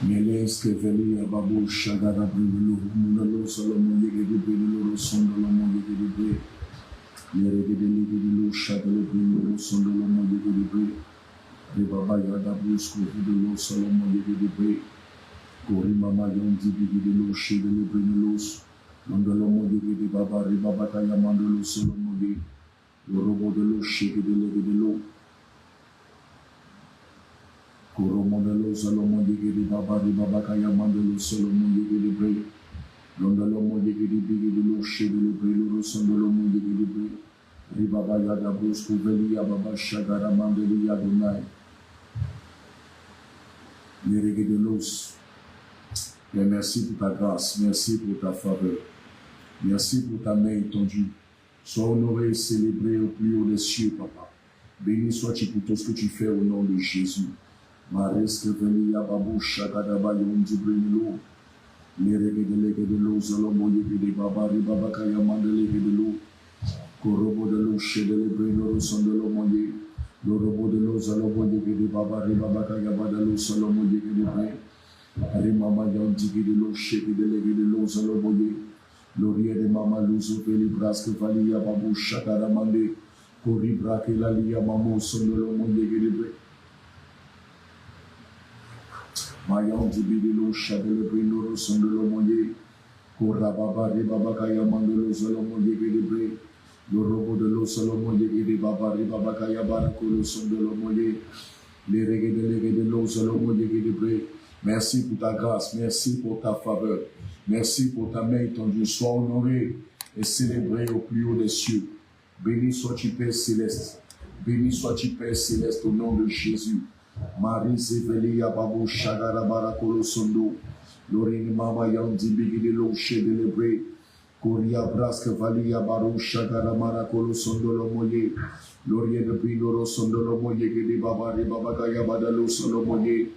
Meles que veli ababu shagara brunulu munalo salomo yegede brunulu sondolo mo yegede bre yeregede yegede shagalo brunulu sondolo mo yegede bre de baba yada brusco brunulu salomo yegede bre kori mama yondi yegede lo shegele brunulu mondolo mo yegede baba re baba kaya mandolo salomo de robo de lo shegede yegede lo Koromondelo Solomon Yigidi Baba Baba Kaya Mandelo Solomon Yigidi Bre Londolomo Yigidi Bigidi Shedele Bre Sondolomo Yigidi Bre Ribaba Yada Brusco Veli Baba Shagara Mandeli Yadonai Yirigidi Los. Et merci pour ta grâce, merci pour ta faveur, merci pour ta main étendue. Sois honoré et célébré au plus haut des cieux, Papa. Béni sois-tu pour tout ce que tu fais au nom de Jésus. Mareske veli ababu shagada yondi brilo leregede lo zalomo yegede baba ribaba kaya mandele lo korobo de lo shedele brilo sondelo moye lorobo de lo zalomo yegede baba ribaba kaya badalo salomo yegede bre rimama yondi gede lo shedele lo zalomo ye lorie de mama luzo veli braske vali ababu shagada mande kori brake la lia mamo sondelo mo yegede bre Mayan Dibidilo Shadele Brindoro Sondolo Moye, Korababa de Babakaya Mandolo Solomo Yegedebre, Lorobo de Lo Solomo Yegede Baba de Babakaya Barakolo Sondolo Moye, les Regede de Lo Solomo Yegedebre. Merci pour ta grâce, merci pour ta faveur, merci pour ta main étendue. Sois honoré et célébré au plus haut des cieux. Béni sois-tu Père Céleste, béni sois-tu Père Céleste au nom de Jésus. Marie Sevelia Babu Shagara Barakolo Sondo, Lorine Mama Yandi Bigide Lo Shedelebre, Korea Braske Valia Baru Shagara Marakolo Sondo Lomoye, Lorien de Pinoro Sondo Lomoye, Gede Babari Babagaya Badalo Solomoye,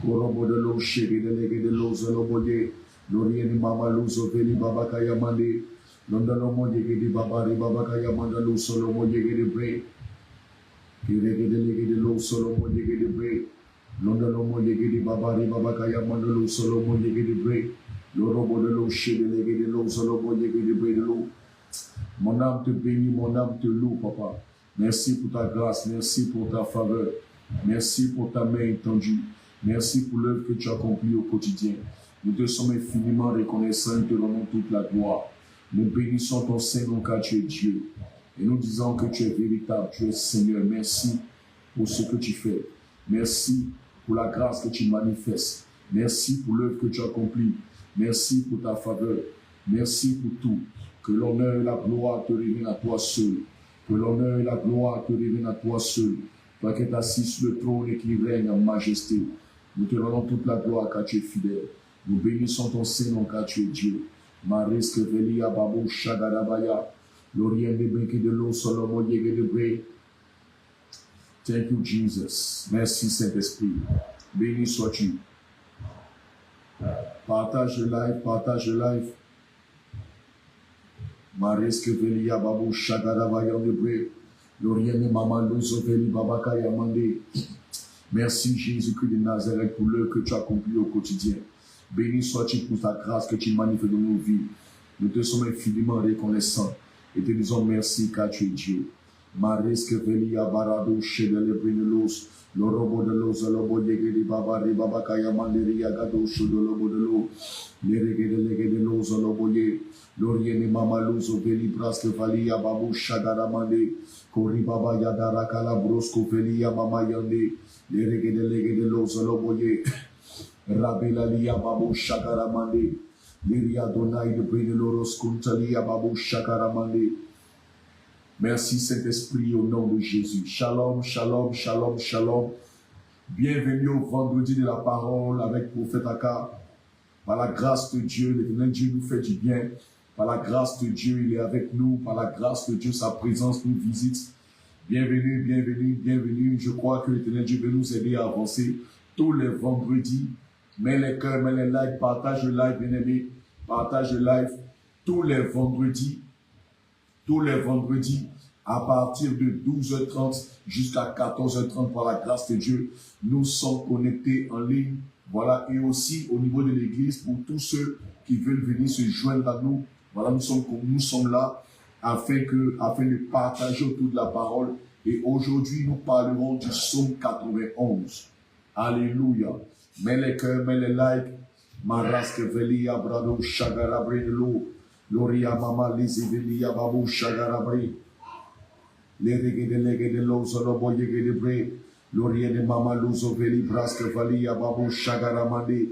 Korobo de Lo Shedele de Lo Solomoye, Lorien Mama Luzo Veli Babakaya Mande, Londalomoye Gede Babari Babakaya Mandalo Solomoye Gedebre. Kiregede lo Solomo yegede bre, Londalomo yegede babari babakaya mandalo Solomo yegede bre, Lorobo de lo shedele lo Solomo yegede bre de lo. Mon âme te bénit, mon âme te loue, Papa. Merci pour ta grâce, merci pour ta faveur, merci pour ta main étendue, merci pour l'œuvre que tu as accomplie au quotidien. Nous te sommes infiniment reconnaissants et te rendons toute la gloire. Nous bénissons ton Saint-Nom car tu es Dieu. Et nous disons que tu es véritable, tu es Seigneur. Merci pour ce que tu fais. Merci pour la grâce que tu manifestes. Merci pour l'œuvre que tu accomplis. Merci pour ta faveur. Merci pour tout. Que l'honneur et la gloire te reviennent à toi seul. Que l'honneur et la gloire te reviennent à toi seul. Toi qui es assis sur le trône et qui règne en majesté. Nous te rendons toute la gloire car tu es fidèle. Nous bénissons ton Seigneur car tu es Dieu. Maris Kevelia Babu Shagadabaya. L'Orient de Brinque de l'eau, Solomo Yegedebre. Thank you, Jesus. Merci, Saint-Esprit. Béni sois-tu. Partage le live, partage le live. Marisque Velia Babu Shagadava Yandebre. L'Orient de Maman Luzo Veli Babaka Yamande. Merci, Jésus-Christ de Nazareth, pour l'œuvre que tu as accompli au quotidien. Béni sois-tu pour ta grâce que tu manifestes dans nos vies. Nous te sommes infiniment reconnaissants. Et te disons merci car tu es Dieu. Marisque Velia Barado Shedele Brinelos, le robot de l'eau, le robot de Gedi Babari Babakaya Manderi Yagado Shodolobo de l'eau, les reggae de l'eau, le roboye, l'Oriene Mamaluzo Veli Braske Valia Babu Shagaramande, Kori Baba Yadara Kalabrosco Velia Mama Yande, les reggae de l'eau, le roboye, Rabela Lia Babu Shagaramande. Liria Donai de Brineloros Kuntalia Babu Shakaramande. Merci Saint-Esprit au nom de Jésus. Shalom, shalom, shalom, shalom. Bienvenue au vendredi de la parole avec Prophète Aka. Par la grâce de Dieu, l'Éternel Dieu nous fait du bien. Par la grâce de Dieu, il est avec nous. Par la grâce de Dieu, sa présence nous visite. Bienvenue, bienvenue, bienvenue. Je crois que l'Éternel Dieu veut nous aider à avancer tous les vendredis. Mets les cœurs, mets les likes, partage le live, bien aimé. Partage le live tous les vendredis. Tous les vendredis, à partir de 12h30 jusqu'à 14h30 par la grâce de Dieu. Nous sommes connectés en ligne Voilà, et aussi au niveau de l'église, pour tous ceux qui veulent venir se joindre à nous. Voilà, nous sommes là afin de partager autour de la parole. Et aujourd'hui, nous parlerons du psaume 91. Alléluia. Mets les cœurs, mets les likes. Maraske velia brado shagarabre de l'eau. Loria mama lisi velia babu shagarabre. Les reggae de l'eau, solo boye de bre. Loria de mama luso veli braske valia babu shagaramande.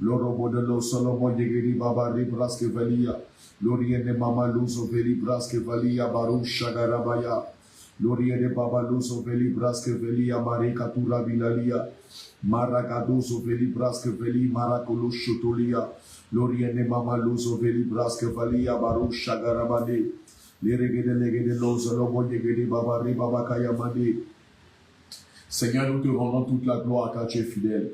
Lorobo de l'eau, solo boye de baba braske valia. Loria de mama luso veli braske valia baru shagarabaya. Loria de baba luso veli braske valia marekatura bilalia. Maragadoso veli braske veli marakolo shotolia. Loria de mama luso veli braske valia baru shagarabade. Seigneur, nous te rendons toute la gloire car tu es fidèle.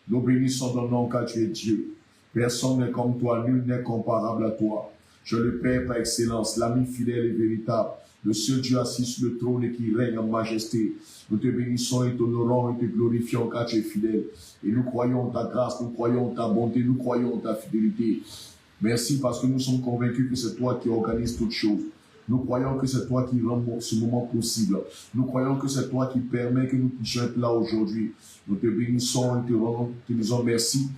Nous bénissons ton nom car tu es Dieu. Personne n'est comme toi, nul n'est comparable à toi. Tu es le Père par excellence, l'ami fidèle et véritable, le seul Dieu assis sur le trône et qui règne en majesté. Nous te bénissons et t'honorons et te glorifions car tu es fidèle. Et nous croyons en ta grâce, nous croyons en ta bonté, nous croyons en ta fidélité. Merci parce que nous sommes convaincus que c'est toi qui organises toutes choses. Nous croyons que c'est toi qui rend ce moment possible. Nous croyons que c'est toi qui permet que nous puissions être là aujourd'hui. Nous te bénissons et te disons merci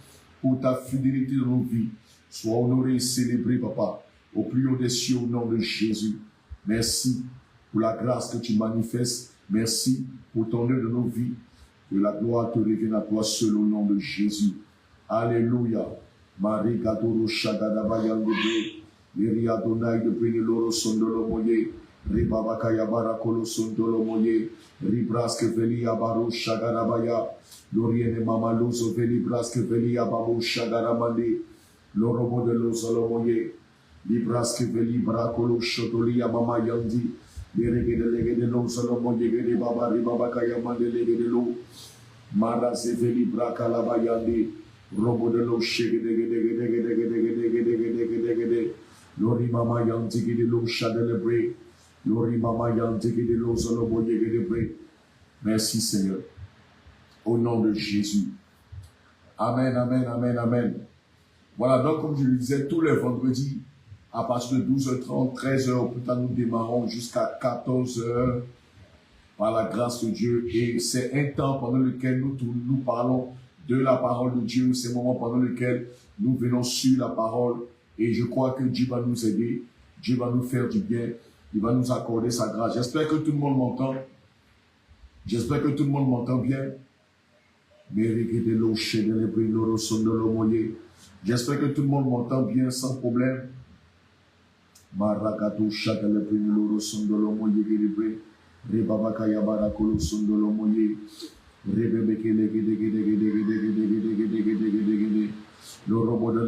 pour ta fidélité dans nos vies. Sois honoré et célébré, Papa, au plus haut des cieux, au nom de Jésus. Merci pour la grâce que tu manifestes. Merci pour ton œuvre de nos vies. Que la gloire te revienne à toi seul au nom de Jésus. Alléluia. Marie Gadoro Shagadabayan de Iri Adonai de Brini Loro Sondolo Moye, Ribabaka Yabara Kolo Sondolo Moye, Ribraske Veli Abaro Shagarabaya, Loriene Mamaluzo Veli Braske Veli Ababo Shagaramande, Lorobo de Lozolo Moye, Libraske Veli Brakolo Shotoli Mama Yandi, Lirege de Lege de Lozolo Moye, Ribaba Ribabaka Yamande Lege de Lo, Mara Veli Brakalabayandi, Robo de Lo Shege de Lori mama yang tiki de lo shadelebre. Lori mama yang tiki de lo solobo yegelebre. Merci Seigneur. Au nom de Jésus. Amen, amen, amen, amen. Voilà, donc comme je le disais, tous les vendredis, à partir de 12h30, 13h, plus tard nous démarrons jusqu'à 14h par la grâce de Dieu. Et c'est un temps pendant lequel nous parlons de la parole de Dieu. C'est un moment pendant lequel nous venons sur la parole. Et je crois que Dieu va nous aider, Dieu va nous faire du bien, il va nous accorder sa grâce. J'espère que tout le monde m'entend. J'espère que tout le monde m'entend bien. J'espère que tout le monde m'entend bien sans problème.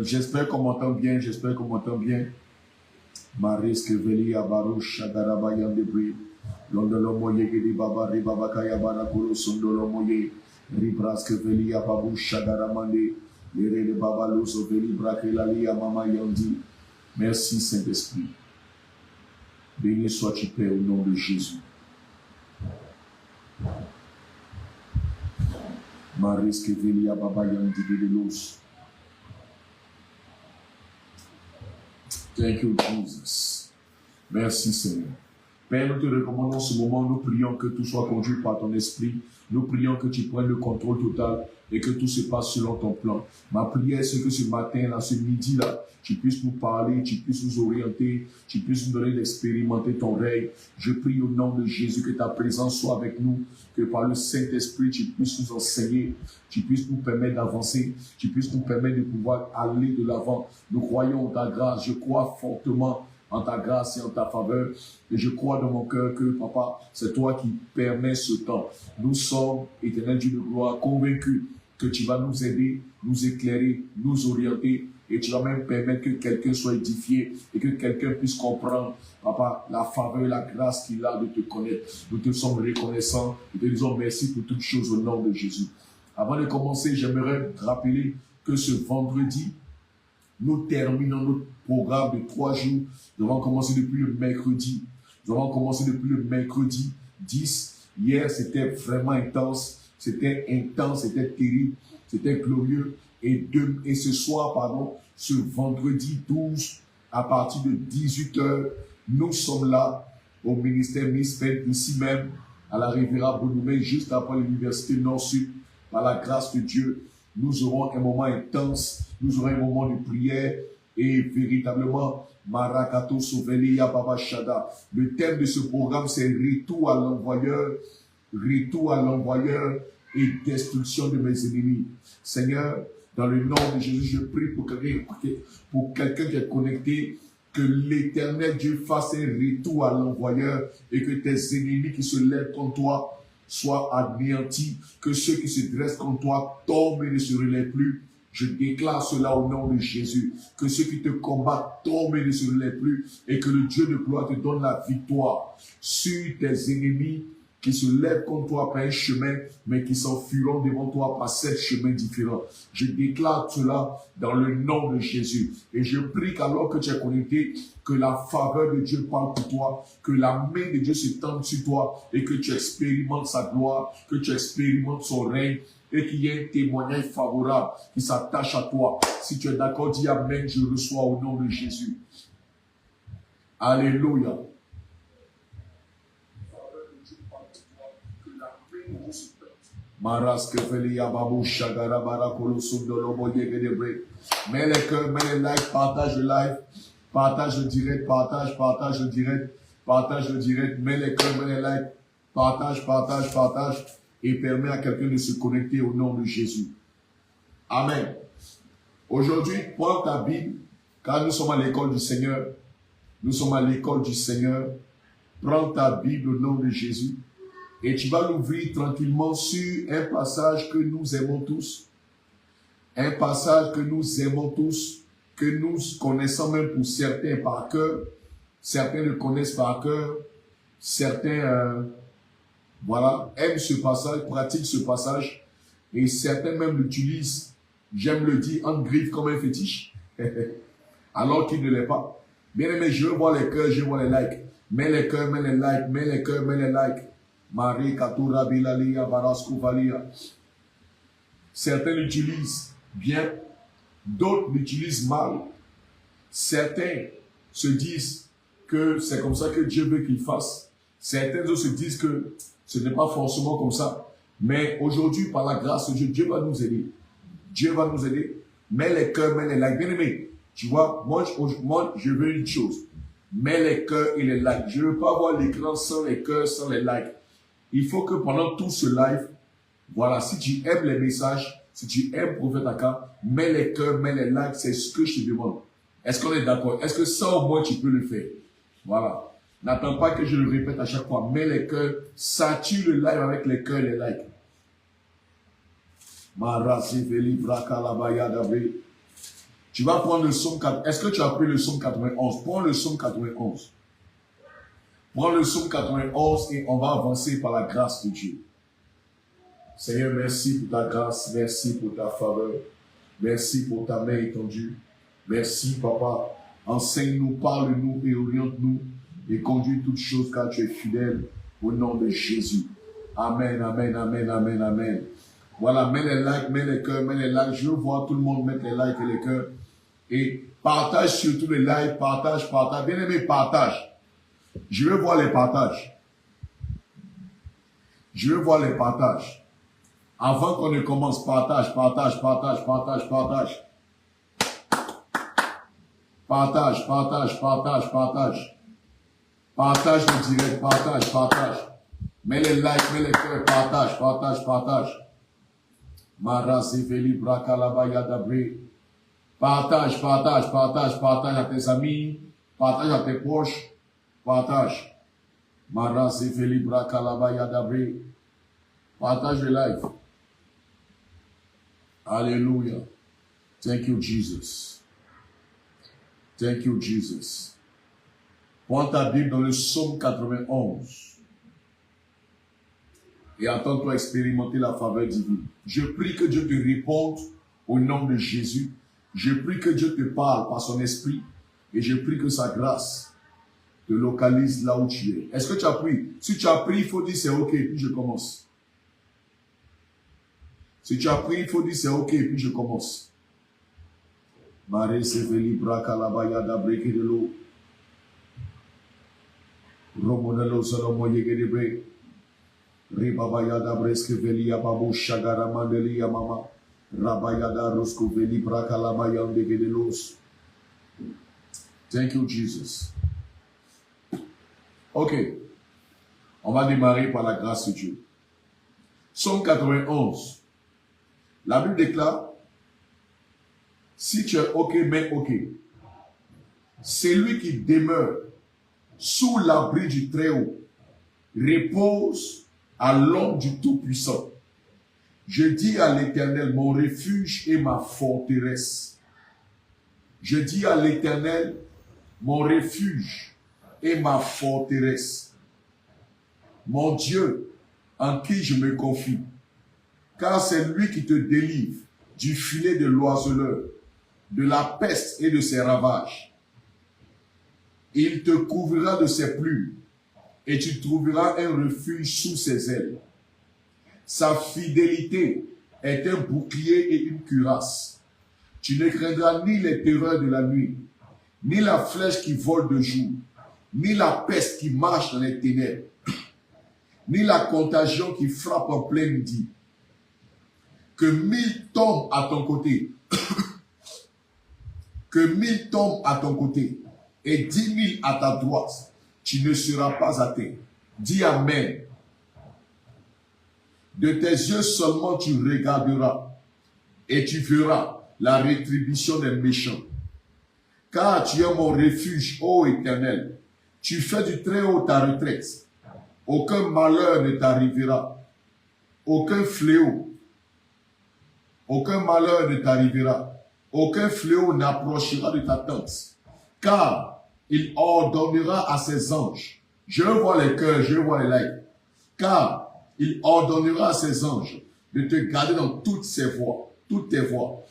J'espère qu'on m'entend bien, j'espère qu'on m'entend bien. Mariske veli abaru shagaraba yandebri. Londolo moye gedi baba ribaba kaya barakolo sondolo moye. Ribraske veli ababu shagaramande. Lere de baba luso veli brakelali mama yandi. Merci Saint-Esprit. Béni sois-tu Père au nom de Jésus. Mariske veli ababa yandi de los. Thank you, Jesus. Merci, Seigneur. Père, nous te recommandons ce moment. Nous prions que tout soit conduit par ton esprit. Nous prions que tu prennes le contrôle total et que tout se passe selon ton plan. Ma prière, c'est que ce matin-là, ce midi-là, tu puisses nous parler, tu puisses nous orienter, tu puisses nous donner d'expérimenter ton règne. Je prie au nom de Jésus que ta présence soit avec nous, que par le Saint-Esprit, tu puisses nous enseigner, tu puisses nous permettre d'avancer, tu puisses nous permettre de pouvoir aller de l'avant. Nous croyons en ta grâce. Je crois fortement en ta grâce et en ta faveur. Et je crois dans mon cœur que, Papa, c'est toi qui permets ce temps. Nous sommes, éternel Dieu de gloire, convaincus que tu vas nous aider, nous éclairer, nous orienter, et tu vas même permettre que quelqu'un soit édifié et que quelqu'un puisse comprendre, Papa, la faveur et la grâce qu'il a de te connaître. Nous te sommes reconnaissants et te disons merci pour toutes choses au nom de Jésus. Avant de commencer, j'aimerais rappeler que ce vendredi, nous terminons notre programme de 3 jours. Nous avons commencé depuis le mercredi. Nous avons commencé depuis le mercredi 10. Hier, c'était vraiment intense. C'était intense, c'était terrible. C'était glorieux. Et ce soir, pardon, ce vendredi 12, à partir de 18h, nous sommes là au ministère Mispel, ici même, à la Riviera Bonoumé, juste après l'université Nord-Sud. Par la grâce de Dieu, nous aurons un moment intense, nous aurons un moment de prière et véritablement, Marakato Sovelia Baba Shada. Le thème de ce programme, c'est retour à l'envoyeur et destruction de mes ennemis. Seigneur, dans le nom de Jésus, je prie pour quelqu'un qui est connecté, que l'Éternel Dieu fasse un retour à l'envoyeur et que tes ennemis qui se lèvent contre toi soient anéantis, que ceux qui se dressent contre toi tombent et ne se relèvent plus. Je déclare cela au nom de Jésus, que ceux qui te combattent tombent et ne se relèvent plus et que le Dieu de gloire te donne la victoire sur tes ennemis qui se lèvent contre toi par un chemin, mais qui s'enfuiront devant toi par 7 chemins différents. Je déclare cela dans le nom de Jésus. Et je prie qu'alors que tu es connecté, que la faveur de Dieu parle pour toi, que la main de Dieu se tende sur toi et que tu expérimentes sa gloire, que tu expérimentes son règne et qu'il y ait un témoignage favorable qui s'attache à toi. Si tu es d'accord, dis Amen, je reçois au nom de Jésus. Alléluia. Mets les cœurs, mets les likes, partage le live, partage le direct, partage le direct, partage le direct, mets les cœurs, mets les likes, partage, et permet à quelqu'un de se connecter au nom de Jésus. Amen. Aujourd'hui, prends ta Bible, car nous sommes à l'école du Seigneur. Nous sommes à l'école du Seigneur. Prends ta Bible au nom de Jésus. Et tu vas l'ouvrir tranquillement sur un passage que nous aimons tous. Un passage que nous aimons tous, que nous connaissons même pour certains par cœur. Certains le connaissent par cœur. Certains, aiment ce passage, pratiquent ce passage. Et certains même l'utilisent, j'aime le dire, en griffe comme un fétiche. Alors qu'il ne l'est pas. Bien aimé, je veux voir les cœurs, je veux voir les likes. Mets les cœurs, mets les likes, mets les cœurs, mets les likes. Marie Katura Bilalia Barasco Valia. Certains l'utilisent bien, d'autres l'utilisent mal. Certains se disent que c'est comme ça que Dieu veut qu'ils fassent. Certains autres se disent que ce n'est pas forcément comme ça. Mais aujourd'hui, par la grâce de Dieu, Dieu va nous aider. Dieu va nous aider. Mets les cœurs, mets les likes. Bien aimé, tu vois, moi je veux une chose. Mets les cœurs et les likes. Je ne veux pas voir l'écran sans les cœurs, sans les likes. Il faut que pendant tout ce live, si tu aimes les messages, si tu aimes Prophète Aka, mets les cœurs, mets les likes, c'est ce que je te demande. Est-ce qu'on est d'accord? Est-ce que ça au moins tu peux le faire? Voilà. N'attends pas que je le répète à chaque fois. Mets les cœurs, sature le live avec les cœurs et les likes. Tu vas prendre le psaume 4. Est-ce que tu as pris le psaume 91? Prends le psaume 91. Prends le psaume 91 et on va avancer par la grâce de Dieu. Seigneur, merci pour ta grâce, merci pour ta faveur, merci pour ta main étendue. Merci, Papa. Enseigne-nous, parle-nous et oriente-nous et conduis toutes choses car tu es fidèle au nom de Jésus. Amen, amen, amen, amen, amen. Voilà, mets les likes, mets les cœurs, mets les likes. Je veux voir tout le monde mettre les likes et les cœurs. Et partage surtout les likes, partage. Bien aimé, partage. Je veux voir les partages. Je veux voir les partages. Avant qu'on ne commence, partage. Partage le direct, partage. Mets les likes, mets les cœurs, partage. Marasiveli Brakalabaya Dabre. Partage à tes amis, partage à tes proches, partage. Marasiveli Brakalabaya Dabre. Partage le live. Alléluia. Thank you, Jesus. Thank you, Jesus. Prends ta Bible dans le psaume 91. Et attends-toi à expérimenter la faveur divine. Je prie que Dieu te réponde au nom de Jésus. Je prie que Dieu te parle par son esprit. Et je prie que sa grâce te localise là où tu es. Est-ce que tu as pris? Si tu as pris, il faut dire c'est ok, puis je commence. Si tu as pris, il faut dire c'est ok, et puis je commence. Mare Seveli Brakalabaya Dabreke de l'eau. Romonelo Salomo Yegedebre. Ribabaya Dabreske Veli Ababo Shagara Mandeli Yamama. Rabayada Rosko Veli Brakalabaya Degedelos. Thank you, Jesus. Ok. On va démarrer par la grâce de Dieu. Psaume 91. La Bible déclare, si tu es ok, mais ok. C'est lui qui demeure sous l'abri du Très-Haut, repose à l'ombre du Tout-Puissant. Je dis à l'Éternel, mon refuge et ma forteresse. Je dis à l'Éternel, mon refuge et ma forteresse. Mon Dieu, en qui je me confie. Car c'est lui qui te délivre du filet de l'oiseleur, de la peste et de ses ravages. Il te couvrira de ses plumes et tu trouveras un refuge sous ses ailes. Sa fidélité est un bouclier et une cuirasse. Tu ne craindras ni les terreurs de la nuit, ni la flèche qui vole de jour, ni la peste qui marche dans les ténèbres, ni la contagion qui frappe en plein midi. Que 1000 tombent à ton côté, que 1000 tombent à ton côté, et 10 000 à ta droite, tu ne seras pas atteint. Dis Amen. De tes yeux seulement tu regarderas, et tu verras la rétribution des méchants. Car tu es mon refuge, ô Éternel. Tu fais du Très-Haut ta retraite. Aucun malheur ne t'arrivera. Aucun fléau. Aucun malheur ne t'arrivera. Aucun fléau n'approchera de ta tente. Car il ordonnera à ses anges. Je vois les cœurs, je vois les lèvres. Car il ordonnera à ses anges de te garder dans toutes ses voies, toutes tes voies.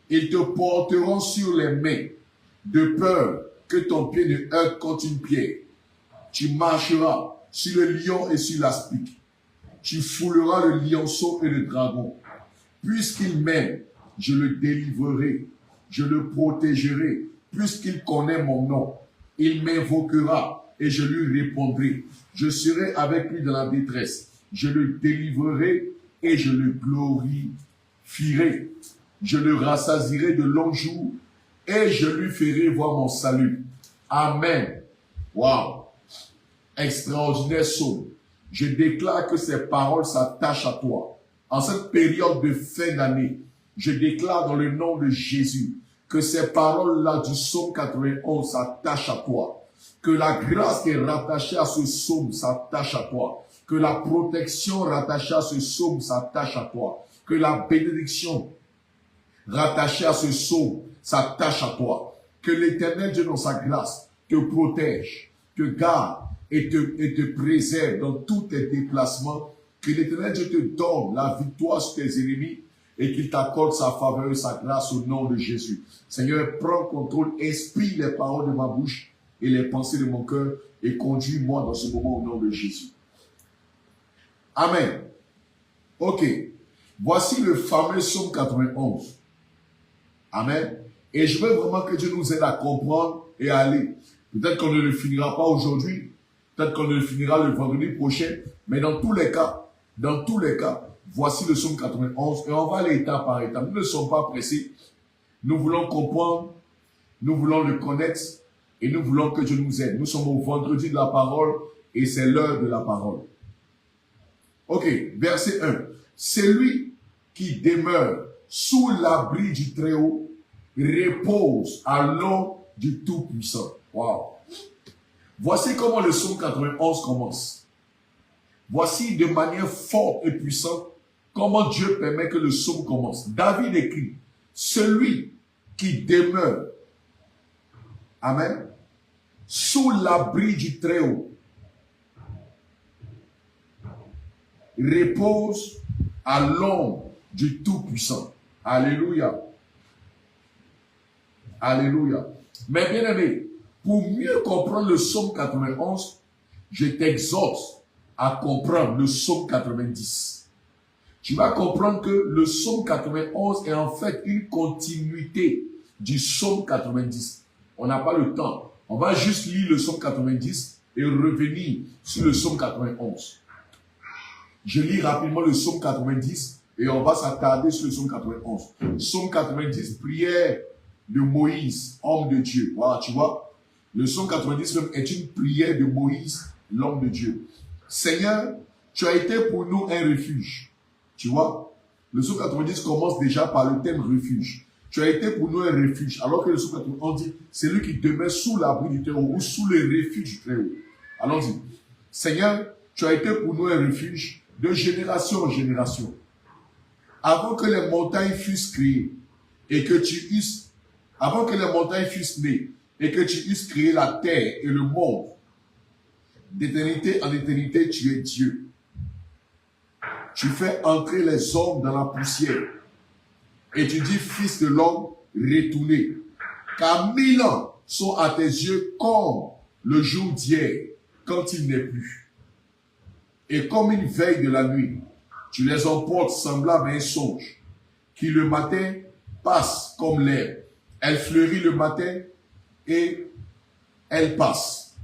Ils te porteront sur les mains, de peur que ton pied ne heurte contre une pierre. Tu marcheras sur le lion et sur l'aspic. Tu fouleras le lionceau et le dragon. Puisqu'il m'aime, je le délivrerai, je le protégerai. Puisqu'il connaît mon nom, il m'invoquera et je lui répondrai. Je serai avec lui dans la détresse. Je le délivrerai et je le glorifierai. Je le rassasierai de longs jours et je lui ferai voir mon salut. Amen. Wow. Extraordinaire psaume. Je déclare que ces paroles s'attachent à toi. En cette période de fin d'année, je déclare dans le nom de Jésus que ces paroles-là du psaume 91 s'attachent à toi. Que la grâce qui est rattachée à ce psaume s'attache à toi. Que la protection rattachée à ce psaume s'attache à toi. Que la bénédiction rattachée à ce psaume s'attache à toi. Que l'Éternel Dieu dans sa grâce te protège, te garde et te préserve dans tous tes déplacements. Que l'Éternel Dieu te donne la victoire sur tes ennemis et qu'il t'accorde sa faveur et sa grâce au nom de Jésus. Seigneur, prends contrôle, inspire les paroles de ma bouche et les pensées de mon cœur et conduis-moi dans ce moment au nom de Jésus. Amen. Ok. Voici le fameux psaume 91. Amen. Et je veux vraiment que Dieu nous aide à comprendre et à aller. Peut-être qu'on ne le finira pas aujourd'hui. Peut-être qu'on ne le finira le vendredi prochain. Mais dans tous les cas, voici le psaume 91 et on va aller étape par étape. Nous ne sommes pas pressés. Nous voulons comprendre, nous voulons le connaître et nous voulons que Dieu nous aide. Nous sommes au vendredi de la parole et c'est l'heure de la parole. Ok, verset 1. Celui qui demeure sous l'abri du Très-Haut repose à l'ombre du Tout-Puissant. Wow. Voici comment le psaume 91 commence. Voici de manière forte et puissante comment Dieu permet que le psaume commence. David écrit, celui qui demeure, amen, sous l'abri du Très-Haut, repose à l'ombre du Tout-Puissant. Alléluia. Alléluia. Mais bien aimé, pour mieux comprendre le psaume 91, je t'exhorte à comprendre le psaume 90. tu vas comprendre que le psaume 91 est en fait une continuité du psaume 90. On n'a pas le temps. On va juste lire le psaume 90 et revenir sur le psaume 91. Je lis rapidement le psaume 90 et on va s'attarder sur le psaume 91. Psaume 90, prière de Moïse, homme de Dieu. Voilà, tu vois. Le psaume 90 même est une prière de Moïse, l'homme de Dieu. Seigneur, tu as été pour nous un refuge. Tu vois, le psaume 90 commence déjà par le thème refuge. Tu as été pour nous un refuge. Alors que le psaume 91 dit, c'est lui qui demeure sous l'abri du Très-Haut ou sous le refuge du Très-Haut. Allons-y. Seigneur, tu as été pour nous un refuge de génération en génération. Avant que les montagnes fussent créées et que tu eusses, avant que les montagnes fussent nées et que tu eusses créé la terre et le monde, d'éternité en éternité, tu es Dieu. Tu fais entrer les hommes dans la poussière. Et tu dis, fils de l'homme, retournez. Car 1000 ans sont à tes yeux comme le jour d'hier, quand il n'est plus. Et comme une veille de la nuit, tu les emportes semblables à un songe, qui le matin passe comme l'herbe. Elle fleurit le matin et elle passe.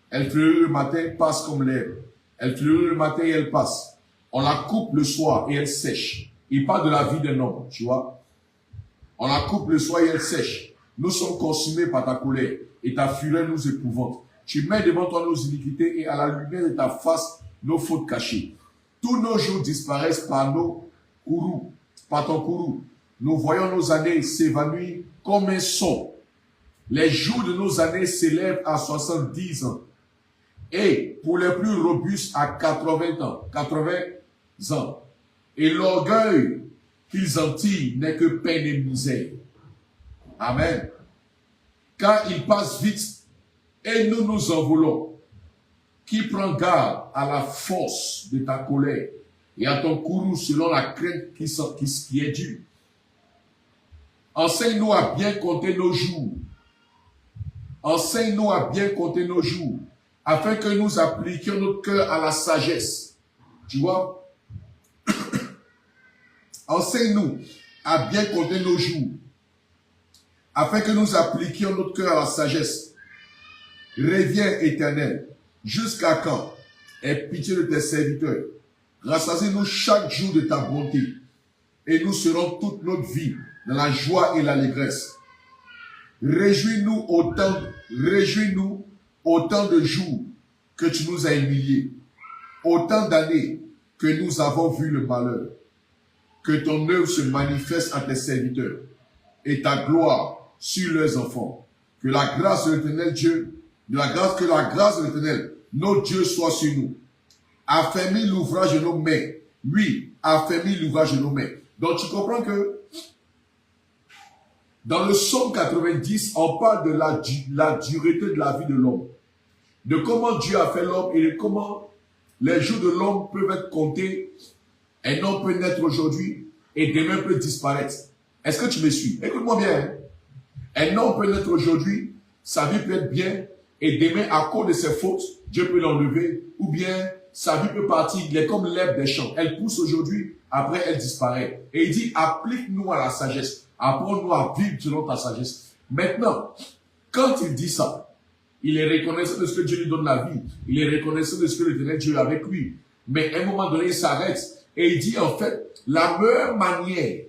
Elle fleurit le matin, passe comme l'herbe. Elle fleurit le matin et elle passe. On la coupe le soir et elle sèche. Il parle de la vie d'un homme, tu vois. On la coupe le soir et elle sèche. Nous sommes consumés par ta colère et ta fureur nous épouvante. Tu mets devant toi nos iniquités et à la lumière de ta face nos fautes cachées. Tous nos jours disparaissent par nos courroux, par ton courroux. Nous voyons nos années s'évanouir comme un son. Les jours de nos années s'élèvent à 70 ans. Et pour les plus robustes à 80 ans, 80 ans. Et l'orgueil qu'ils en tirent n'est que peine et misère. Amen. Car ils passent vite et nous nous envolons. Qui prend garde à la force de ta colère et à ton courroux selon la crainte qui est due. Enseigne-nous à bien compter nos jours. Enseigne-nous à bien compter nos jours, afin que nous appliquions notre cœur à la sagesse. Tu vois? Enseigne-nous à bien compter nos jours, afin que nous appliquions notre cœur à la sagesse. Reviens, Éternel, jusqu'à quand? Aie pitié de tes serviteurs. Rassasie-nous chaque jour de ta bonté, et nous serons toute notre vie dans la joie et l'allégresse. Réjouis-nous autant de jours que tu nous as humiliés, autant d'années que nous avons vu le malheur. Que ton œuvre se manifeste à tes serviteurs et ta gloire sur leurs enfants. Que la grâce de l'Éternel Dieu, que la grâce de l'Éternel, notre Dieu, soit sur nous. Affermis l'ouvrage de nos mains. Oui, affermis l'ouvrage de nos mains. Donc tu comprends que dans le psaume 90, on parle de la dureté de la vie de l'homme. De comment Dieu a fait l'homme et de comment les jours de l'homme peuvent être comptés. Un homme peut naître aujourd'hui et demain peut disparaître. Est-ce que tu me suis? Écoute-moi bien. Hein? Un homme peut naître aujourd'hui, sa vie peut être bien, et demain, à cause de ses fautes, Dieu peut l'enlever. Ou bien, sa vie peut partir, il est comme l'herbe des champs. Elle pousse aujourd'hui, après elle disparaît. Et il dit, applique-nous à la sagesse. Apprends-nous à vivre selon ta sagesse. Maintenant, quand il dit ça, il est reconnaissant de ce que Dieu lui donne la vie. Il est reconnaissant de ce que l'Éternel Dieu est avec lui. Mais à un moment donné, il s'arrête. Et il dit en fait, la meilleure manière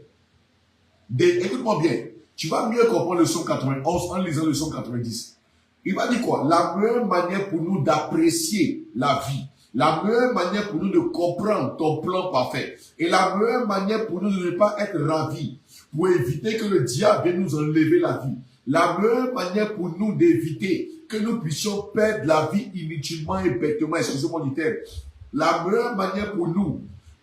écoute-moi bien, tu vas mieux comprendre le psaume 91 en lisant le psaume 90. Il va dire quoi? La meilleure manière pour nous d'apprécier la vie, la meilleure manière pour nous de comprendre ton plan parfait, et la meilleure manière pour nous de ne pas être ravis, pour éviter que le diable vienne nous enlever la vie, la meilleure manière pour nous d'éviter que nous puissions perdre la vie inutilement et bêtement, excusez-moi du terme, la meilleure manière pour nous,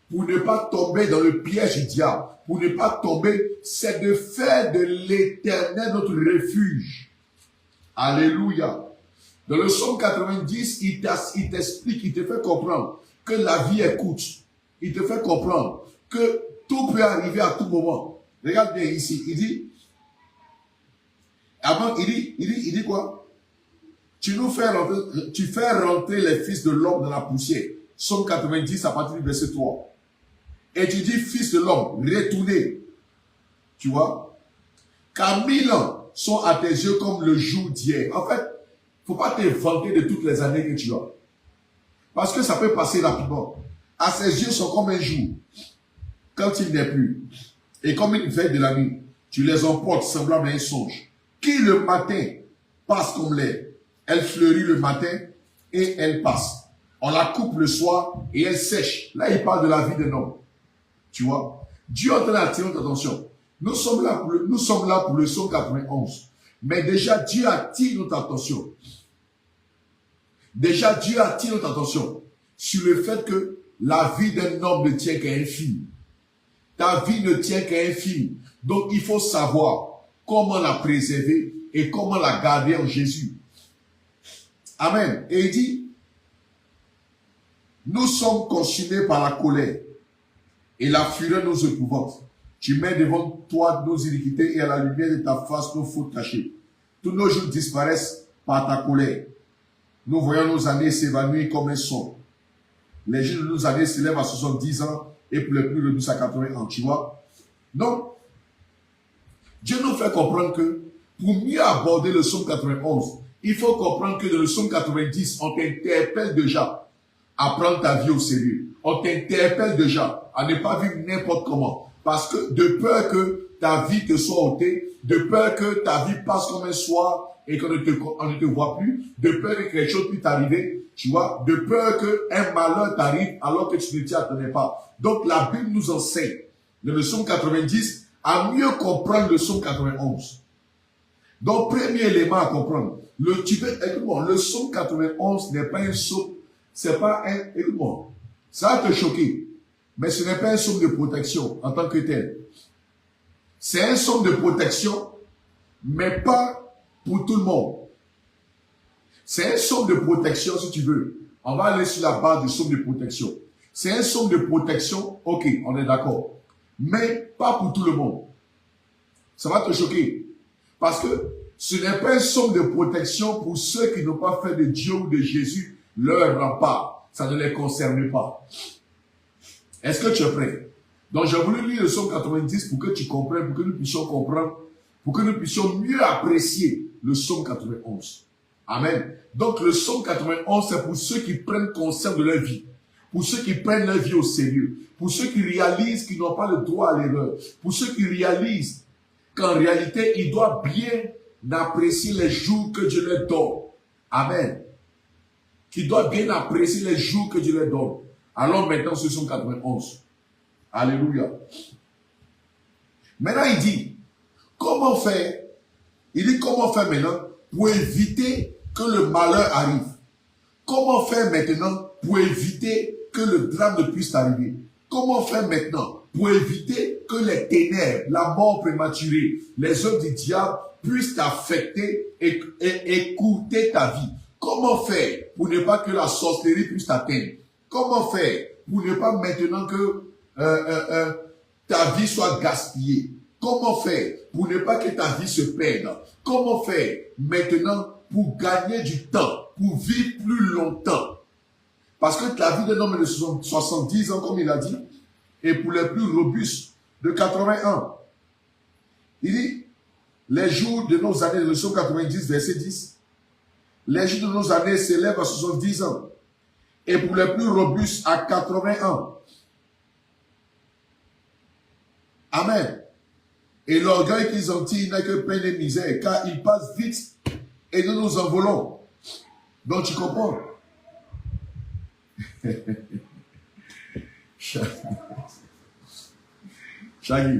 pour ne pas tomber dans le piège du diable, pour ne pas tomber, c'est de faire de l'Éternel notre refuge. Alléluia. Dans le psaume 90, il t'explique, il te fait comprendre que la vie est courte. Il te fait comprendre que tout peut arriver à tout moment. Regarde bien ici, il dit, avant, il dit quoi? Tu fais rentrer les fils de l'homme dans la poussière. Psaume 90 à partir du verset 3. et tu dis, fils de l'homme, retournez. Tu vois? Car 1000 ans sont à tes yeux comme le jour d'hier. En fait, il ne faut pas te vanter de toutes les années que tu as. Parce que ça peut passer rapidement. À ses yeux sont comme un jour, quand il n'est plus. Et comme une veille de la nuit, tu les emportes semblables à un songe. Qui le matin passe comme l'air. Elle fleurit le matin et elle passe. On la coupe le soir et elle sèche. Là, il parle de la vie d'un homme. Tu vois? Dieu est en train d'attirer notre attention. Nous sommes là pour le psaume 91. Mais déjà, Dieu attire notre attention. Déjà, Dieu attire notre attention sur le fait que la vie d'un homme ne tient qu'à un fil. Ta vie ne tient qu'à un fil. Donc, il faut savoir comment la préserver et comment la garder en Jésus. Amen. Et il dit, nous sommes consumés par la colère et la fureur nous épouvante. Tu mets devant toi nos iniquités et à la lumière de ta face nos fautes cachées. Tous nos jours disparaissent par ta colère. Nous voyons nos années s'évanouir comme un son. Les jours de nos années s'élèvent à 70 ans et pour les plus réduits à 80 ans. Tu vois? Donc, Dieu nous fait comprendre que pour mieux aborder le psaume 91, il faut comprendre que dans le psaume 90, on t'interpelle déjà à prendre ta vie au sérieux. On t'interpelle déjà à ne pas vivre n'importe comment. Parce que de peur que ta vie te soit ôtée, de peur que ta vie passe comme un soir et qu'on ne te voit plus, de peur que quelque chose puisse t'arriver, tu vois, de peur qu'un malheur t'arrive alors que tu ne t'y attendais pas. Donc la Bible nous enseigne, dans le psaume 90, à mieux comprendre le psaume 91. Donc premier élément à comprendre, écoute-moi, le psaume 91 n'est pas un psaume, c'est pas un, écoute-moi, ça va te choquer, mais ce n'est pas un psaume de protection en tant que tel. C'est un psaume de protection, mais pas pour tout le monde. C'est un psaume de protection, si tu veux. On va aller sur la base du psaume de protection. C'est un psaume de protection, ok, on est d'accord. Mais pas pour tout le monde. Ça va te choquer. Parce que ce n'est pas un psaume de protection pour ceux qui n'ont pas fait de Dieu ou de Jésus leur rempart. Ça ne les concerne pas. Est-ce que tu es prêt? Donc j'ai voulu lire le psaume 90 pour que tu comprennes, pour que nous puissions comprendre, pour que nous puissions mieux apprécier le psaume 91. Amen. Donc le psaume 91, c'est pour ceux qui prennent conscience de leur vie, pour ceux qui prennent leur vie au sérieux, pour ceux qui réalisent qu'ils n'ont pas le droit à l'erreur, pour ceux qui réalisent qu'en réalité, ils doivent bien apprécier les jours que Dieu leur donne. Amen. Qu'ils doivent bien apprécier les jours que Dieu leur donne. Alors maintenant, ce sont 91. Alléluia. Maintenant, il dit, comment faire? Il dit, comment faire maintenant pour éviter que le malheur arrive? Comment faire maintenant pour éviter que le drame ne puisse arriver? Comment faire maintenant pour éviter que les ténèbres, la mort prématurée, les œuvres du diable puissent t'affecter et écourter ta vie? Comment faire pour ne pas que la sorcellerie puisse t'atteindre? Comment faire pour ne pas maintenant que ta vie soit gaspillée? Comment faire pour ne pas que ta vie se perde? Comment faire maintenant pour gagner du temps, pour vivre plus longtemps? Parce que la vie d'un homme est de 70 ans, comme il a dit, et pour les plus robustes, de 81. Il dit, les jours de nos années, le psaume 90, verset 10, les jours de nos années s'élèvent à 70 ans, et pour les plus robustes à 80 ans. Amen. Et l'orgueil qu'ils ont tiré n'a que peine et misère, car ils passent vite et nous nous envolons. Donc tu comprends? Chagui.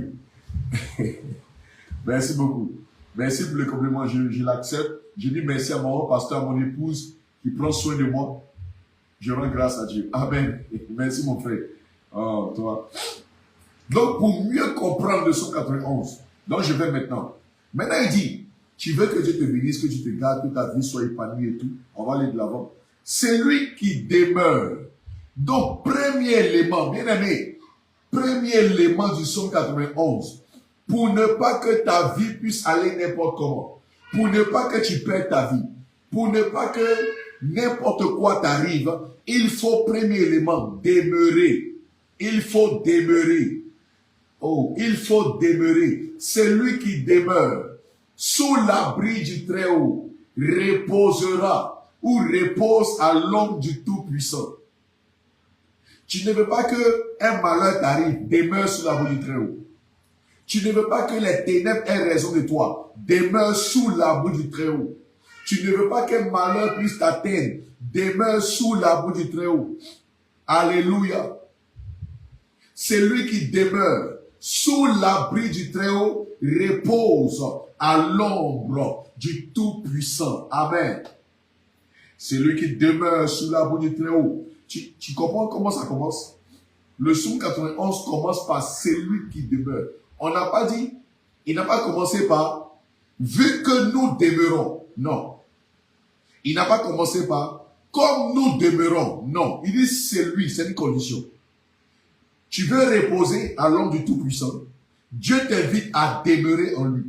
Merci beaucoup. Merci pour le compliment, je l'accepte. Je dis merci à mon pasteur, à mon épouse qui prend soin de moi. Je rends grâce à Dieu. Amen. Merci mon frère. Oh, toi. Donc, pour mieux comprendre le psaume 91, donc je vais maintenant. Maintenant, il dit, tu veux que Dieu te bénisse, que tu te gardes, que ta vie soit épanouie et tout. On va aller de l'avant. C'est lui qui demeure. Donc, premier élément, bien aimé, premier élément du psaume 91, pour ne pas que ta vie puisse aller n'importe comment, pour ne pas que tu perdes ta vie, pour ne pas que n'importe quoi t'arrive, il faut, premier élément, demeurer. Il faut demeurer. Oh, il faut demeurer. Celui qui demeure sous l'abri du Très-Haut reposera ou repose à l'ombre du Tout-Puissant. Tu ne veux pas qu'un malheur t'arrive, demeure sous l'abri du Très-Haut. Tu ne veux pas que les ténèbres aient raison de toi, demeure sous l'abri du Très-Haut. Tu ne veux pas qu'un malheur puisse t'atteindre, demeure sous l'abri du Très-Haut. Alléluia. Celui qui demeure sous l'abri du Très-Haut repose à l'ombre du Tout-Puissant. Amen. Celui qui demeure sous l'abri du Très-Haut. Tu comprends comment ça commence? Le psaume 91 commence par celui qui demeure. On n'a pas dit, il n'a pas commencé par vu que nous demeurons. Non. Il n'a pas commencé par comme nous demeurons. Non. Il dit celui, c'est une condition. Tu veux reposer à l'ombre du Tout-Puissant. Dieu t'invite à demeurer en lui.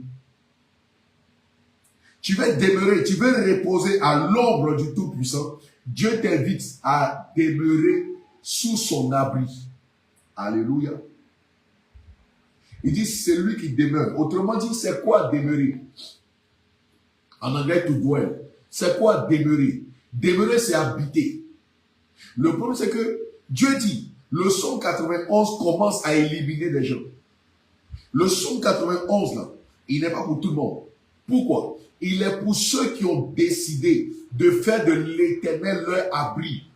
Tu veux demeurer, tu veux reposer à l'ombre du Tout-Puissant. Dieu t'invite à demeurer sous son abri. Alléluia. Il dit celui qui demeure. Autrement dit, c'est quoi demeurer? En anglais, to dwell. C'est quoi demeurer? Demeurer, c'est habiter. Le problème, c'est que Dieu dit, le psaume 91 commence à éliminer des gens. Le psaume 91, là, il n'est pas pour tout le monde. Pourquoi? Il est pour ceux qui ont décidé de faire de l'Éternel leur abri.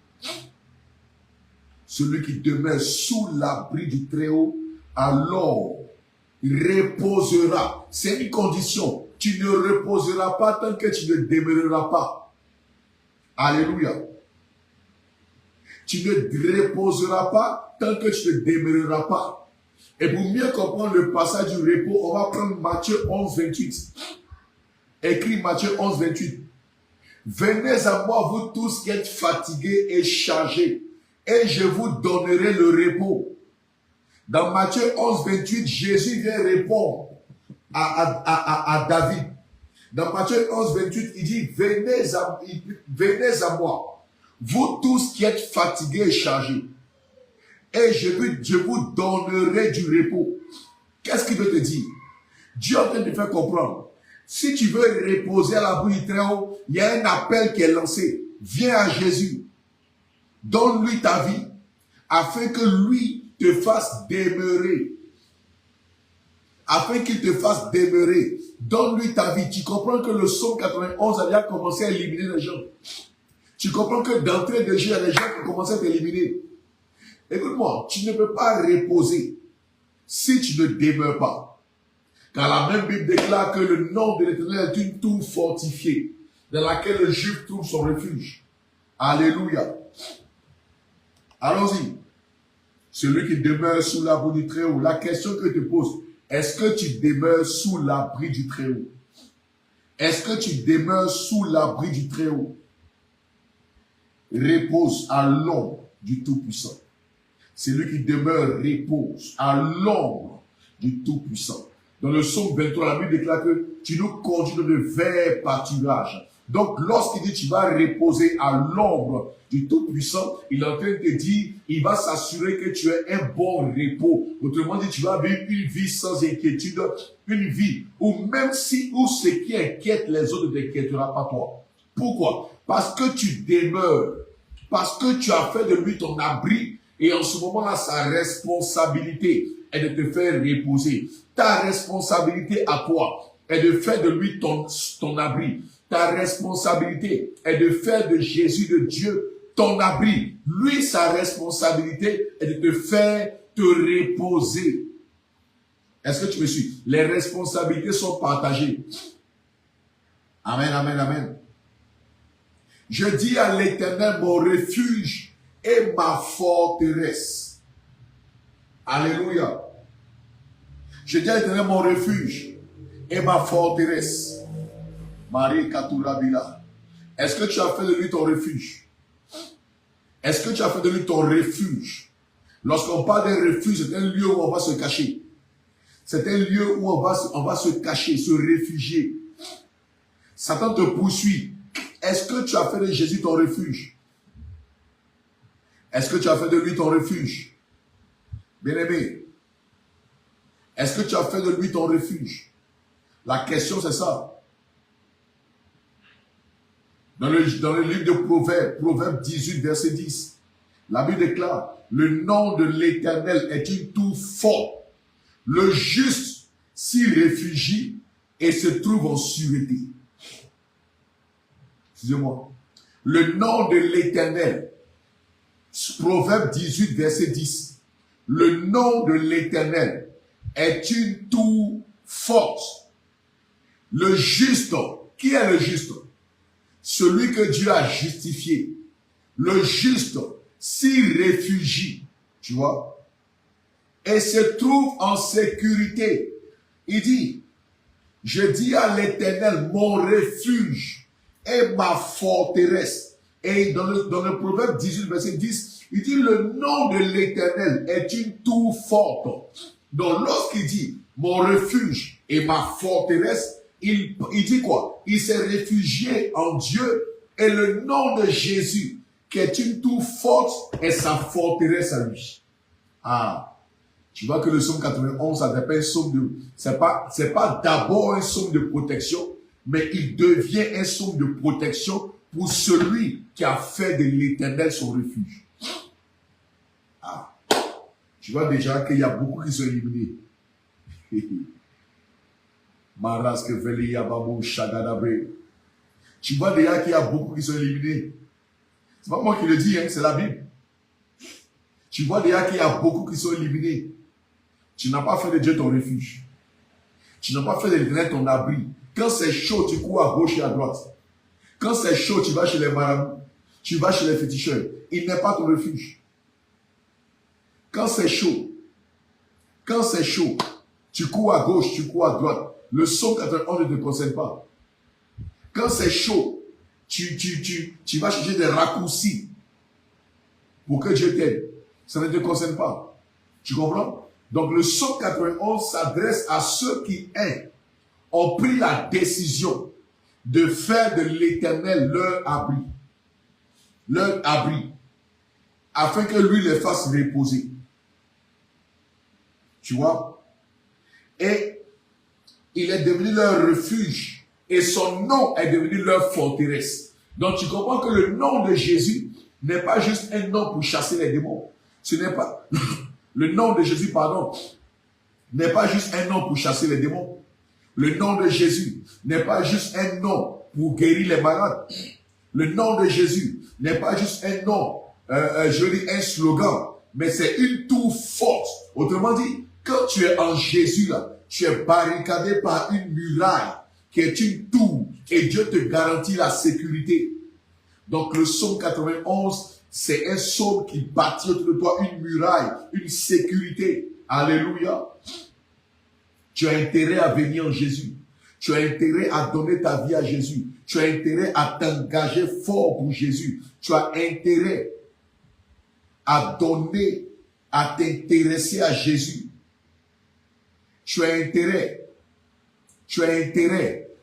Celui qui demeure sous l'abri du Très-Haut, alors reposera. C'est une condition. Tu ne reposeras pas tant que tu ne demeureras pas. Alléluia. Tu ne reposeras pas tant que tu ne demeureras pas. Et pour mieux comprendre le passage du repos, on va prendre Matthieu 11, 28. Écrit Matthieu 11, 28. Venez à moi, vous tous qui êtes fatigués et chargés, et je vous donnerai le repos. Dans Matthieu 11, 28, Jésus vient répondre à David. Dans Matthieu 11, 28, il dit, venez à moi, vous tous qui êtes fatigués et chargés, et je vous donnerai du repos. Qu'est-ce qu'il veut te dire? Dieu est en train de te faire comprendre. Si tu veux reposer à l'abri du Très-Haut, il y a un appel qui est lancé. Viens à Jésus. Donne-lui ta vie, afin que lui te fasse demeurer. Afin qu'il te fasse demeurer. Donne-lui ta vie. Tu comprends que le psaume 91 a déjà commencé à éliminer les gens. Tu comprends que d'entrée de jeu, il y a des gens qui commencent à t'éliminer. Écoute-moi, tu ne peux pas reposer si tu ne demeures pas. Car la même Bible déclare que le nom de l'Éternel est une tour fortifiée, dans laquelle le Juif trouve son refuge. Alléluia. Allons-y. Celui qui demeure sous l'abri du Très-Haut. La question que je te pose, est-ce que tu demeures sous l'abri du Très-Haut? Est-ce que tu demeures sous l'abri du Très-Haut? Repose à l'ombre du Tout-Puissant. Celui qui demeure repose à l'ombre du Tout-Puissant. Dans le psaume 23, la Bible déclare que tu nous conduis dans de verts pâturages. Donc, lorsqu'il dit tu vas reposer à l'ombre du Tout-Puissant, il est en train de te dire, il va s'assurer que tu aies un bon repos. Autrement dit, tu vas vivre une vie sans inquiétude, une vie où même si où ce qui inquiète les autres ne t'inquiétera pas toi. Pourquoi? Parce que tu demeures, parce que tu as fait de lui ton abri, et en ce moment-là, sa responsabilité est de te faire reposer. Ta responsabilité à toi est de faire de lui ton abri. Ta responsabilité est de faire de Jésus, de Dieu, ton abri. Lui, sa responsabilité est de te faire te reposer. Est-ce que tu me suis? Les responsabilités sont partagées. Amen, amen, amen. Je dis à l'Éternel, mon refuge et ma forteresse. Alléluia. Je dis à l'Éternel, mon refuge et ma forteresse. Marie Katourabila. Est-ce que tu as fait de lui ton refuge? Est-ce que tu as fait de lui ton refuge? Lorsqu'on parle d'un refuge, c'est un lieu où on va se cacher. C'est un lieu où on va se cacher, se réfugier. Satan te poursuit. Est-ce que tu as fait de Jésus ton refuge? Est-ce que tu as fait de lui ton refuge? Bien-aimé, est-ce que tu as fait de lui ton refuge? La question, c'est ça. Dans le livre de Proverbes, Proverbe 18, verset 10, la Bible déclare, le nom de l'Éternel est une tour forte. Le juste s'y réfugie et se trouve en sûreté. Excusez-moi. Le nom de l'Éternel, Proverbe 18, verset 10, le nom de l'Éternel est une tour forte. Le juste, qui est le juste? Celui que Dieu a justifié. Le juste s'y réfugie, tu vois, et se trouve en sécurité. Il dit, je dis à l'Éternel, mon refuge et ma forteresse. Et dans le Proverbe 18, verset 10, il dit, le nom de l'Éternel est une tour forte. Donc lorsqu'il dit, mon refuge et ma forteresse, il dit quoi? Il s'est réfugié en Dieu et le nom de Jésus, qui est une tour forte, est sa forteresse à lui. Ah, tu vois que le psaume 91, ça n'est pas un psaume de, c'est pas d'abord un psaume de protection, mais il devient un psaume de protection pour celui qui a fait de l'Éternel son refuge. Ah, tu vois déjà qu'il y a beaucoup qui sont éliminés. Tu vois déjà qu'il y a beaucoup qui sont éliminés. C'est pas moi qui le dis, hein, c'est la Bible. Tu vois déjà qu'il y a beaucoup qui sont éliminés. Tu n'as pas fait de Dieu ton refuge. Tu n'as pas fait de l'Éternel ton abri. Quand c'est chaud, tu cours à gauche et à droite. Quand c'est chaud, tu vas chez les marabouts. Tu vas chez les féticheurs. Il n'est pas ton refuge. Quand c'est chaud, tu cours à gauche, tu cours à droite. Le psaume 91 ne te concerne pas. Quand c'est chaud, tu vas chercher des raccourcis pour que Dieu t'aide. Ça ne te concerne pas. Tu comprends? Donc le psaume 91 s'adresse à ceux qui ont pris la décision de faire de l'Éternel leur abri, afin que lui les fasse reposer. Tu vois? Et il est devenu leur refuge et son nom est devenu leur forteresse. Donc tu comprends que le nom de Jésus n'est pas juste un nom pour chasser les démons. Ce n'est pas le nom de Jésus, pardon, n'est pas juste un nom pour chasser les démons. Le nom de Jésus n'est pas juste un nom pour guérir les malades. Le nom de Jésus n'est pas juste un nom, je dis un slogan, mais c'est une tour forte. Autrement dit, quand tu es en Jésus là, tu es barricadé par une muraille qui est une tour et Dieu te garantit la sécurité. Donc le psaume 91, c'est un psaume qui bâtit autour de toi une muraille, une sécurité. Alléluia. Tu as intérêt à venir en Jésus. Tu as intérêt à donner ta vie à Jésus. Tu as intérêt à t'engager fort pour Jésus. Tu as intérêt à donner, à t'intéresser à Jésus. Tu as intérêt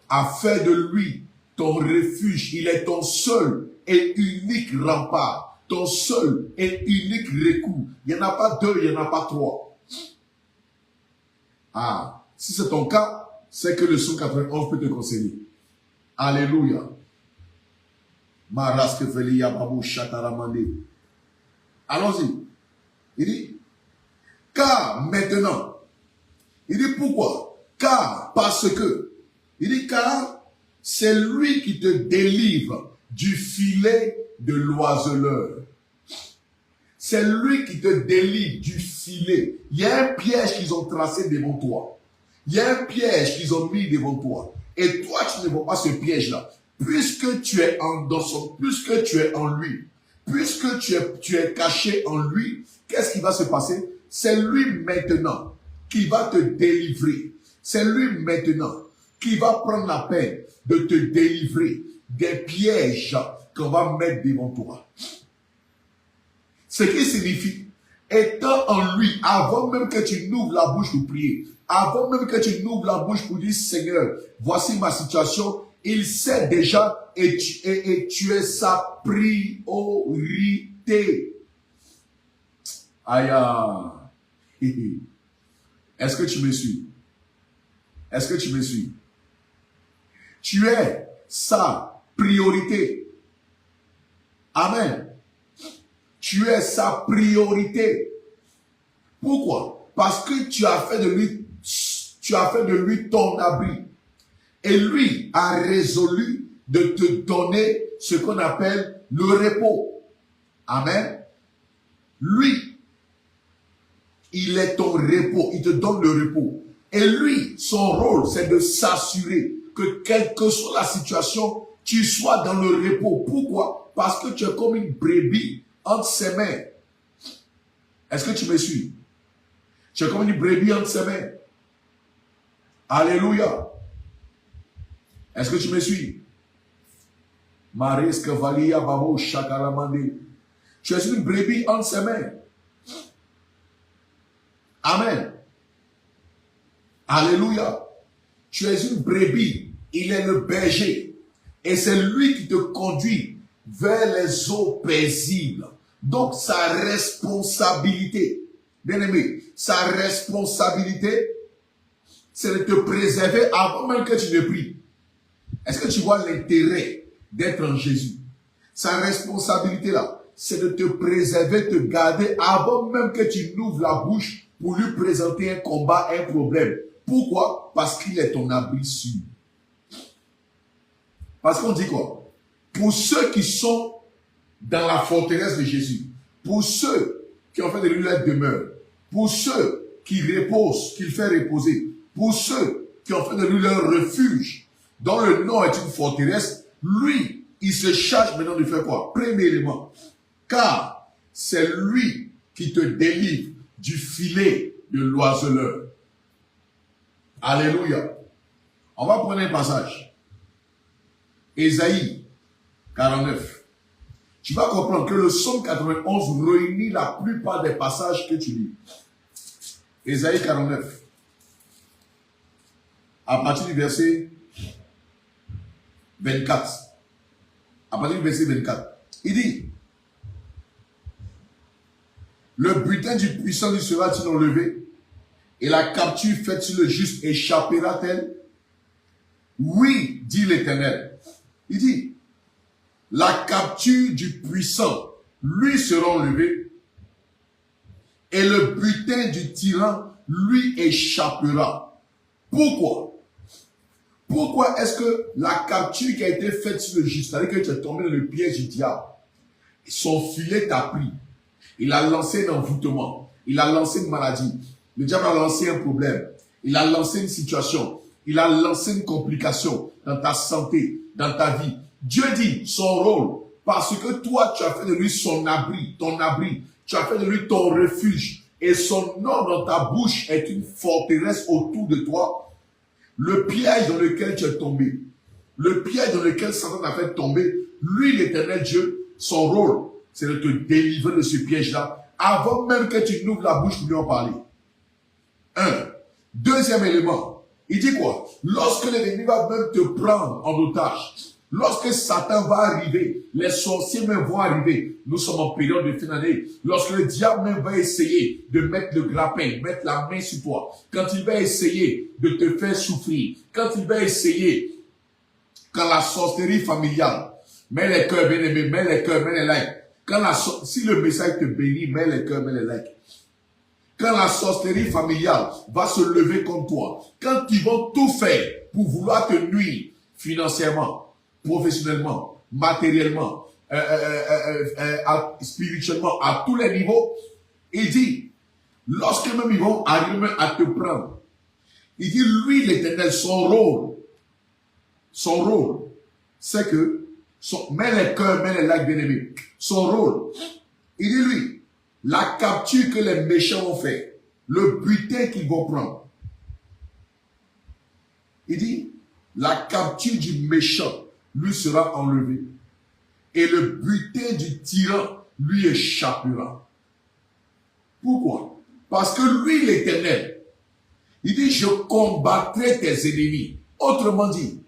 à faire de lui ton refuge. Il est ton seul et unique rempart. Ton seul et unique recours. Il n'y en a pas deux, il n'y en a pas trois. Ah, si c'est ton cas, c'est que le psaume 91 peut te conseiller. Alléluia. Allons-y. Il dit, car maintenant, il dit pourquoi? Car, parce que, il dit car, c'est lui qui te délivre du filet de l'oiseleur. C'est lui qui te délivre du filet. Il y a un piège qu'ils ont tracé devant toi. Il y a un piège qu'ils ont mis devant toi. Et toi, tu ne vois pas ce piège-là. Puisque tu es puisque tu es en lui, puisque tu es caché en lui, qu'est-ce qui va se passer? C'est lui maintenant qui va te délivrer. C'est lui maintenant qui va prendre la peine de te délivrer des pièges qu'on va mettre devant toi. Ce qui signifie, étant en lui, avant même que tu n'ouvres la bouche pour prier, avant même que tu n'ouvres la bouche pour dire Seigneur, voici ma situation, il sait déjà et tu es sa priorité. Aïe. Est-ce que tu me suis? Est-ce que tu me suis? Tu es sa priorité. Amen. Tu es sa priorité. Pourquoi? Parce que tu as fait de lui ton abri. Et lui a résolu de te donner ce qu'on appelle le repos. Amen. Lui, il est ton repos. Il te donne le repos. Et lui, son rôle, c'est de s'assurer que quelle que soit la situation, tu sois dans le repos. Pourquoi? Parce que tu es comme une brebis entre ses mains. Est-ce que tu me suis? Tu es comme une brebis entre ses mains. Alléluia. Est-ce que tu me suis? Maris Valia Babo Shakaramande. Tu es une brebis entre ses mains. Amen. Alléluia. Tu es une brebis. Il est le berger. Et c'est lui qui te conduit vers les eaux paisibles. Donc sa responsabilité, bien aimé, sa responsabilité, c'est de te préserver avant même que tu ne pries. Est-ce que tu vois l'intérêt d'être en Jésus? Sa responsabilité là, c'est de te préserver, te garder avant même que tu n'ouvres la bouche pour lui présenter un combat, un problème. Pourquoi? Parce qu'il est ton abri sûr. Parce qu'on dit quoi? Pour ceux qui sont dans la forteresse de Jésus, pour ceux qui ont fait de lui la demeure, pour ceux qui reposent, qu'il fait reposer, pour ceux qui ont fait de lui leur refuge, dont le nom est une forteresse, lui, il se charge maintenant de faire quoi? Premier élément, car c'est lui qui te délivre du filet de l'oiseleur. Alléluia. On va prendre un passage. Ésaïe 49. Tu vas comprendre que le psaume 91 réunit la plupart des passages que tu lis. Ésaïe 49. À partir du verset 24. À partir du verset 24. Il dit, le butin du puissant lui sera-t-il enlevé? Et la capture faite sur le juste échappera-t-elle? Oui, dit l'Éternel. Il dit, la capture du puissant lui sera enlevée et le butin du tyran lui échappera. Pourquoi? Pourquoi est-ce que la capture qui a été faite sur le juste, c'est-à-dire que tu es tombé dans le piège du diable, son filet t'a pris, il a lancé un envoûtement, il a lancé une maladie, le diable a lancé un problème, il a lancé une situation, il a lancé une complication dans ta santé, dans ta vie. Dieu dit son rôle, parce que toi, tu as fait de lui son abri, ton abri. Tu as fait de lui ton refuge. Et son nom dans ta bouche est une forteresse autour de toi. Le piège dans lequel tu es tombé, le piège dans lequel Satan t'a fait tomber, lui, l'Éternel Dieu, son rôle, c'est de te délivrer de ce piège-là, avant même que tu n'ouvres la bouche pour lui en parler. Un. Deuxième élément, il dit quoi? Lorsque l'ennemi va même te prendre en otage, lorsque Satan va arriver, les sorciers même vont arriver. Nous sommes en période de fin d'année. Lorsque le diable même va essayer de mettre le grappin, mettre la main sur toi, quand il va essayer de te faire souffrir, quand il va essayer, quand la sorcellerie familiale, mets les cœurs bien aimés, mets les cœurs, mets les likes. Si le message te bénit, mets les cœurs, mets les likes. Quand la sorcellerie familiale va se lever contre toi, quand ils vont tout faire pour vouloir te nuire financièrement, professionnellement, matériellement, spirituellement, à tous les niveaux, il dit, lorsque même ils vont arriver à te prendre, il dit, lui, l'Éternel, son rôle, c'est que, mets les cœurs, mets les likes, bien aimés, son rôle, il dit, lui, la capture que les méchants ont fait, le butin qu'ils vont prendre, il dit, la capture du méchant lui sera enlevé et le butin du tyran lui échappera. Pourquoi? Parce que lui, l'Éternel, il dit, je combattrai tes ennemis. Autrement dit,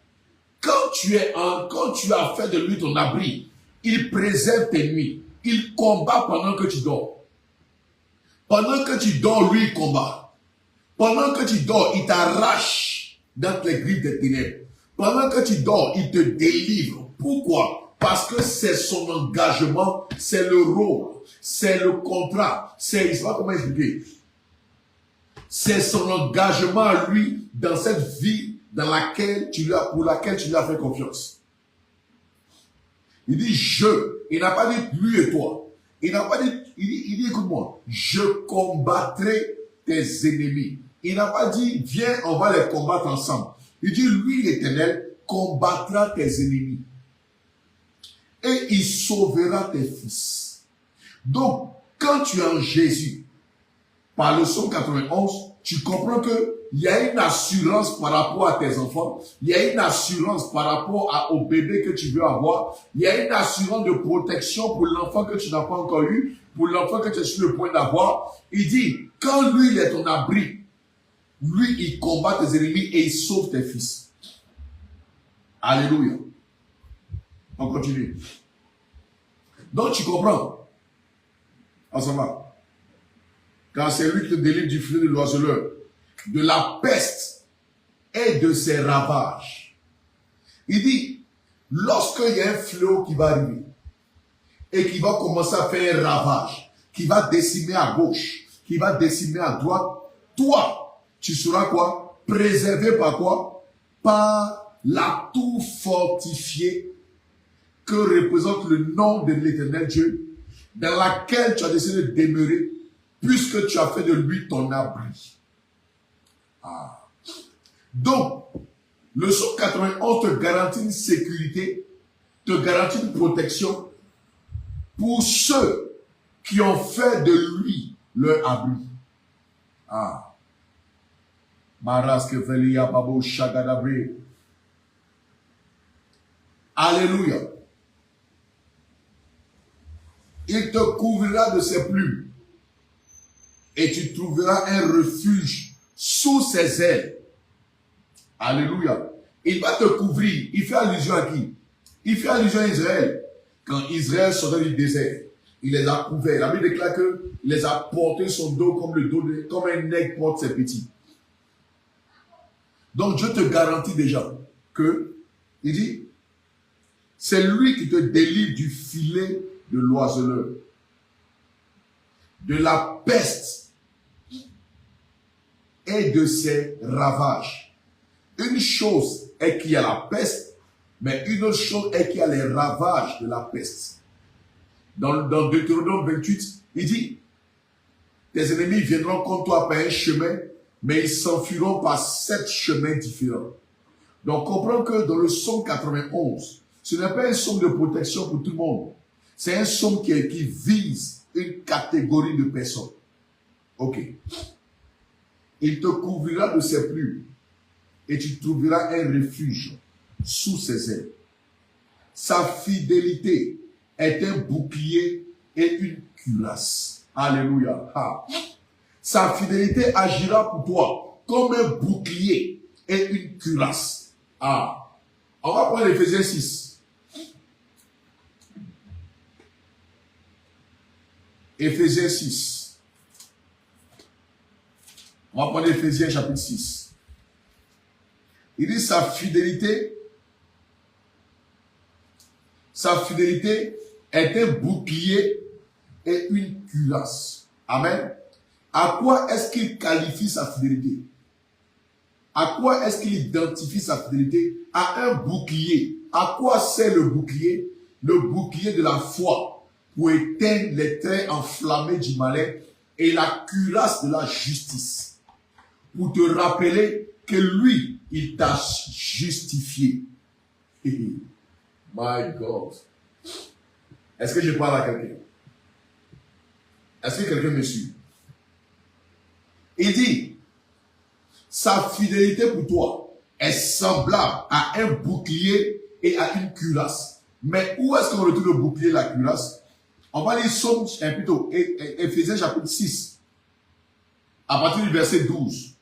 quand tu as fait de lui ton abri, il préserve tes nuits. Il combat pendant que tu dors. Pendant que tu dors, lui, il combat. Pendant que tu dors, il t'arrache dans les griffes des ténèbres. Pendant que tu dors, il te délivre. Pourquoi? Parce que c'est son engagement, c'est le rôle, c'est le contrat, c'est, je sais pas comment expliquer. C'est son engagement à lui dans cette vie dans laquelle pour laquelle tu lui as fait confiance. Il dit je. Il n'a pas dit lui et toi. Il n'a pas dit, il dit écoute-moi, je combattrai tes ennemis. Il n'a pas dit viens, on va les combattre ensemble. Il dit lui l'Éternel combattra tes ennemis. Et il sauvera tes fils. Donc, quand tu es en Jésus, par le psaume 91, tu comprends qu'il y a une assurance par rapport à tes enfants, il y a une assurance par rapport au bébé que tu veux avoir, il y a une assurance de protection pour l'enfant que tu n'as pas encore eu, pour l'enfant que tu es sur le point d'avoir. Il dit, quand lui, il est ton abri, lui, il combat tes ennemis et il sauve tes fils. Alléluia. On continue. Donc, tu comprends. Ensemble. Car c'est lui qui te délivre du filet de l'oiseleur, de la peste et de ses ravages. Il dit, lorsqu'il y a un fléau qui va arriver et qui va commencer à faire un ravage, qui va décimer à gauche, qui va décimer à droite, toi, tu seras quoi? Préservé par quoi? Par la tour fortifiée que représente le nom de l'Éternel Dieu, dans laquelle tu as décidé de demeurer, puisque tu as fait de lui ton abri. Ah. Donc, le psaume 91 te garantit une sécurité, te garantit une protection pour ceux qui ont fait de lui leur abri. Ah. Maraske Velia Babo Shagadabre. Alléluia. Il te couvrira de ses plumes et tu trouveras un refuge sous ses ailes. Alléluia. Il va te couvrir. Il fait allusion à qui? Il fait allusion à Israël. Quand Israël sortait du désert, il les a couverts. La Bible déclare qu'il les a portés son dos comme un aigle porte ses petits. Donc je te garantis déjà que, il dit, c'est lui qui te délivre du filet de l'oiseleur, de la peste et de ses ravages. Une chose est qu'il y a la peste, mais une autre chose est qu'il y a les ravages de la peste. Dans Deutéronome 28, il dit, tes ennemis viendront contre toi par un chemin, mais ils s'enfuiront par 7 chemins différents. Donc comprends que dans le psaume 91, ce n'est pas un psaume de protection pour tout le monde. C'est un psaume qui vise une catégorie de personnes. Ok. Il te couvrira de ses plumes et tu trouveras un refuge sous ses ailes. Sa fidélité est un bouclier et une cuirasse. Alléluia. Ah. Sa fidélité agira pour toi comme un bouclier et une cuirasse. Ah. On va prendre Éphésiens 6. Éphésiens 6. On va prendre Éphésiens chapitre 6. Il dit sa fidélité est un bouclier et une cuirasse. Amen. À quoi est-ce qu'il qualifie sa fidélité? À quoi est-ce qu'il identifie sa fidélité? À un bouclier. À quoi sert le bouclier? Le bouclier de la foi pour éteindre les traits enflammés du malin et la cuirasse de la justice. Pour te rappeler que lui, il t'a justifié. My God. Est-ce que je parle à quelqu'un? Est-ce que quelqu'un me suit? Il dit, sa fidélité pour toi est semblable à un bouclier et à une cuirasse. Mais où est-ce qu'on retrouve le bouclier et la cuirasse? On va lire Éphésiens chapitre 6, à partir du verset 12.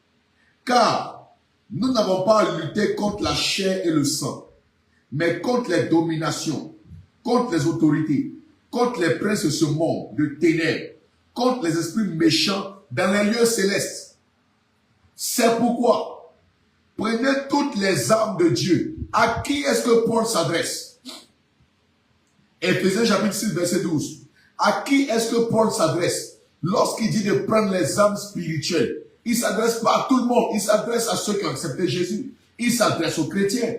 Car nous n'avons pas à lutter contre la chair et le sang, mais contre les dominations, contre les autorités, contre les princes de ce monde de ténèbres, contre les esprits méchants dans les lieux célestes. C'est pourquoi, prenez toutes les armes de Dieu. À qui est-ce que Paul s'adresse? Éphésiens chapitre 6, verset 12. À qui est-ce que Paul s'adresse lorsqu'il dit de prendre les armes spirituelles? Il ne s'adresse pas à tout le monde, il s'adresse à ceux qui ont accepté Jésus. Il s'adresse aux chrétiens.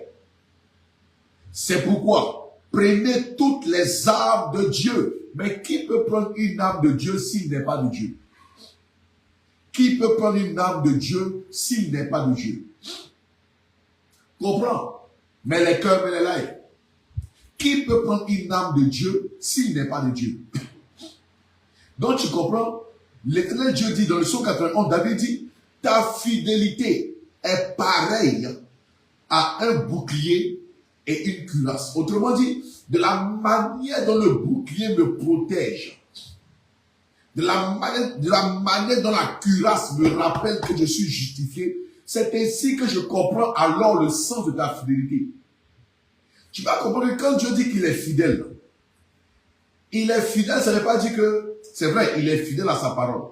C'est pourquoi, prenez toutes les armes de Dieu. Mais qui peut prendre une arme de Dieu s'il n'est pas de Dieu? Qui peut prendre une arme de Dieu s'il n'est pas de Dieu? Comprends? Mais les cœurs, mais les lèvres. Qui peut prendre une arme de Dieu s'il n'est pas de Dieu? Donc tu comprends? L'Éternel Dieu dit dans le psaume 91, David dit, ta fidélité est pareille à un bouclier et une cuirasse. Autrement dit, de la manière dont le bouclier me protège, de la manière dont la cuirasse me rappelle que je suis justifié, c'est ainsi que je comprends alors le sens de ta fidélité. Tu vas comprendre que quand Dieu dit qu'il est fidèle, ça ne veut pas dire que, c'est vrai, il est fidèle à sa parole.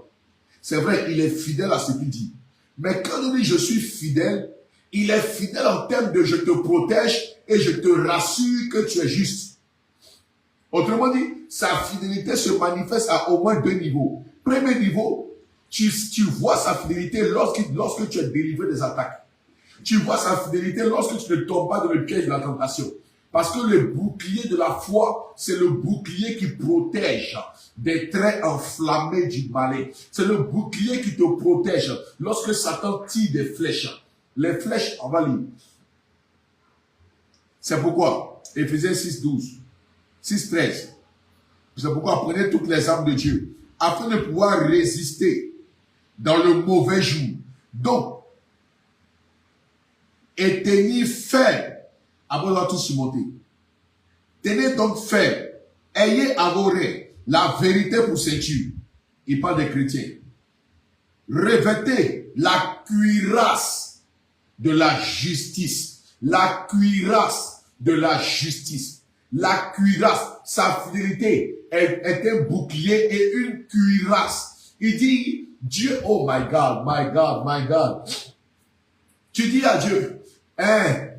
C'est vrai, il est fidèle à ce qu'il dit. Mais quand il dit je suis fidèle, il est fidèle en termes de je te protège et je te rassure que tu es juste. Autrement dit, sa fidélité se manifeste à au moins deux niveaux. Premier niveau, tu vois sa fidélité lorsque tu es délivré des attaques. Tu vois sa fidélité lorsque tu ne tombes pas dans le piège de la tentation. Parce que le bouclier de la foi, c'est le bouclier qui protège des traits enflammés du malin. C'est le bouclier qui te protège lorsque Satan tire des flèches. Les flèches, on va lire. C'est pourquoi, Éphésiens 6, 12, 6, 13. C'est pourquoi prenez toutes les armes de Dieu, afin de pouvoir résister dans le mauvais jour. Donc, et tenir ferme. Après, on va tous surmonter. Tenez donc ferme. Ayez à vos reins la vérité pour ceinture. Il parle des chrétiens. Revêtez la cuirasse de la justice. La cuirasse de la justice. La cuirasse, sa fidélité est un bouclier et une cuirasse. Il dit, Dieu, oh my God, my God, my God. Tu dis à Dieu,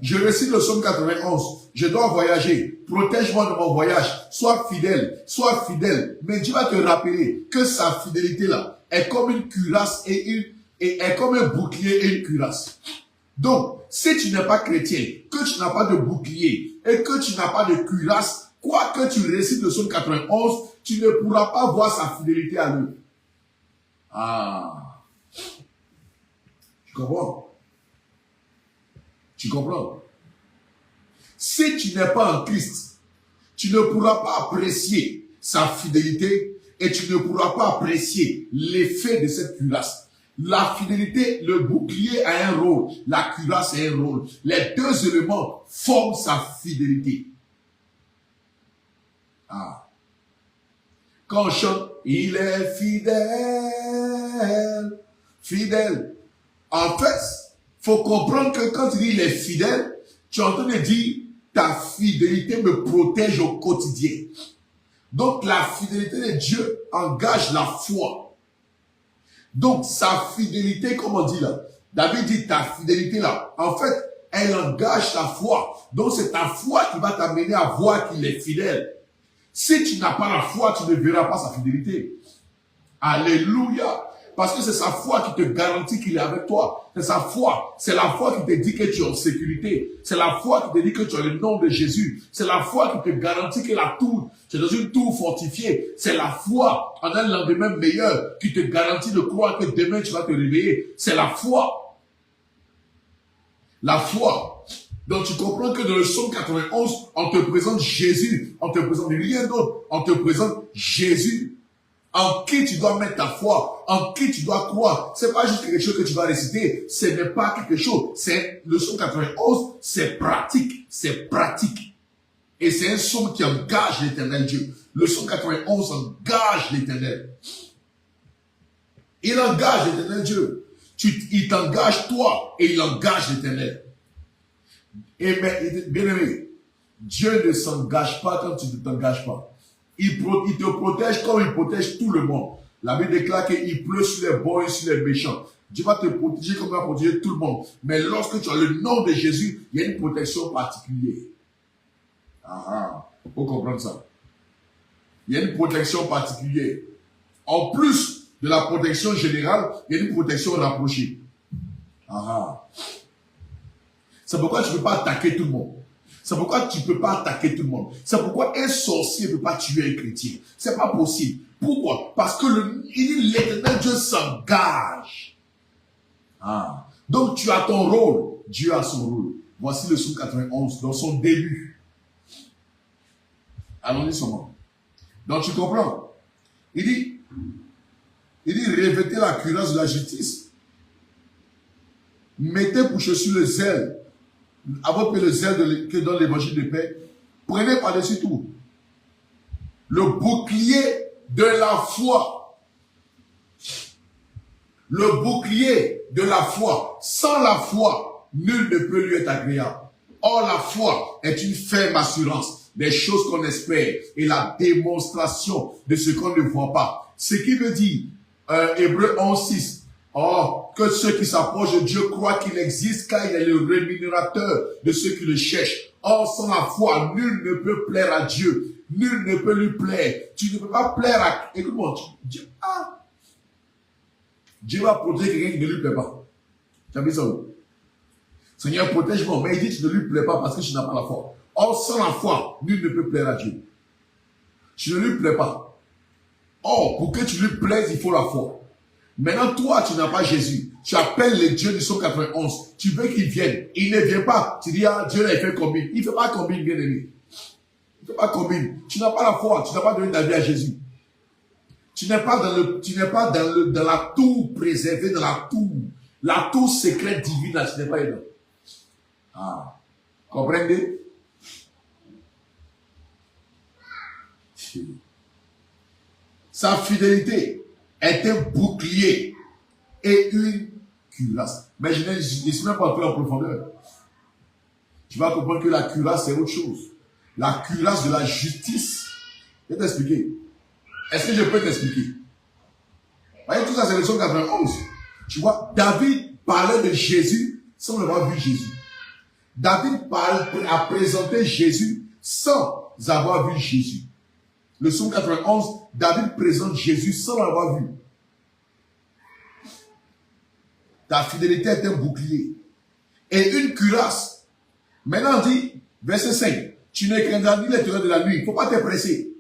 je récite le psaume 91, je dois voyager, protège-moi de mon voyage, sois fidèle. Mais Dieu va te rappeler que sa fidélité là est comme une cuirasse et est comme un bouclier et une cuirasse. Donc, si tu n'es pas chrétien, que tu n'as pas de bouclier et que tu n'as pas de cuirasse, quoi que tu récites le psaume 91, tu ne pourras pas voir sa fidélité à lui. Ah. Tu comprends? Tu comprends? Si tu n'es pas en Christ, tu ne pourras pas apprécier sa fidélité et tu ne pourras pas apprécier l'effet de cette cuirasse. La fidélité, le bouclier a un rôle, la cuirasse a un rôle. Les deux éléments forment sa fidélité. Ah. Quand on chante, il est fidèle, fidèle. En fait, faut comprendre que quand tu dis il est fidèle, tu es en train de dire ta fidélité me protège au quotidien. Donc la fidélité de Dieu engage la foi. Donc sa fidélité, comme on dit là, David dit ta fidélité là, en fait, elle engage ta foi. Donc c'est ta foi qui va t'amener à voir qu'il est fidèle. Si tu n'as pas la foi, tu ne verras pas sa fidélité. Alléluia. Parce que c'est sa foi qui te garantit qu'il est avec toi. C'est sa foi. C'est la foi qui te dit que tu es en sécurité. C'est la foi qui te dit que tu as le nom de Jésus. C'est la foi qui te garantit que la tour, tu es dans une tour fortifiée. C'est la foi en un lendemain meilleur qui te garantit de croire que demain tu vas te réveiller. C'est la foi. La foi. Donc tu comprends que dans le psaume 91, on te présente Jésus. On te présente rien d'autre. On te présente Jésus. En qui tu dois mettre ta foi, en qui tu dois croire. C'est pas juste quelque chose que tu dois réciter. Ce n'est pas quelque chose. C'est le psaume 91, c'est pratique. C'est pratique. Et c'est un psaume qui engage l'Éternel Dieu. Le psaume 91 engage l'Éternel. Il engage l'Éternel Dieu. Il t'engage toi et il engage l'Éternel. Et bien aimé, Dieu ne s'engage pas quand tu ne t'engages pas. Il te protège comme il protège tout le monde. La Bible déclare qu'il pleut sur les bons et sur les méchants. Dieu va te protéger comme il va protéger tout le monde. Mais lorsque tu as le nom de Jésus, il y a une protection particulière. Il faut comprendre ça. Il y a une protection particulière. En plus de la protection générale, il y a une protection rapprochée. C'est pourquoi tu ne peux pas attaquer tout le monde. C'est pourquoi tu ne peux pas attaquer tout le monde. C'est pourquoi un sorcier ne peut pas tuer un chrétien. C'est pas possible. Pourquoi? Parce que l'Éternel Dieu s'engage. Donc tu as ton rôle. Dieu a son rôle. Voici le psaume 91 dans son début. Allons-y seulement. Donc tu comprends. Il dit, revêtez la cuirasse de la justice. Mettez pour chaussure le zèle. Avant que le zèle que donne l'évangile de paix. Prenez par-dessus tout le bouclier de la foi. Le bouclier de la foi. Sans la foi, nul ne peut lui être agréable. Or, la foi est une ferme assurance des choses qu'on espère et la démonstration de ce qu'on ne voit pas. Ce qui veut dire, Hébreux 11:6, que ceux qui s'approchent de Dieu croient qu'il existe car il est le rémunérateur de ceux qui le cherchent. Or, sans la foi, nul ne peut plaire à Dieu. Nul ne peut lui plaire. Tu ne peux pas plaire à... Écoute-moi, Dieu va protéger quelqu'un qui ne lui plaît pas. Tu as vu ça où? Seigneur, protège-moi. Mais il dit, tu ne lui plais pas parce que tu n'as pas la foi. Or, sans la foi, nul ne peut plaire à Dieu. Tu ne lui plais pas. Or, pour que tu lui plaises, il faut la foi. Maintenant, toi, tu n'as pas Jésus. Tu appelles les dieux du psaume 91. Tu veux qu'il vienne. Il ne vient pas. Tu dis, Dieu l'a fait combine. Il ne fait pas combine, bien aimé. Il ne fait pas combine. Tu n'as pas la foi. Tu n'as pas donné ta vie à Jésus. Tu n'es pas dans la tour préservée, dans la tour secrète divine, là, tu n'es pas dedans. Comprenez? Sa fidélité est un bouclier et une cuirasse. Mais je ne suis même pas entré en profondeur. Tu vas comprendre que la cuirasse, c'est autre chose. La cuirasse de la justice. Je vais t'expliquer. Est-ce que je peux t'expliquer? Vous voyez, tout ça, c'est le psaume 91. Tu vois, David parlait de Jésus sans avoir vu Jésus. David a présenté Jésus sans avoir vu Jésus. Le psaume 91, David présente Jésus sans l'avoir vu. Ta fidélité est un bouclier et une cuirasse. Maintenant, on dit, verset 5, tu ne craindras ni les terreurs de la nuit. Il ne faut pas te presser.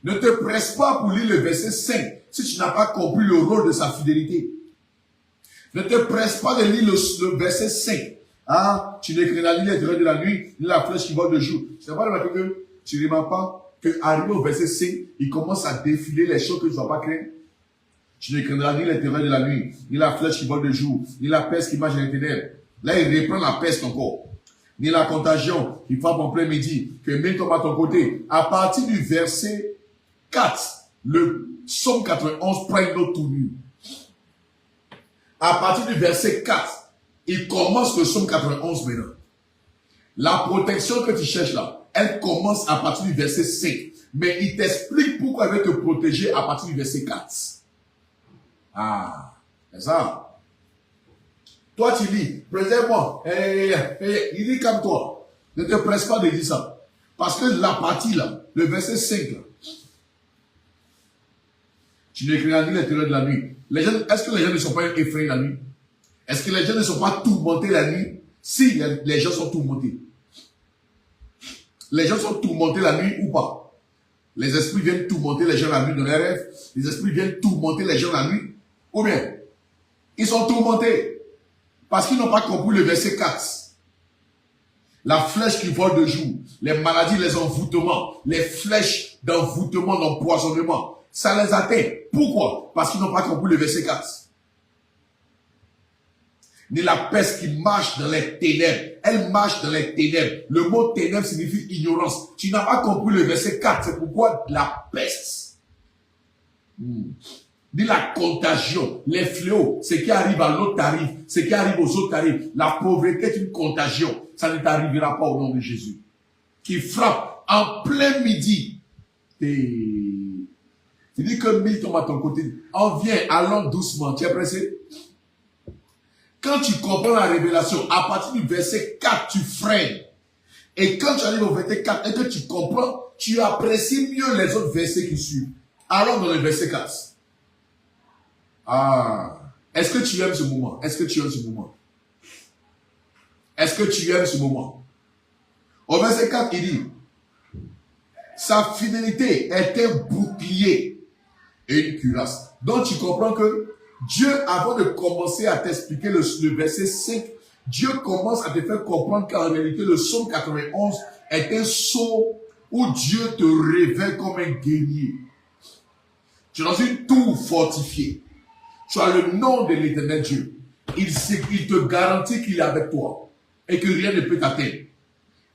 Ne te presse pas pour lire le verset 5 si tu n'as pas compris le rôle de sa fidélité. Ne te presse pas de lire le verset 5. Tu ne craindras ni les terreurs de la nuit, ni la flèche qui vole de jour. Tu n'as pas remarqué que tu ne remarques pas qu'arrivé au verset 5, il commence à défiler les choses que tu ne dois pas craindre. Tu ne craindras ni les terreurs de la nuit, ni la flèche qui vole de jour, ni la peste qui marche dans les ténèbres. Là, il reprend la peste encore. Ni la contagion qui frappe en plein midi, que mille tombent à ton côté. À partir du verset 4, le psaume 91 prend une autre tournure. À partir du verset 4, il commence le psaume 91 maintenant. La protection que tu cherches là, elle commence à partir du verset 5. Mais il t'explique pourquoi il veut te protéger à partir du verset 4. C'est ça. Toi, tu lis, préserve-moi. Il dit comme toi. Ne te presse pas de dire ça. Parce que la partie là, le verset 5 là, tu ne craindras ni les terreurs de la nuit. Est-ce que les gens ne sont pas effrayés la nuit? Est-ce que les gens ne sont pas tourmentés la nuit? Si, les gens sont tourmentés. Les gens sont tourmentés la nuit ou pas? Les esprits viennent tourmenter les gens la nuit dans les rêves. Les esprits viennent tourmenter les gens la nuit. Ou bien, ils sont tourmentés parce qu'ils n'ont pas compris le verset 4. La flèche qui vole de jour, les maladies, les envoûtements, les flèches d'envoûtement, d'empoisonnement, ça les atteint. Pourquoi? Parce qu'ils n'ont pas compris le verset 4. Ni la peste qui marche dans les ténèbres. Elle marche dans les ténèbres. Le mot ténèbres signifie ignorance. Tu n'as pas compris le verset 4. C'est pourquoi la peste. Ni la contagion, les fléaux, ce qui arrive à l'autre t'arrive, ce qui arrive aux autres t'arrive. La pauvreté est une contagion. Ça ne t'arrivera pas au nom de Jésus. Qui frappe en plein midi. Il dit que 1000 tombent à ton côté. On vient, allons doucement. Tu es pressé? Quand tu comprends la révélation, à partir du verset 4, tu freines. Et quand tu arrives au verset 4 et que tu comprends, tu apprécies mieux les autres versets qui suivent. Allons dans le verset 4. Ah. Est-ce que tu aimes ce moment? Est-ce que tu aimes ce moment? Est-ce que tu aimes ce moment? Au verset 4, il dit, sa fidélité est un bouclier et une cuirasse. Donc tu comprends que Dieu, avant de commencer à t'expliquer le verset 5, Dieu commence à te faire comprendre qu'en réalité, le psaume 91 est un psaume où Dieu te révèle comme un guerrier. Tu es dans une tour fortifiée. Tu as le nom de l'Éternel Dieu. Il te garantit qu'il est avec toi et que rien ne peut t'atteindre.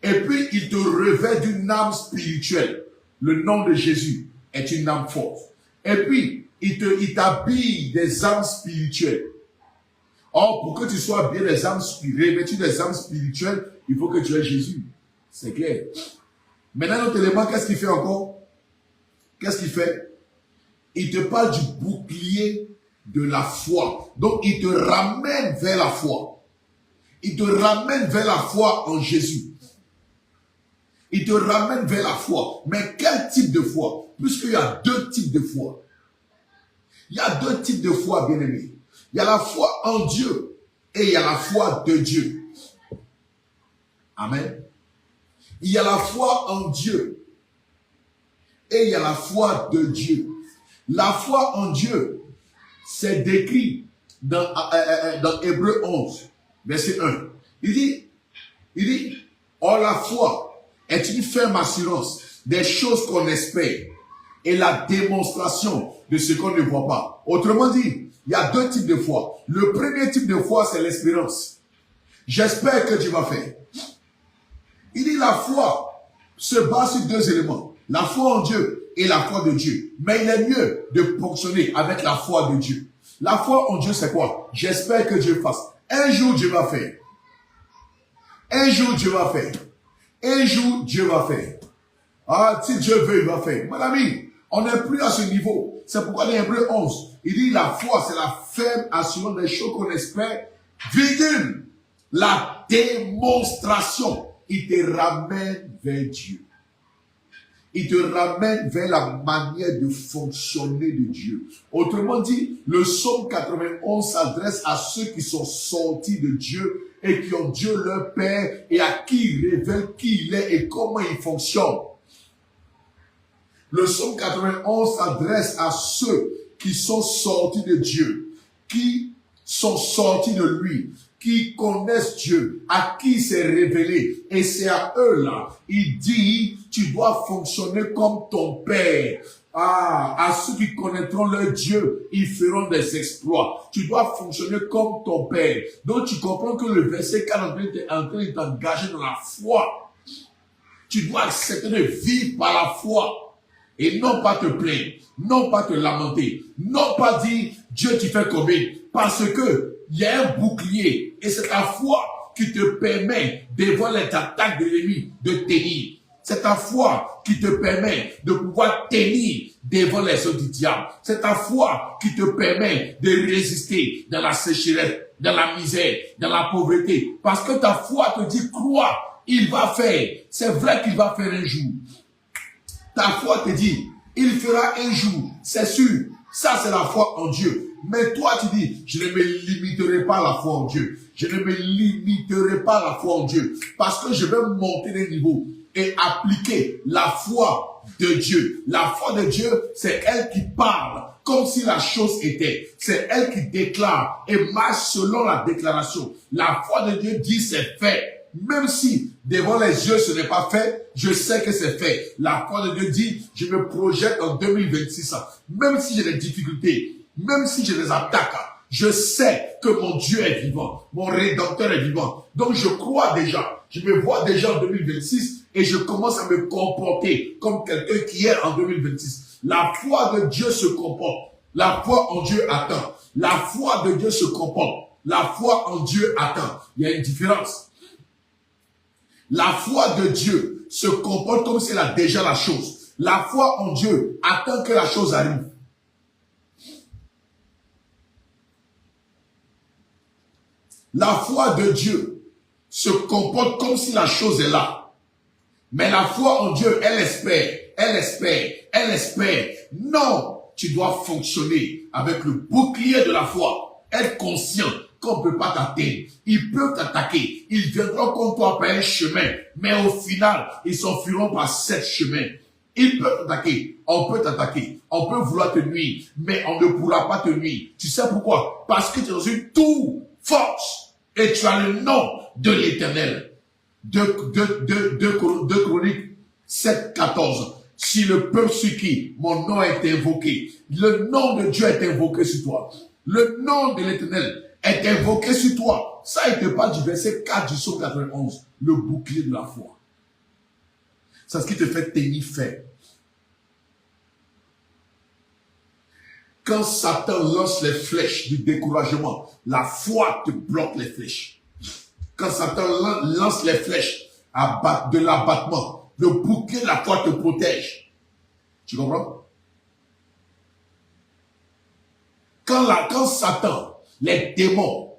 Et puis, il te révèle d'une âme spirituelle. Le nom de Jésus est une âme forte. Et puis, il t'habille des âmes spirituelles. Or, pour que tu sois bien des âmes revêtu des âmes spirituelles, il faut que tu aies Jésus. C'est clair. Maintenant, notre élément, qu'est-ce qu'il fait encore? Qu'est-ce qu'il fait? Il te parle du bouclier de la foi. Donc, il te ramène vers la foi. Il te ramène vers la foi en Jésus. Il te ramène vers la foi. Mais quel type de foi? Puisqu'il y a deux types de foi. Il y a deux types de foi, bien-aimés. Il y a la foi en Dieu et il y a la foi de Dieu. Amen. Il y a la foi en Dieu et il y a la foi de Dieu. La foi en Dieu, c'est décrit dans Hébreux 11, verset 1. Il dit, or la foi est une ferme assurance des choses qu'on espère et la démonstration de ce qu'on ne voit pas. Autrement dit, il y a deux types de foi. Le premier type de foi, c'est l'espérance. J'espère que Dieu va faire. Il dit la foi se base sur deux éléments. La foi en Dieu et la foi de Dieu. Mais il est mieux de fonctionner avec la foi de Dieu. La foi en Dieu, c'est quoi? J'espère que Dieu fasse. Un jour, Dieu va faire. Un jour, Dieu va faire. Un jour, Dieu va faire. Ah, si Dieu veut, il va faire. Mon ami, on n'est plus à ce niveau. C'est pourquoi dans Hébreux 11, il dit la foi, c'est la ferme assurance des choses qu'on espère, virgule, la démonstration. Il te ramène vers Dieu. Il te ramène vers la manière de fonctionner de Dieu. Autrement dit, le psaume 91 s'adresse à ceux qui sont sortis de Dieu et qui ont Dieu leur Père et à qui il révèle qui il est et comment il fonctionne. Le psaume 91 s'adresse à ceux qui sont sortis de Dieu, qui sont sortis de lui, qui connaissent Dieu, à qui il s'est révélé. Et c'est à eux-là, il dit, tu dois fonctionner comme ton Père. Ah, à ceux qui connaîtront leur Dieu, ils feront des exploits. Tu dois fonctionner comme ton Père. Donc tu comprends que le verset 40 est en train de t'engager dans la foi. Tu dois accepter de vivre par la foi. Et non pas te plaindre, non pas te lamenter, non pas dire Dieu tu fais combien. Parce que il y a un bouclier et c'est ta foi qui te permet devant les attaques de l'ennemi de tenir. C'est ta foi qui te permet de pouvoir tenir devant les eaux du diable. C'est ta foi qui te permet de résister dans la sécheresse, dans la misère, dans la pauvreté. Parce que ta foi te dit crois, il va faire. C'est vrai qu'il va faire un jour. Ta foi te dit, il fera un jour, c'est sûr. Ça, c'est la foi en Dieu. Mais toi, tu dis, je ne me limiterai pas à la foi en Dieu. Je ne me limiterai pas à la foi en Dieu. Parce que je vais monter des niveaux et appliquer la foi de Dieu. La foi de Dieu, c'est elle qui parle comme si la chose était. C'est elle qui déclare et marche selon la déclaration. La foi de Dieu dit c'est fait. Même si devant les yeux ce n'est pas fait, je sais que c'est fait. La foi de Dieu dit, je me projette en 2026. Même si j'ai des difficultés, même si j'ai des attaques, je sais que mon Dieu est vivant, mon Rédempteur est vivant. Donc je crois déjà, je me vois déjà en 2026 et je commence à me comporter comme quelqu'un qui est en 2026. La foi de Dieu se comporte. La foi en Dieu attend. La foi de Dieu se comporte. La foi en Dieu attend. Il y a une différence. La foi de Dieu se comporte comme si elle a déjà la chose. La foi en Dieu attend que la chose arrive. La foi de Dieu se comporte comme si la chose est là. Mais la foi en Dieu, elle espère, elle espère, elle espère. Non, tu dois fonctionner avec le bouclier de la foi. Être conscient qu'on ne peut pas t'atteindre. Ils peuvent t'attaquer. Ils viendront contre toi par un chemin. Mais au final, ils s'enfuiront par 7 chemins. Ils peuvent t'attaquer. On peut t'attaquer. On peut vouloir te nuire. Mais on ne pourra pas te nuire. Tu sais pourquoi? Parce que tu es dans une tour force. Et tu as le nom de l'Éternel. De Chroniques 7, 14. Si le peuple sur qui mon nom est invoqué, le nom de Dieu est invoqué sur toi. Le nom de l'Éternel est invoqué sur toi. Ça, il te parle du verset 4 du psaume 91. Le bouclier de la foi. C'est ce qui te fait tenir ferme. Quand Satan lance les flèches du découragement, la foi te bloque les flèches. Quand Satan lance les flèches de l'abattement, le bouclier de la foi te protège. Tu comprends? Quand Satan, les démons,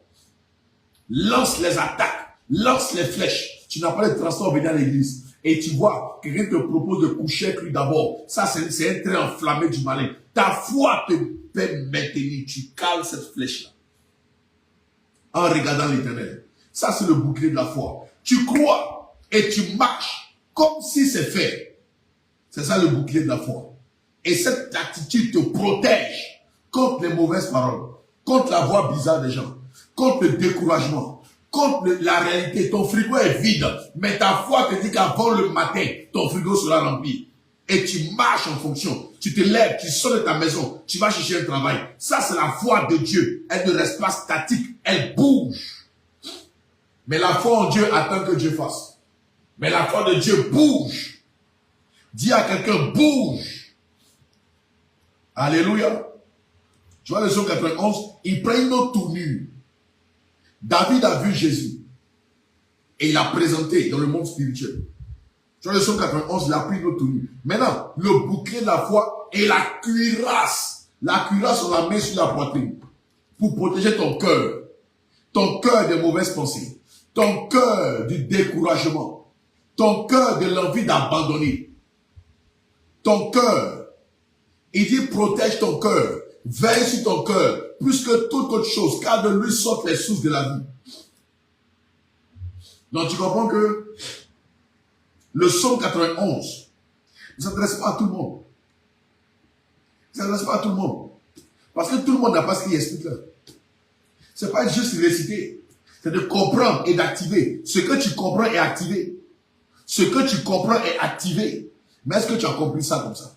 lance les attaques, lance les flèches, tu n'as pas de transport venir à l'église. Et tu vois, quelqu'un te propose de coucher avec lui d'abord. Ça, c'est un trait enflammé du malin. Ta foi te fait maintenir. Tu cales cette flèche-là. En regardant l'Éternel. Ça, c'est le bouclier de la foi. Tu crois et tu marches comme si c'est fait. C'est ça le bouclier de la foi. Et cette attitude te protège contre les mauvaises paroles, contre la voix bizarre des gens, contre le découragement, contre la réalité. Ton frigo est vide, mais ta foi te dit qu'avant le matin, ton frigo sera rempli. Et tu marches en fonction. Tu te lèves, tu sors de ta maison, tu vas chercher un travail. Ça, c'est la foi de Dieu. Elle ne reste pas statique, elle bouge. Mais la foi en Dieu attend que Dieu fasse. Mais la foi de Dieu bouge. Dis à quelqu'un, bouge. Alléluia. Tu vois le psaume 91, il prend une autre tournure. David a vu Jésus. Et il l'a présenté dans le monde spirituel. Tu vois le psaume 91, il a pris une autre tournure. Maintenant, le bouclier de la foi et la cuirasse. La cuirasse, on la met sur la poitrine. Pour protéger ton cœur. Ton cœur des mauvaises pensées. Ton cœur du découragement. Ton cœur de l'envie d'abandonner. Ton cœur. Il dit protège ton cœur. Veille sur ton cœur. Plus que toute autre chose. Car de lui sortent les sources de la vie. Donc tu comprends que le psaume 91 ne s'adresse pas à tout le monde. Il ne s'adresse pas à tout le monde. Parce que tout le monde n'a pas ce qu'il explique là. Ce n'est pas juste réciter. C'est de comprendre et d'activer. Ce que tu comprends est activé. Ce que tu comprends est activé. Mais est-ce que tu as compris ça comme ça?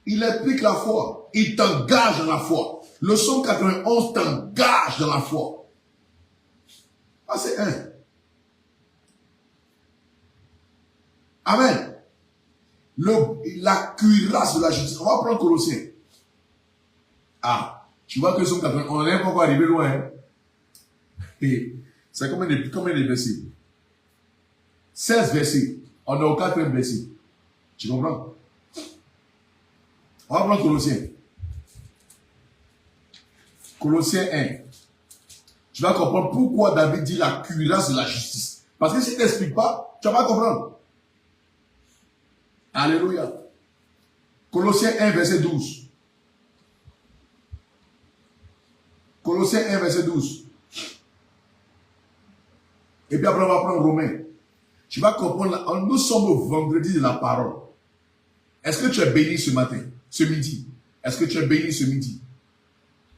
Il implique la foi. Il t'engage dans la foi. Le psaume 91 t'engage dans la foi. Ah, c'est un. Amen. La cuirasse de la justice. On va prendre Colossiens. Ah, tu vois que le psaume 91, on n'est pas encore arrivé loin. Hein? Et c'est combien de versets? 16 versets. On est au 4e verset. Tu comprends? On va prendre Colossiens. Colossiens 1. Tu vas comprendre pourquoi David dit la cuirasse de la justice. Parce que si tu n'expliques pas, tu ne vas pas comprendre. Alléluia. Colossiens 1, verset 12. Colossiens 1, verset 12. Et puis après, on va prendre Romains. Tu vas comprendre, nous sommes au vendredi de la parole. Est-ce que tu es béni ce matin, ce midi? Est-ce que tu es béni ce midi?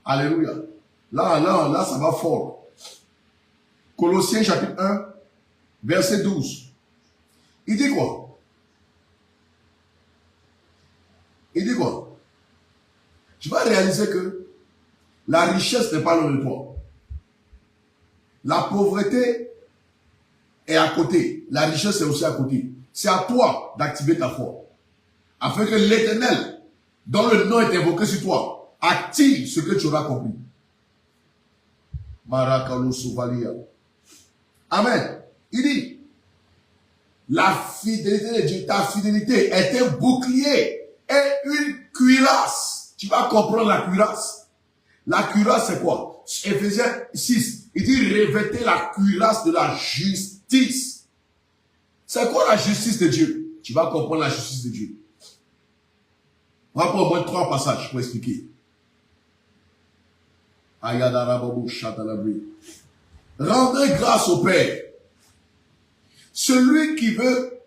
Alléluia. Là, ça va fort. Colossiens chapitre 1, verset 12. Il dit quoi? Il dit quoi? Tu vas réaliser que la richesse n'est pas loin de toi. La pauvreté est à côté. La richesse est aussi à côté. C'est à toi d'activer ta foi. Afin que l'Éternel, dont le nom est invoqué sur toi, active ce que tu auras compris. Amen. Il dit, la fidélité de Dieu, ta fidélité est un bouclier et une cuirasse. Tu vas comprendre la cuirasse. La cuirasse, c'est quoi? Éphésiens 6, il dit revêtez la cuirasse de la justice. C'est quoi la justice de Dieu? Tu vas comprendre la justice de Dieu. On va prendre au moins 3 passages pour expliquer. Rendez grâce au Père. Celui qui veut,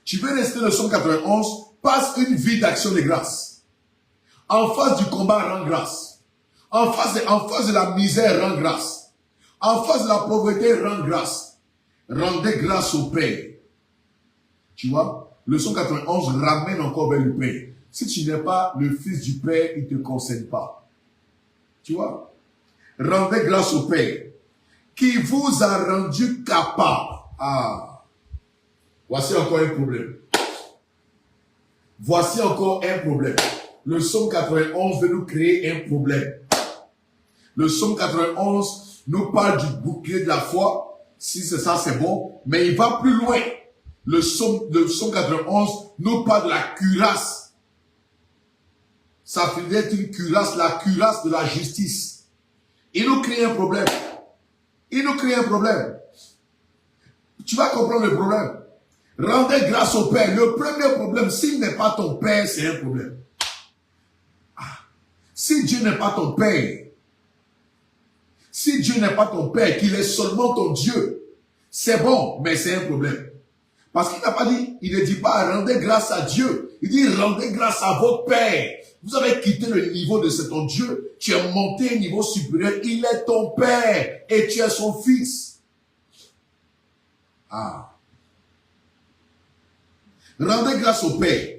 tu veux rester le psaume 91, passe une vie d'action de grâce. En face du combat, rend grâce. En face de la misère, rend grâce. En face de la pauvreté, rend grâce. Rendez grâce au Père. Tu vois, le psaume 91 ramène encore vers le Père. Si tu n'es pas le fils du Père, il ne te concerne pas. Tu vois? Rendez grâce au Père qui vous a rendu capable. Ah, voici encore un problème. Voici encore un problème. Le psaume 91 veut nous créer un problème. Le psaume 91 nous parle du bouclier de la foi. Si c'est ça, c'est bon. Mais il va plus loin. Le psaume 91 nous parle de la cuirasse. Ça finit être une cuirasse, la cuirasse de la justice. Il nous crée un problème. Il nous crée un problème. Tu vas comprendre le problème. Rendez grâce au Père. Le premier problème, s'il n'est pas ton Père, c'est un problème. Si Dieu n'est pas ton Père, si Dieu n'est pas ton Père, qu'il est seulement ton Dieu, c'est bon, mais c'est un problème. Parce qu'il n'a pas dit, il ne dit pas rendez grâce à Dieu. Il dit rendez grâce à votre Père. Vous avez quitté le niveau de ton Dieu. Tu es monté à un niveau supérieur. Il est ton Père et tu es son fils. Ah. Rendez grâce au Père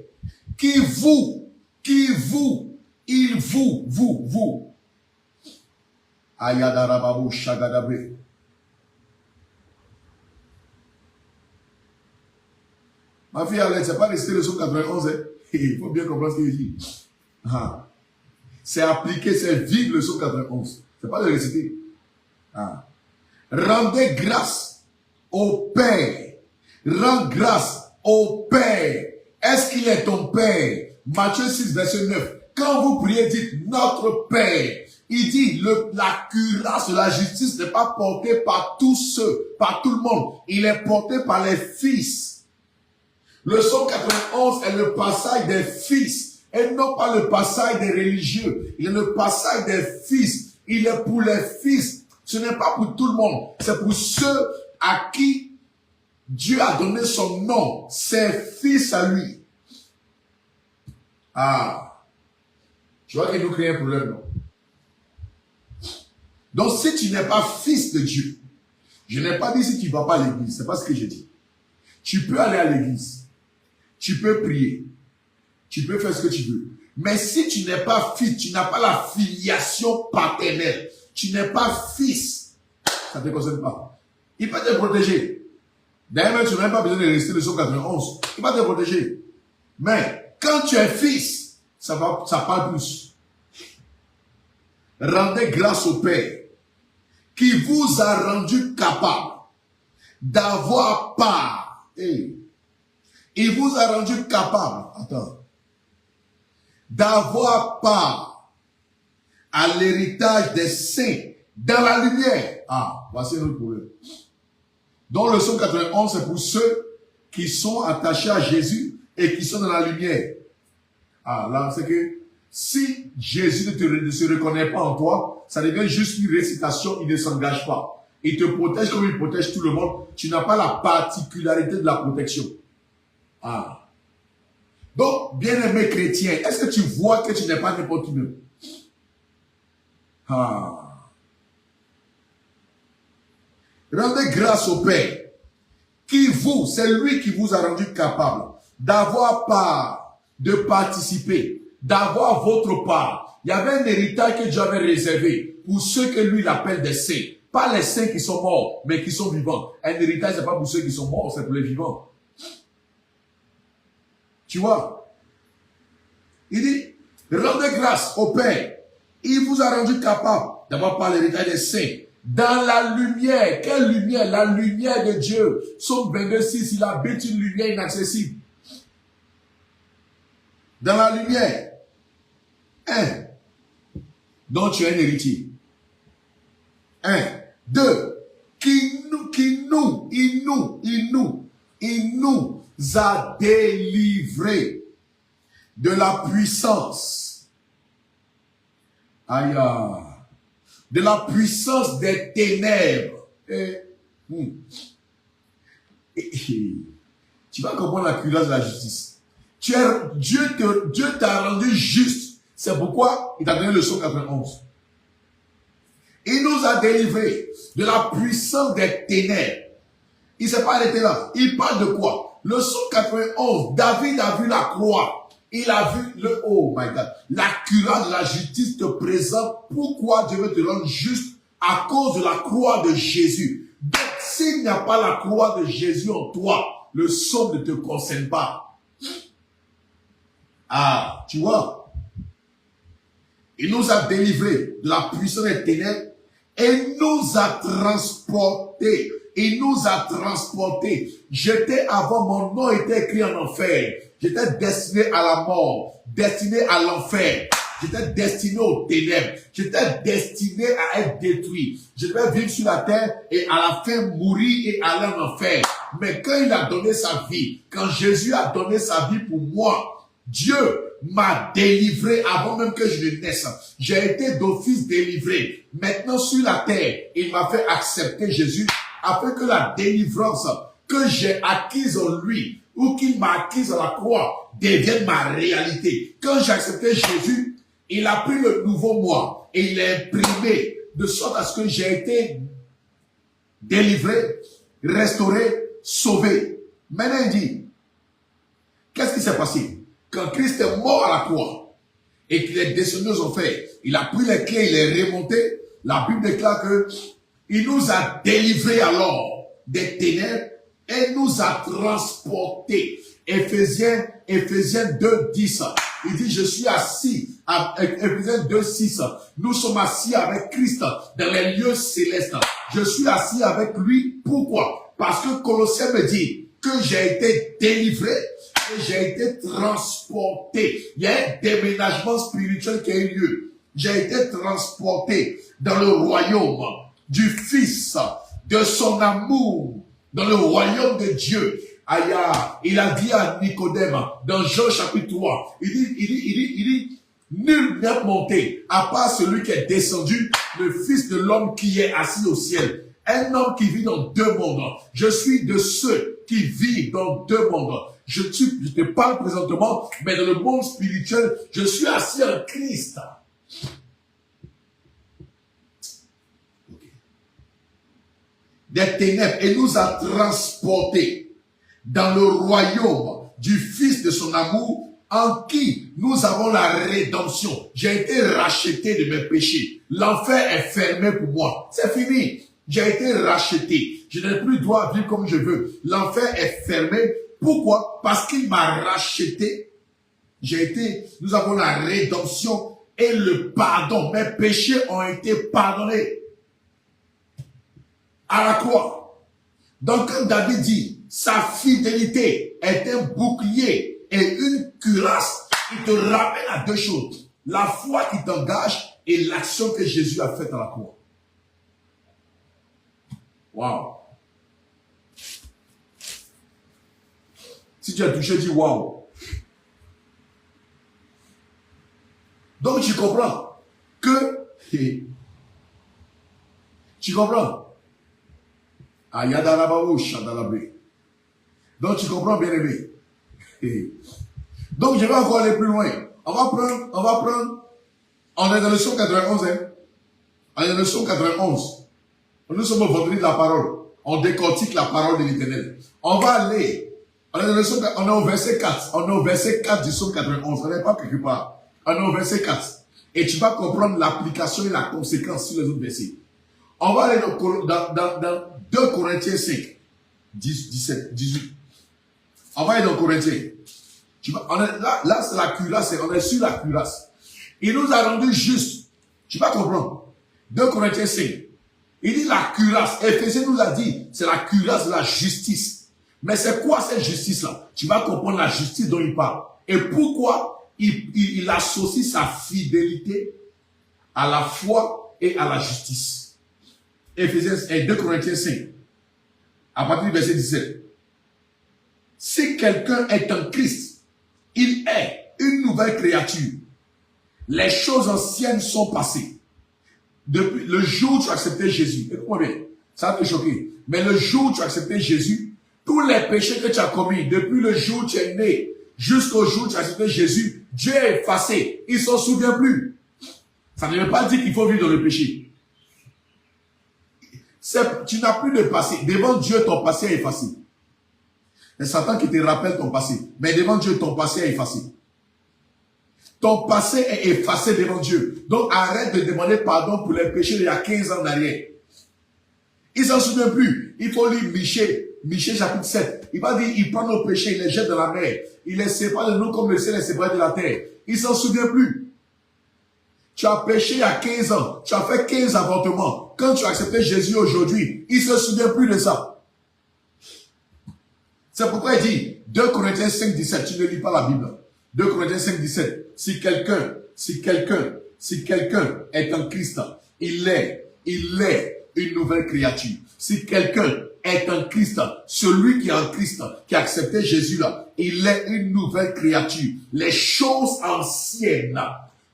qui vous, il vous. Ayadarababu shagadabre. Ma fille, Alex, c'est pas resté le psaume 91. Hein? Il faut bien comprendre ce qu'il dit. Ah. C'est appliquer, c'est vivre le psaume 91. C'est pas le réciter. Ah. Rendez grâce au Père. Rends grâce au Père. Est-ce qu'il est ton Père? Matthieu 6, verset 9. Quand vous priez, dites notre Père. Il dit, la cuirasse de la justice n'est pas portée par tous ceux, par tout le monde. Il est porté par les fils. Le psaume 91 est le passage des fils et non pas le passage des religieux. Il est le passage des fils. Il est pour les fils. Ce n'est pas pour tout le monde. C'est pour ceux à qui Dieu a donné son nom. Ses fils à lui. Ah. Tu vois qu'il nous crée un problème, non? Donc, si tu n'es pas fils de Dieu, je n'ai pas dit si tu ne vas pas à l'église, c'est pas ce que j'ai dit. Tu peux aller à l'église, tu peux prier, tu peux faire ce que tu veux. Mais si tu n'es pas fils, tu n'as pas la filiation paternelle, tu n'es pas fils, ça ne te concerne pas. Il peut te protéger. D'ailleurs, tu n'as même pas besoin de rester le psaume 91. Il va te protéger. Mais quand tu es fils, ça parle plus. Rendez grâce au Père qui vous a rendu capable d'avoir part. Hey. Il vous a rendu capable, d'avoir part à l'héritage des saints dans la lumière. Ah, voici notre problème. Donc le psaume 91, c'est pour ceux qui sont attachés à Jésus et qui sont dans la lumière. Ah, là, c'est que si Jésus ne se reconnaît pas en toi, ça devient juste une récitation, il ne s'engage pas. Il te protège comme il protège tout le monde. Tu n'as pas la particularité de la protection. Ah. Donc, bien-aimé chrétien, est-ce que tu vois que tu n'es pas n'importe qui? Ah. Rendez grâce au Père, c'est lui qui vous a rendu capable d'avoir part, de participer, d'avoir votre part. Il y avait un héritage que Dieu avait réservé pour ceux que lui il appelle des saints. Pas les saints qui sont morts, mais qui sont vivants. Un héritage, c'est pas pour ceux qui sont morts, c'est pour les vivants. Tu vois? Il dit, rendez grâce au Père. Il vous a rendu capable d'avoir par l'héritage des saints. Dans la lumière. Quelle lumière? La lumière de Dieu. Psaume 22:6, il habite une lumière inaccessible. Dans la lumière. dont tu es un héritier. 1. 2. Il nous a délivrés de la puissance. Aïe, de la puissance des ténèbres. Tu vas comprendre la cuirasse de la justice. Dieu t'a rendu juste. C'est pourquoi il t'a donné le psaume 91. Il nous a délivrés de la puissance des ténèbres. Il ne s'est pas arrêté là. Il parle de quoi? Le psaume 91, David a vu la croix. Il a vu oh my God, la cuirasse de la justice te présente pourquoi Dieu veut te rendre juste à cause de la croix de Jésus. Donc, s'il n'y a pas la croix de Jésus en toi, le psaume ne te concerne pas. Ah, tu vois? Il nous a délivrés de la puissance des ténèbres et nous a transportés. Il nous a transportés. J'étais avant, mon nom était écrit en enfer. J'étais destiné à la mort, destiné à l'enfer. J'étais destiné aux ténèbres. J'étais destiné à être détruit. Je devais vivre sur la terre et à la fin mourir et aller en enfer. Mais quand il a donné sa vie, quand Jésus a donné sa vie pour moi, Dieu m'a délivré avant même que je ne naisse. J'ai été d'office délivré. Maintenant sur la terre, il m'a fait accepter Jésus afin que la délivrance que j'ai acquise en lui ou qu'il m'a acquise à la croix devienne ma réalité. Quand j'ai accepté Jésus, il a pris le nouveau moi et il l'a imprimé de sorte à ce que j'ai été délivré, restauré, sauvé. Maintenant il dit, qu'est-ce qui s'est passé? Quand Christ est mort à la croix et qu'il est descendu aux enfers, il a pris les clés, il est remonté. La Bible déclare que il nous a délivrés alors des ténèbres et nous a transportés. Éphésiens 2, 10. Il dit, je suis assis, Éphésiens 2, 6. Nous sommes assis avec Christ dans les lieux célestes. Je suis assis avec lui. Pourquoi? Parce que Colossiens me dit que j'ai été délivré et j'ai été transporté. Il y a un déménagement spirituel qui a eu lieu. J'ai été transporté dans le royaume du Fils, de son amour, dans le royaume de Dieu. Aïe, il a dit à Nicodème, dans Jean chapitre 3, il dit, nul n'est monté, à part celui qui est descendu, le Fils de l'homme qui est assis au ciel. Un homme qui vit dans deux mondes. Je suis de ceux qui vivent dans deux mondes. Je te parle présentement, mais dans le monde spirituel, je suis assis en Christ. Des ténèbres et nous a transportés dans le royaume du Fils de son amour en qui nous avons la rédemption. J'ai été racheté de mes péchés. L'enfer est fermé pour moi. C'est fini. J'ai été racheté. Je n'ai plus droit à vivre comme je veux. L'enfer est fermé. Pourquoi? Parce qu'il m'a racheté. Nous avons la rédemption et le pardon. Mes péchés ont été pardonnés. À la croix. Donc, quand David dit, sa fidélité est un bouclier et une cuirasse, il te ramène à deux choses. La foi qui t'engage et l'action que Jésus a faite à la croix. Waouh. Si tu as touché, dis waouh. Donc, tu comprends que, tu comprends? Donc tu comprends, bien aimé. Donc je vais encore aller plus loin. On va prendre, on est dans le psaume 91, hein. On est dans le psaume 91. Nous sommes au vendredi de la parole. On décortique la parole de l'Éternel. On va aller, on est dans le psaume, on est au verset 4. On est au verset 4 du psaume 91. On n'est pas quelque part. On est au verset 4. Et tu vas comprendre l'application et la conséquence sur les autres versets. On va aller dans 2 Corinthiens 5, 17, 18. On va aller dans Corinthiens. Là c'est la cuirasse, on est sur la cuirasse. Il nous a rendu juste. Tu vas comprendre. 2 Corinthiens 5. Il dit la cuirasse. Éphésiens nous a dit, c'est la cuirasse de la justice. Mais c'est quoi cette justice-là? Tu vas comprendre la justice dont il parle. Et pourquoi il associe sa fidélité à la foi et à la justice. Éphésiens et 2 Corinthiens 5, à partir du verset 17. Si quelqu'un est en Christ, il est une nouvelle créature. Les choses anciennes sont passées. Depuis le jour où tu as accepté Jésus, écoute-moi bien, ça va te choquer, mais le jour où tu as accepté Jésus, tous les péchés que tu as commis, depuis le jour où tu es né, jusqu'au jour où tu as accepté Jésus, Dieu est effacé, il ne s'en souvient plus. Ça ne veut pas dire qu'il faut vivre dans le péché. Tu n'as plus de passé. Devant Dieu, ton passé est effacé. C'est Satan qui te rappelle ton passé. Mais devant Dieu, ton passé est effacé. Ton passé est effacé devant Dieu. Donc arrête de demander pardon pour les péchés d'il y a 15 ans en arrière. Il ne s'en souvient plus. Il faut lire Michée chapitre 7. Il va dire, il prend nos péchés, il les jette dans la mer. Il les sépare de nous comme le ciel est séparé de la terre. Il ne s'en souvient plus. Tu as péché il y a 15 ans. Tu as fait 15 avortements. Quand tu as accepté Jésus aujourd'hui, il ne se souvient plus de ça. C'est pourquoi il dit, 2 Corinthiens 5, 17, tu ne lis pas la Bible. 2 Corinthiens 5, 17, si quelqu'un est en Christ, il est une nouvelle créature. Si quelqu'un est en Christ, celui qui est en Christ, qui a accepté Jésus là, il est une nouvelle créature. Les choses anciennes,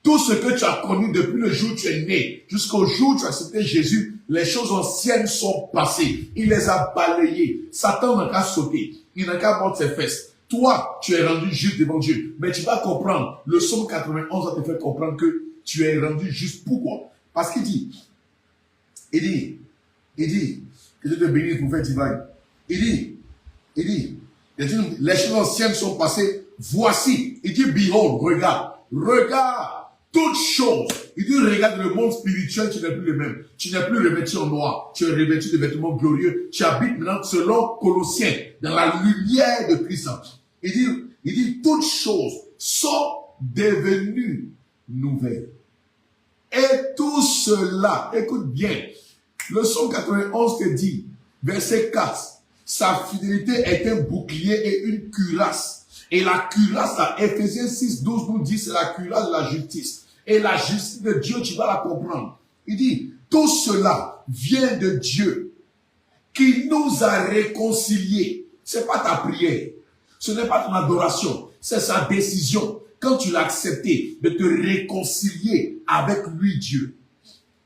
tout ce que tu as connu depuis le jour où tu es né, jusqu'au jour où tu as accepté Jésus, les choses anciennes sont passées. Il les a balayées. Satan n'a qu'à sauter. Il n'a qu'à mordre ses fesses. Toi, tu es rendu juste devant Dieu. Mais tu vas comprendre. Le psaume 91 va te faire comprendre que tu es rendu juste. Pourquoi? Parce qu'il dit, que Dieu te bénisse pour faire travail. Il dit, les choses anciennes sont passées. Voici, il dit, behold, regarde. Toutes choses. Il dit, regarde le monde spirituel, tu n'es plus le même. Tu n'es plus revêtu en noir. Tu es revêtu de vêtements glorieux. Tu habites maintenant selon Colossiens, dans la lumière de Christ. Il dit, toutes choses sont devenues nouvelles. Et tout cela, écoute bien, le psaume 91 te dit, verset 4, sa fidélité est un bouclier et une cuirasse. Et la cuirasse, à Éphésiens 6, 12 nous dit, c'est la cuirasse de la justice. Et la justice de Dieu, tu vas la comprendre. Il dit, tout cela vient de Dieu, qui nous a réconciliés. C'est pas ta prière. Ce n'est pas ton adoration. C'est sa décision. Quand tu l'as accepté, de te réconcilier avec lui, Dieu.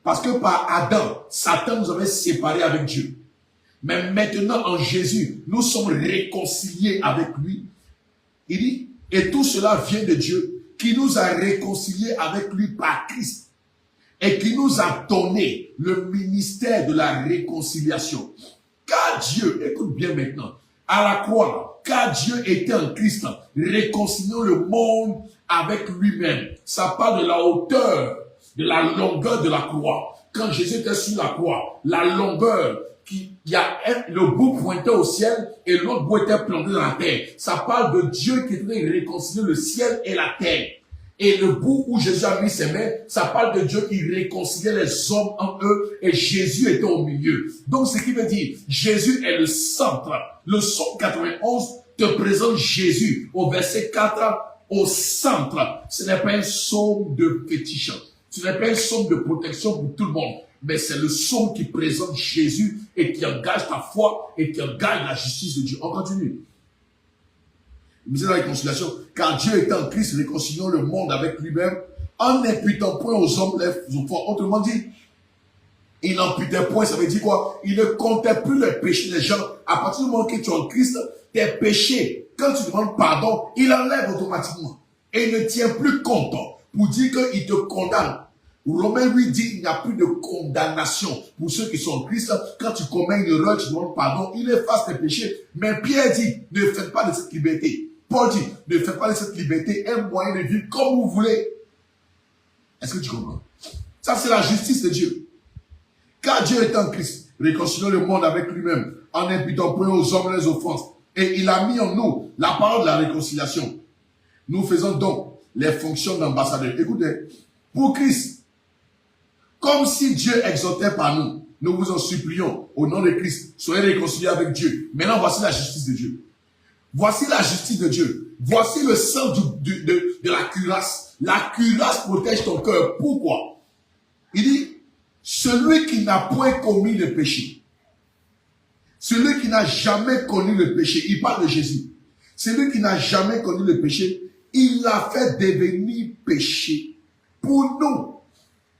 Parce que par Adam, Satan nous avait séparés avec Dieu. Mais maintenant, en Jésus, nous sommes réconciliés avec lui. Il dit, et tout cela vient de Dieu, qui nous a réconciliés avec lui par Christ, et qui nous a donné le ministère de la réconciliation. Car Dieu, écoute bien maintenant, à la croix, car Dieu était en Christ, réconciliant le monde avec lui-même. Ça parle de la hauteur, de la longueur de la croix. Quand Jésus était sur la croix, la longueur, il y a le bout pointait au ciel et l'autre bout était planté dans la terre. Ça parle de Dieu qui était réconcilier le ciel et la terre. Et le bout où Jésus a mis ses mains, ça parle de Dieu qui réconciliait les hommes en eux et Jésus était au milieu. Donc ce qui veut dire, Jésus est le centre. Le psaume 91 te présente Jésus au verset 4 au centre. Ce n'est pas un psaume de fétiche. Ce n'est pas un psaume de protection pour tout le monde. Mais c'est le psaume qui présente Jésus et qui engage ta foi et qui engage la justice de Dieu. On continue. Nous sommes dans la réconciliation. Car Dieu est en Christ, réconciliant le monde avec lui-même, en n'imputant point aux hommes les offenses. Autrement dit, il n'imputait point, ça veut dire quoi? Il ne comptait plus les péchés des gens. À partir du moment que tu es en Christ, tes péchés, quand tu demandes pardon, il enlève automatiquement. Et il ne tient plus compte pour dire qu'il te condamne. Romains lui dit il n'y a plus de condamnation pour ceux qui sont en Christ. Quand tu commets une erreur, tu demandes pardon, il efface tes péchés. Mais Pierre dit, ne faites pas de cette liberté. Paul dit, ne faites pas de cette liberté un moyen de vivre comme vous voulez. Est-ce que tu comprends? Ça, c'est la justice de Dieu. Car Dieu est en Christ, réconciliant le monde avec lui-même, en imputant point aux hommes les offenses. Et il a mis en nous la parole de la réconciliation. Nous faisons donc les fonctions d'ambassadeurs. Écoutez, pour Christ, comme si Dieu exhortait par nous, nous vous en supplions, au nom de Christ, soyez réconciliés avec Dieu. Maintenant, voici la justice de Dieu. Voici la justice de Dieu. Voici le sang de la cuirasse. La cuirasse protège ton cœur. Pourquoi? Il dit, celui qui n'a point commis le péché, celui qui n'a jamais connu le péché, il parle de Jésus. Celui qui n'a jamais connu le péché, il l'a fait devenir péché pour nous,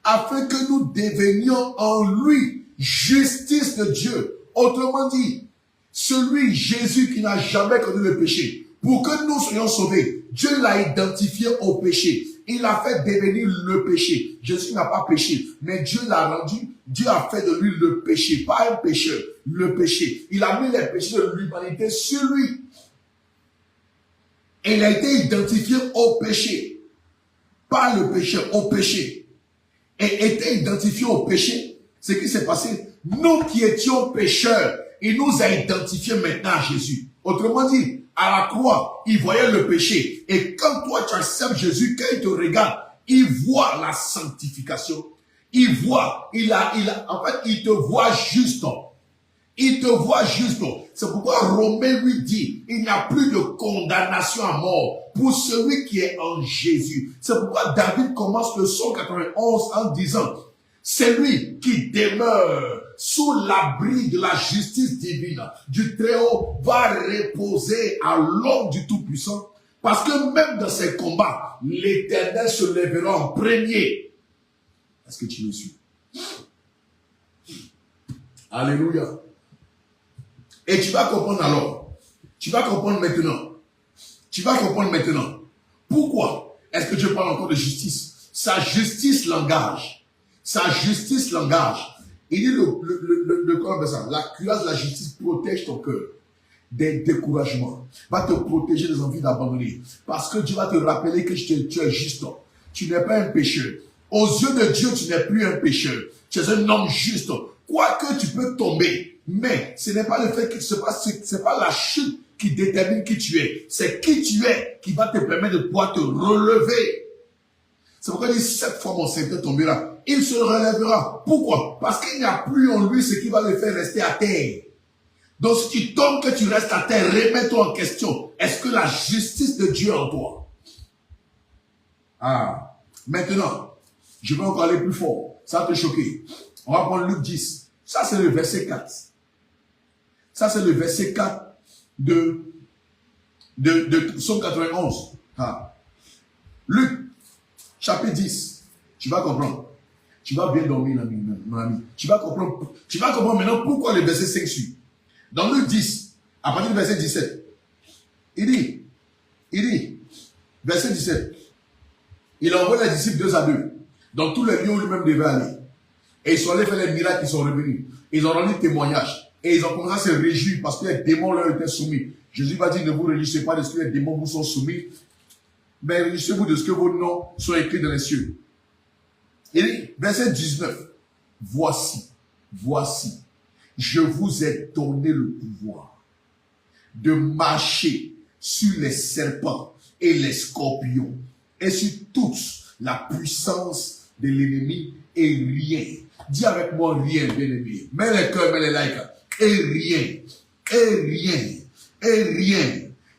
afin que nous devenions en lui justice de Dieu. Autrement dit, celui, Jésus, qui n'a jamais connu le péché, pour que nous soyons sauvés, Dieu l'a identifié au péché. Il a fait devenir le péché. Jésus n'a pas péché, mais Dieu l'a rendu. Dieu a fait de lui le péché, pas un pécheur, le péché. Il a mis les péchés de l'humanité sur lui. Et il a été identifié au péché. Pas le péché, au péché. Et était identifié au péché. Ce qui s'est passé, nous qui étions pécheurs, il nous a identifiés maintenant à Jésus. Autrement dit, à la croix, il voyait le péché. Et quand toi tu acceptes Jésus, quand il te regarde, il voit la sanctification. Il voit, en fait, il te voit juste. Il te voit juste. C'est pourquoi Romains lui dit, il n'y a plus de condamnation à mort pour celui qui est en Jésus. C'est pourquoi David commence le psaume 91 en disant, celui qui demeure sous l'abri de la justice divine du Très-Haut va reposer à l'ombre du Tout-Puissant. Parce que même dans ces combats, l'Éternel se lèvera en premier. Est-ce que tu me suis? Alléluia. Et tu vas comprendre alors. Tu vas comprendre maintenant. Tu vas comprendre maintenant. Pourquoi est-ce que Dieu parle encore de justice? Sa justice l'engage. Sa justice l'engage. Il dit la cuirasse de la justice protège ton cœur des découragements. Va te protéger des envies d'abandonner. Parce que Dieu va te rappeler que tu es juste. Tu n'es pas un pécheur. Aux yeux de Dieu, tu n'es plus un pécheur. Tu es un homme juste. Quoique tu peux tomber, mais ce n'est pas le fait que c'est pas la chute qui détermine qui tu es. C'est qui tu es qui va te permettre de pouvoir te relever. C'est pourquoi il dit 7 fois mon Seigneur tombera. Il se relèvera. Pourquoi? Parce qu'il n'y a plus en lui ce qui va le faire rester à terre. Donc si tu tombes, que tu restes à terre, remets-toi en question. Est-ce que la justice de Dieu est en toi? Ah. Maintenant, je vais encore aller plus fort. Ça va te choquer. On va prendre Luc 10. Ça, c'est le verset 4. Ça, c'est le verset 4 de Psaume 91. Ah. Luc, chapitre 10. Tu vas comprendre. Tu vas bien dormir, mon ami. Tu vas comprendre maintenant pourquoi le verset 5 suit. Dans Luc 10, à partir du verset 17, il dit, verset 17, il envoie les disciples 2 à 2, dans tous les lieux où lui-même devait aller. Et ils sont allés faire les miracles qui sont revenus. Ils ont rendu témoignage. Et ils ont commencé à se réjouir parce que les démons leur étaient soumis. Jésus va dire, ne vous réjouissez pas de ce que les démons vous sont soumis, mais réjouissez-vous de ce que vos noms sont écrits dans les cieux. Et dit, verset 19, voici, je vous ai donné le pouvoir de marcher sur les serpents et les scorpions et sur toute la puissance de l'ennemi et rien. Dis avec moi rien, bien aimé. Mets les cœurs, mets les likes.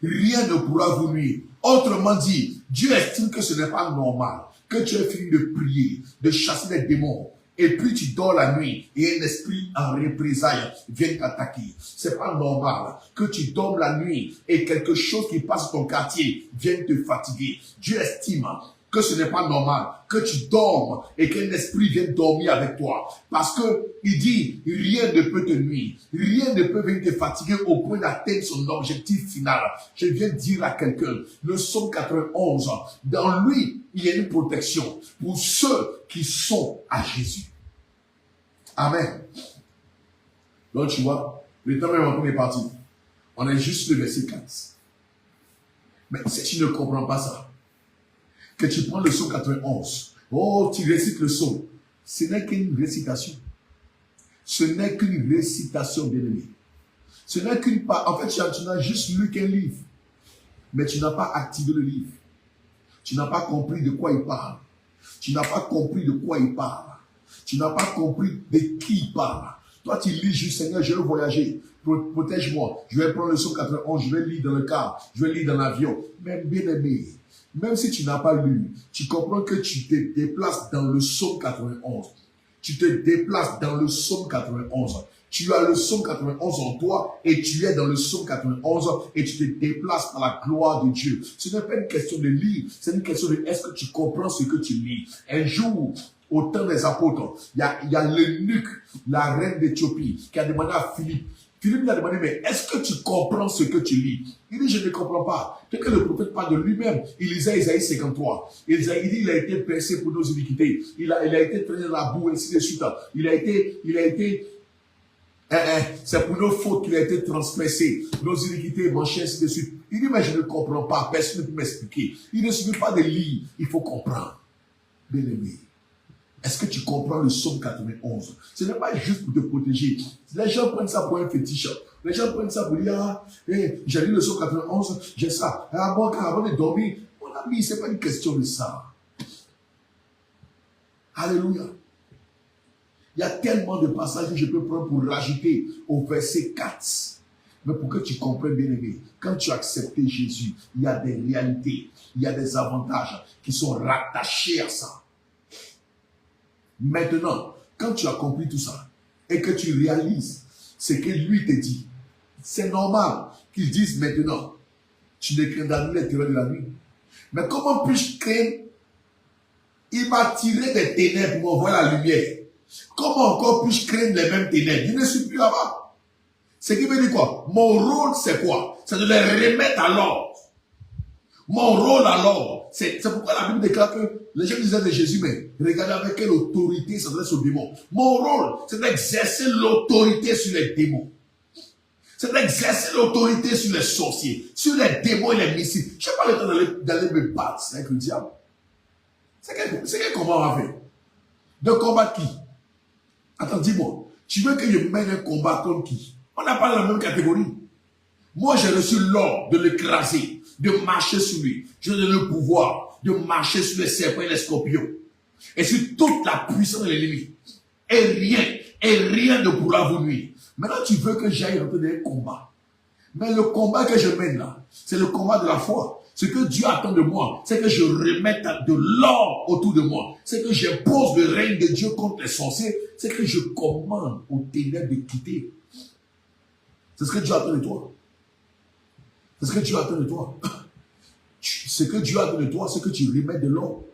Rien ne pourra vous nuire. Autrement dit, Dieu estime que ce n'est pas normal que tu aies fini de prier, de chasser les démons, et puis tu dors la nuit et un esprit en représailles vient t'attaquer. C'est pas normal que tu dormes la nuit et quelque chose qui passe dans ton quartier vienne te fatiguer. Dieu estime que ce n'est pas normal que tu dormes et qu'un esprit vienne dormir avec toi. Parce que il dit, rien ne peut te nuire. Rien ne peut venir te fatiguer au point d'atteindre son objectif final. Je viens de dire à quelqu'un, le psaume 91, dans lui, il y a une protection pour ceux qui sont à Jésus. Amen. Donc tu vois, le temps même est parti. On est juste le verset 4. Mais si tu ne comprends pas ça, que tu prends le psaume 91, oh, tu récites le psaume, ce n'est qu'une récitation. Ce n'est qu'une récitation, bien-aimé. Ce n'est qu'une part. En fait, tu n'as juste lu qu'un livre, mais tu n'as pas activé le livre. Tu n'as pas compris de quoi il parle. Tu n'as pas compris de quoi il parle. Tu n'as pas compris de qui il parle. Toi, tu lis juste, Seigneur, je veux voyager. Protège-moi. Je vais prendre le psaume 91, je vais lire dans le car, je vais lire dans l'avion. Mais bien-aimé, même si tu n'as pas lu, tu comprends que tu te déplaces dans le psaume 91. tu te déplaces dans le psaume 91. Tu as le psaume 91 en toi et tu es dans le psaume 91 et tu te déplaces par la gloire de Dieu. Ce n'est pas une question de lire, c'est une question de est-ce que tu comprends ce que tu lis. Un jour, au temps des apôtres, il y a l'eunuque, la reine d'Éthiopie, qui a demandé à Philippe. Philippe lui a demandé, mais est-ce que tu comprends ce que tu lis? Il dit, je ne comprends pas. Dès que le prophète parle de lui-même, il lisait Isaïe 53. Il dit, il a été percé pour nos iniquités. Il a été traîné dans la boue, ainsi de suite. C'est pour nos fautes qu'il a été transpercé. Nos iniquités, manchées, ainsi de suite. Il dit, mais je ne comprends pas. Personne ne peut m'expliquer. Il ne suffit pas de lire. Il faut comprendre. Bien-aimé. Est-ce que tu comprends le psaume 91? Ce n'est pas juste pour te protéger. Les gens prennent ça pour un fétiche. Les gens prennent ça pour dire, j'ai lu le psaume 91, j'ai ça. Avant de dormir, mon ami, ce n'est pas une question de ça. Alléluia. Il y a tellement de passages que je peux prendre pour rajouter au verset 4. Mais pour que tu comprennes bien aimé, quand tu as accepté Jésus, il y a des réalités, il y a des avantages qui sont rattachés à ça. Maintenant, quand tu as compris tout ça et que tu réalises ce que lui te dit, c'est normal qu'il dise maintenant, tu ne craindras ni les terreurs de la nuit. Mais comment puis-je craindre? Il m'a tiré des ténèbres pour m'envoyer la lumière. Comment encore puis-je craindre les mêmes ténèbres? Je ne suis plus là-bas. Ce qui veut dire quoi? Mon rôle, c'est quoi? C'est de les remettre à l'ordre. Mon rôle alors, c'est pourquoi la Bible déclare que les gens disaient de Jésus, mais regardez avec quelle autorité il s'adresse aux démons. Mon rôle, c'est d'exercer l'autorité sur les démons. C'est d'exercer l'autorité sur les sorciers, sur les démons et les missiles. Je n'ai pas le temps d'aller me battre avec le diable. C'est quel combat on va faire? De combattre qui? Attends, dis-moi. Tu veux que je mène un combat contre qui? On n'a pas la même catégorie. Moi, j'ai reçu l'ordre de l'écraser, de marcher sur lui. Je donne le pouvoir de marcher sur les serpents et les scorpions. Et sur toute la puissance de l'ennemi. Et rien ne pourra vous nuire. Maintenant, tu veux que j'aille rentrer dans un combat. Mais le combat que je mène là, c'est le combat de la foi. Ce que Dieu attend de moi, c'est que je remette de l'or autour de moi. C'est que j'impose le règne de Dieu contre les sorciers. C'est que je commande aux ténèbres de quitter. C'est ce que Dieu attend de toi. C'est ce que Dieu attend de toi. Ce que Dieu attend de toi, c'est que tu remettes de l'or.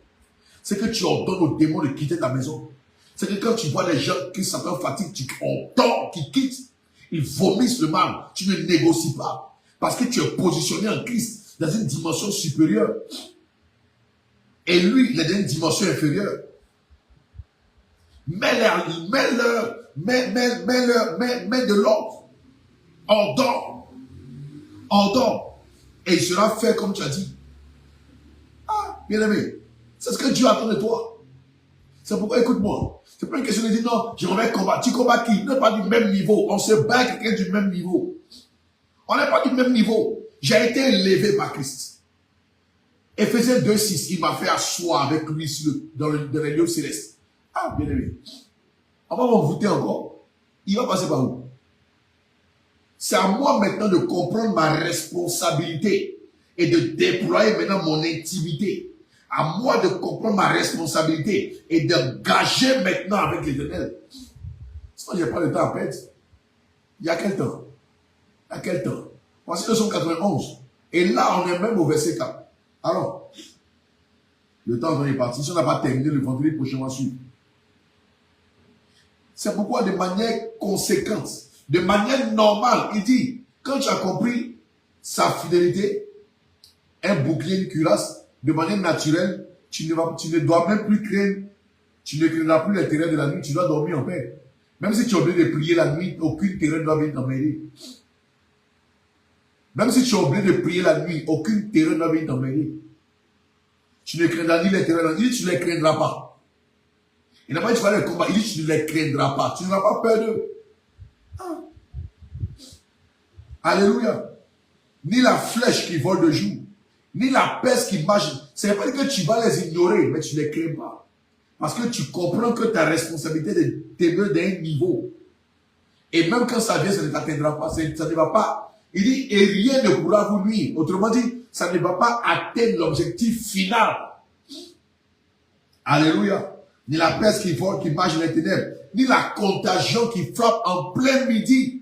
C'est que tu ordonnes aux démons de quitter ta maison. C'est que quand tu vois les gens qui s'appellent fatigue, tu ordonnes qu'ils quittent. Ils vomissent le mal. Tu ne négocies pas. Parce que tu es positionné en Christ dans une dimension supérieure. Et lui, il est dans une dimension inférieure. Mets de l'ordre. Ordonne. Et il sera fait comme tu as dit. Ah, bien aimé. C'est ce que Dieu attend de toi. C'est pourquoi, écoute-moi. C'est pas une question de dire non, je vais combattre. Tu combats qui? On n'est pas du même niveau. On se bat avec quelqu'un du même niveau. On n'est pas du même niveau. J'ai été élevé par Christ. Éphésiens 2:6, il m'a fait asseoir avec lui dans les lieux célestes. Ah, bien aimé. On va m'envoûter encore. Il va passer par où? C'est à moi maintenant de comprendre ma responsabilité et de déployer maintenant mon intimité. À moi de comprendre ma responsabilité et d'engager maintenant avec l'Éternel. Sinon, je n'ai pas le temps à perdre. Il y a quel temps? Il y a quel temps? Voici le psaume 91. Et là, on est même au verset 4. Alors, le temps est parti. Si on n'a pas terminé, le vendredi prochain, on va suivre. C'est pourquoi de manière conséquente, de manière normale, il dit, quand tu as compris sa fidélité, un bouclier, une cuirasse, de manière naturelle, tu ne dois même plus craindre, tu ne craindras plus les terreurs de la nuit, tu dois dormir en paix. Même si tu es obligé de prier la nuit, aucune terreur ne doit venir t'emmêler. Même si tu es obligé de prier la nuit, aucune terreur ne doit venir t'emmêler. Tu ne craindras ni les terreurs de la nuit, tu ne les craindras pas. Il n'a pas dit tu vas les combattre, il dit tu ne les craindras pas, tu n'auras pas peur d'eux. Ah. Alléluia. Ni la flèche qui vole de jour, ni la peste qui marche. Ce n'est pas que tu vas les ignorer, mais tu ne les crains pas. Parce que tu comprends que ta responsabilité est de t'aimer d'un niveau. Et même quand ça vient, ça ne t'atteindra pas. Ça ne va pas. Il dit, et rien ne pourra vous nuire. Autrement dit, ça ne va pas atteindre l'objectif final. Alléluia. ni la peste qui marche dans les ténèbres, ni la contagion qui frappe en plein midi.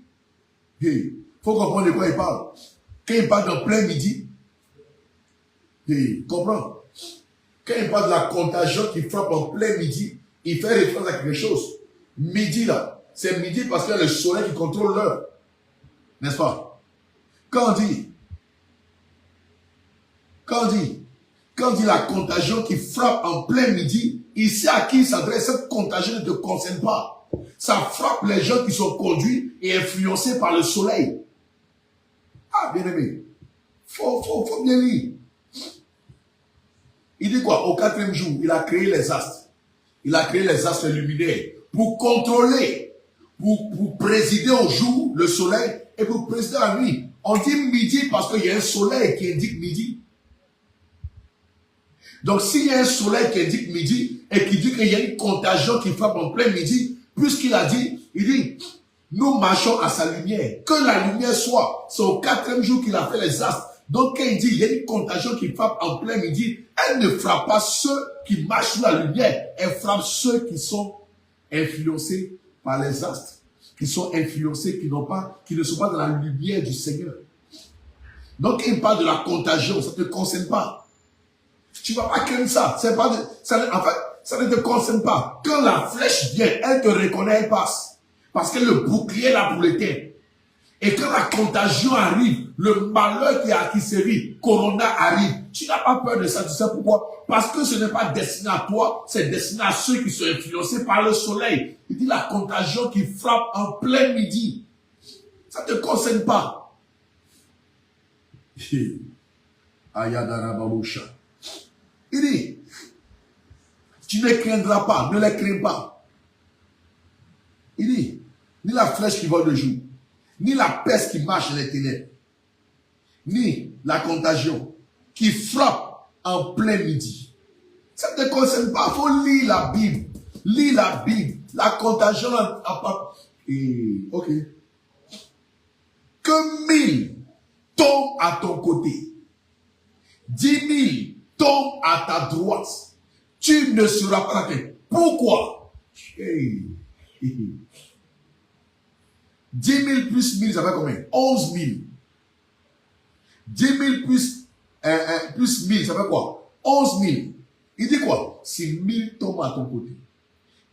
Il faut comprendre de quoi il parle. Quand il parle en plein midi, comprends. Quand il parle de la contagion qui frappe en plein midi, il fait référence à quelque chose. Midi là, c'est midi parce qu'il y a le soleil qui contrôle l'heure. N'est-ce pas? Quand on dit la contagion qui frappe en plein midi, ici à qui il s'adresse, cette contagion ne te concerne pas. Ça frappe les gens qui sont conduits et influencés par le soleil. Ah, bien aimé, faut bien lire. Il dit quoi? Au 4e jour, il a créé les astres. Il a créé les astres luminaires pour contrôler, pour présider au jour le soleil et pour présider à la nuit. On dit midi parce qu'il y a un soleil qui indique midi. Donc, s'il y a un soleil qui indique midi et qui dit qu'il y a une contagion qui frappe en plein midi, puisqu'il a dit, il dit, nous marchons à sa lumière. Que la lumière soit. C'est au 4e jour qu'il a fait les astres. Donc, quand il dit, il y a une contagion qui frappe en plein midi, elle ne frappe pas ceux qui marchent sous la lumière. Elle frappe ceux qui sont influencés par les astres. Qui sont influencés, qui ne sont pas dans la lumière du Seigneur. Donc, quand il parle de la contagion, ça ne te concerne pas. Tu ne vas pas craindre ça. En fait, ça ne te concerne pas. Quand la flèche vient, elle te reconnaît, elle passe. Parce que le bouclier est là pour l'éteindre. Et quand la contagion arrive, le malheur qui sévit, Corona arrive, tu n'as pas peur de ça. Tu sais pourquoi? Parce que ce n'est pas destiné à toi, c'est destiné à ceux qui sont influencés par le soleil. Il dit la contagion qui frappe en plein midi. Ça ne te concerne pas. Ayadara Baboucha. Il dit, tu ne craindras pas, ne les crains pas. Il dit, ni la flèche qui vole de jour, ni la peste qui marche dans les ténèbres, ni la contagion qui frappe en plein midi. Ça ne te concerne pas. Il faut lire la Bible. Lis la Bible. La contagion ok. Que 1000 tombent à ton côté, 10 000 tombent à ta droite, tu ne seras pas atteint. Pourquoi? 10 000 plus 1000, ça fait combien? 11 000. 10 000 plus 1000, ça fait quoi? 11 000. Il dit quoi? Si 1000 tombent à ton côté,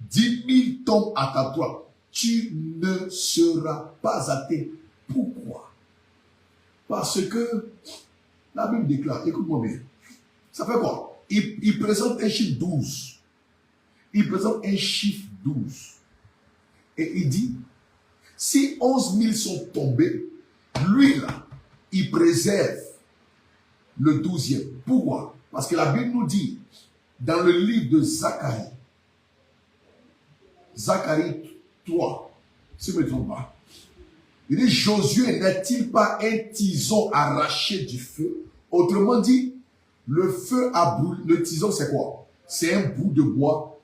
10 000 tombent à ta droite, tu ne seras pas atteint. Pourquoi? Parce que la Bible déclare, écoute-moi bien, ça fait quoi? Il présente un chiffre 12. Il présente un chiffre 12. Et il dit, si 11 000 sont tombés, lui là, il préserve le 12e. Pourquoi? Parce que la Bible nous dit, dans le livre de Zacharie 3, si je ne me trompe pas, il dit, Josué n'est-il pas un tison arraché du feu? Autrement dit, le feu a brûlé. Le tison, c'est quoi? C'est un bout de bois.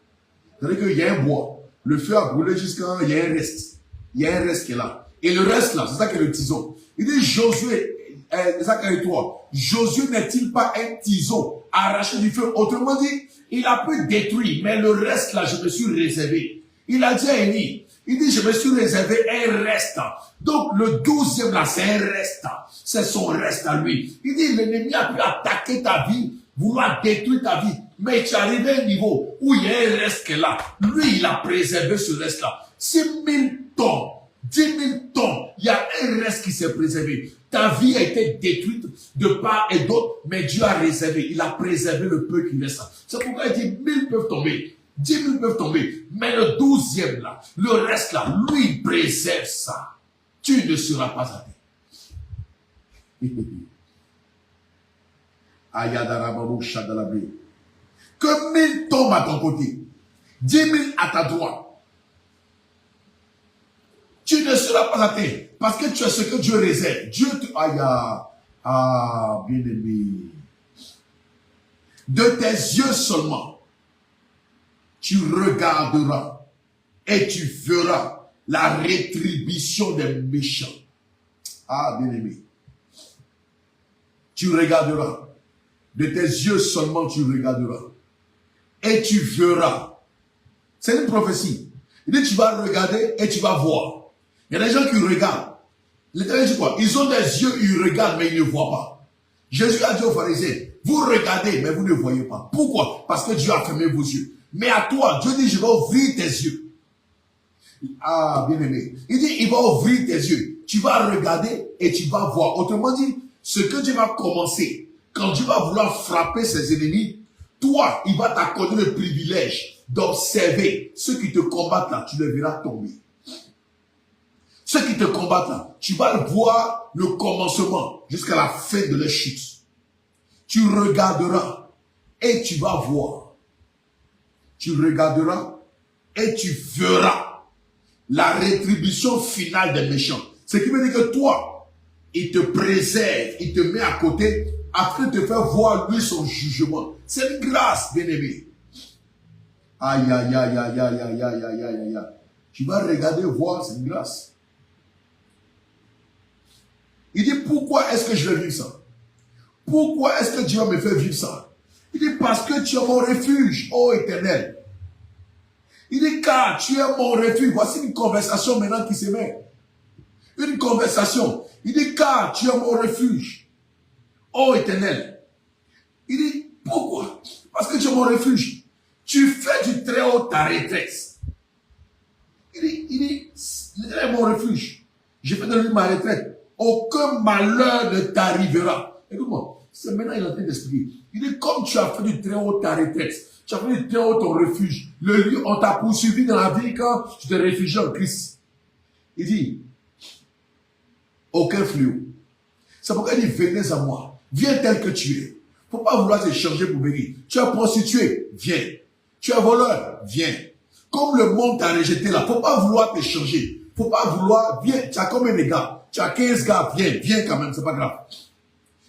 C'est-à-dire qu'il y a un bois. Le feu a brûlé jusqu'à il y a un reste. Il y a un reste qui est là. Et le reste là, c'est ça qui est le tison. Il dit Josué, Zacharie 3, Josué n'est-il pas un tison arraché du feu? Autrement dit, il a pu détruire, mais le reste là, je me suis réservé. Il a dit à Élie, il dit, je me suis réservé un reste. Donc, le 12e là, c'est un reste. C'est son reste à lui. Il dit, l'ennemi a pu attaquer ta vie, vouloir détruire ta vie. Mais tu es arrivé à un niveau où il y a un reste qui est là. Lui, il a préservé ce reste-là. 6 000 tonnes, 10 000 tonnes, il y a un reste qui s'est préservé. Ta vie a été détruite de part et d'autre, mais Dieu a réservé. Il a préservé le peu qui reste. C'est pourquoi il dit, 1000 peuvent tomber. 10 000 peuvent tomber. Mais le 12e là, le reste là, lui, il préserve ça. Tu ne seras pas atteint. Que 1000 tombent à ton côté, 10 000 à ta droite. Tu ne seras pas atteint. Parce que tu as ce que Dieu réserve. Dieu te... bien aimé. De tes yeux seulement, tu regarderas et tu verras la rétribution des méchants. Ah, bien aimé. Tu regarderas. De tes yeux seulement, tu regarderas. Et tu verras C'est une prophétie. Il dit, tu vas regarder et tu vas voir. Il y a des gens qui regardent. L'Éternel dit quoi? Ils ont des yeux, ils regardent, mais ils ne voient pas. Jésus a dit aux pharisiens, vous regardez, mais vous ne voyez pas. Pourquoi? Parce que Dieu a fermé vos yeux. Mais à toi, Dieu dit, je vais ouvrir tes yeux. Ah, bien aimé. Il dit, il va ouvrir tes yeux. Tu vas regarder et tu vas voir. Autrement dit, ce que Dieu va commencer, quand Dieu va vouloir frapper ses ennemis, toi, il va t'accorder le privilège d'observer ceux qui te combattent là, tu les verras tomber. Ceux qui te combattent là, tu vas voir le commencement jusqu'à la fin de leur chute. Tu regarderas et tu vas voir. Tu regarderas et tu verras la rétribution finale des méchants. Ce qui veut dire que toi, il te préserve, il te met à côté afin de te faire voir lui son jugement. C'est une grâce, bien-aimé. Aïe, aïe, aïe, aïe, aïe, aïe, aïe, aïe, aïe, aïe. Tu vas regarder, voir, c'est une grâce. Il dit, pourquoi est-ce que je vais vivre ça? Pourquoi est-ce que Dieu me fait vivre ça? Il dit, parce que tu es mon refuge, ô Éternel. Il dit, car tu es mon refuge. Voici une conversation maintenant qui se met. Une conversation. Il dit, car tu es mon refuge, ô Éternel. Il dit, pourquoi? Parce que tu es mon refuge. Tu fais du très haut ta retraite. Il dit, l'Éternel est mon refuge. Je fais de lui ma retraite. Aucun malheur ne t'arrivera. Écoute-moi, c'est maintenant il est en train d'expliquer. Il dit, comme tu as fait du très haut ta retraite, tu as fait du très haut ton refuge, le lieu, on t'a poursuivi dans la vie quand tu te réfugies en Christ. Il dit, aucun fléau. C'est pourquoi il dit, venez à moi. Viens tel que tu es. Il ne faut pas vouloir te changer pour venir. Tu es prostitué, viens. Tu es voleur, viens. Comme le monde t'a rejeté là, il ne faut pas vouloir te changer. Il ne faut pas vouloir, viens. Tu as combien de gars? Tu as 15 gars, viens quand même, c'est pas grave.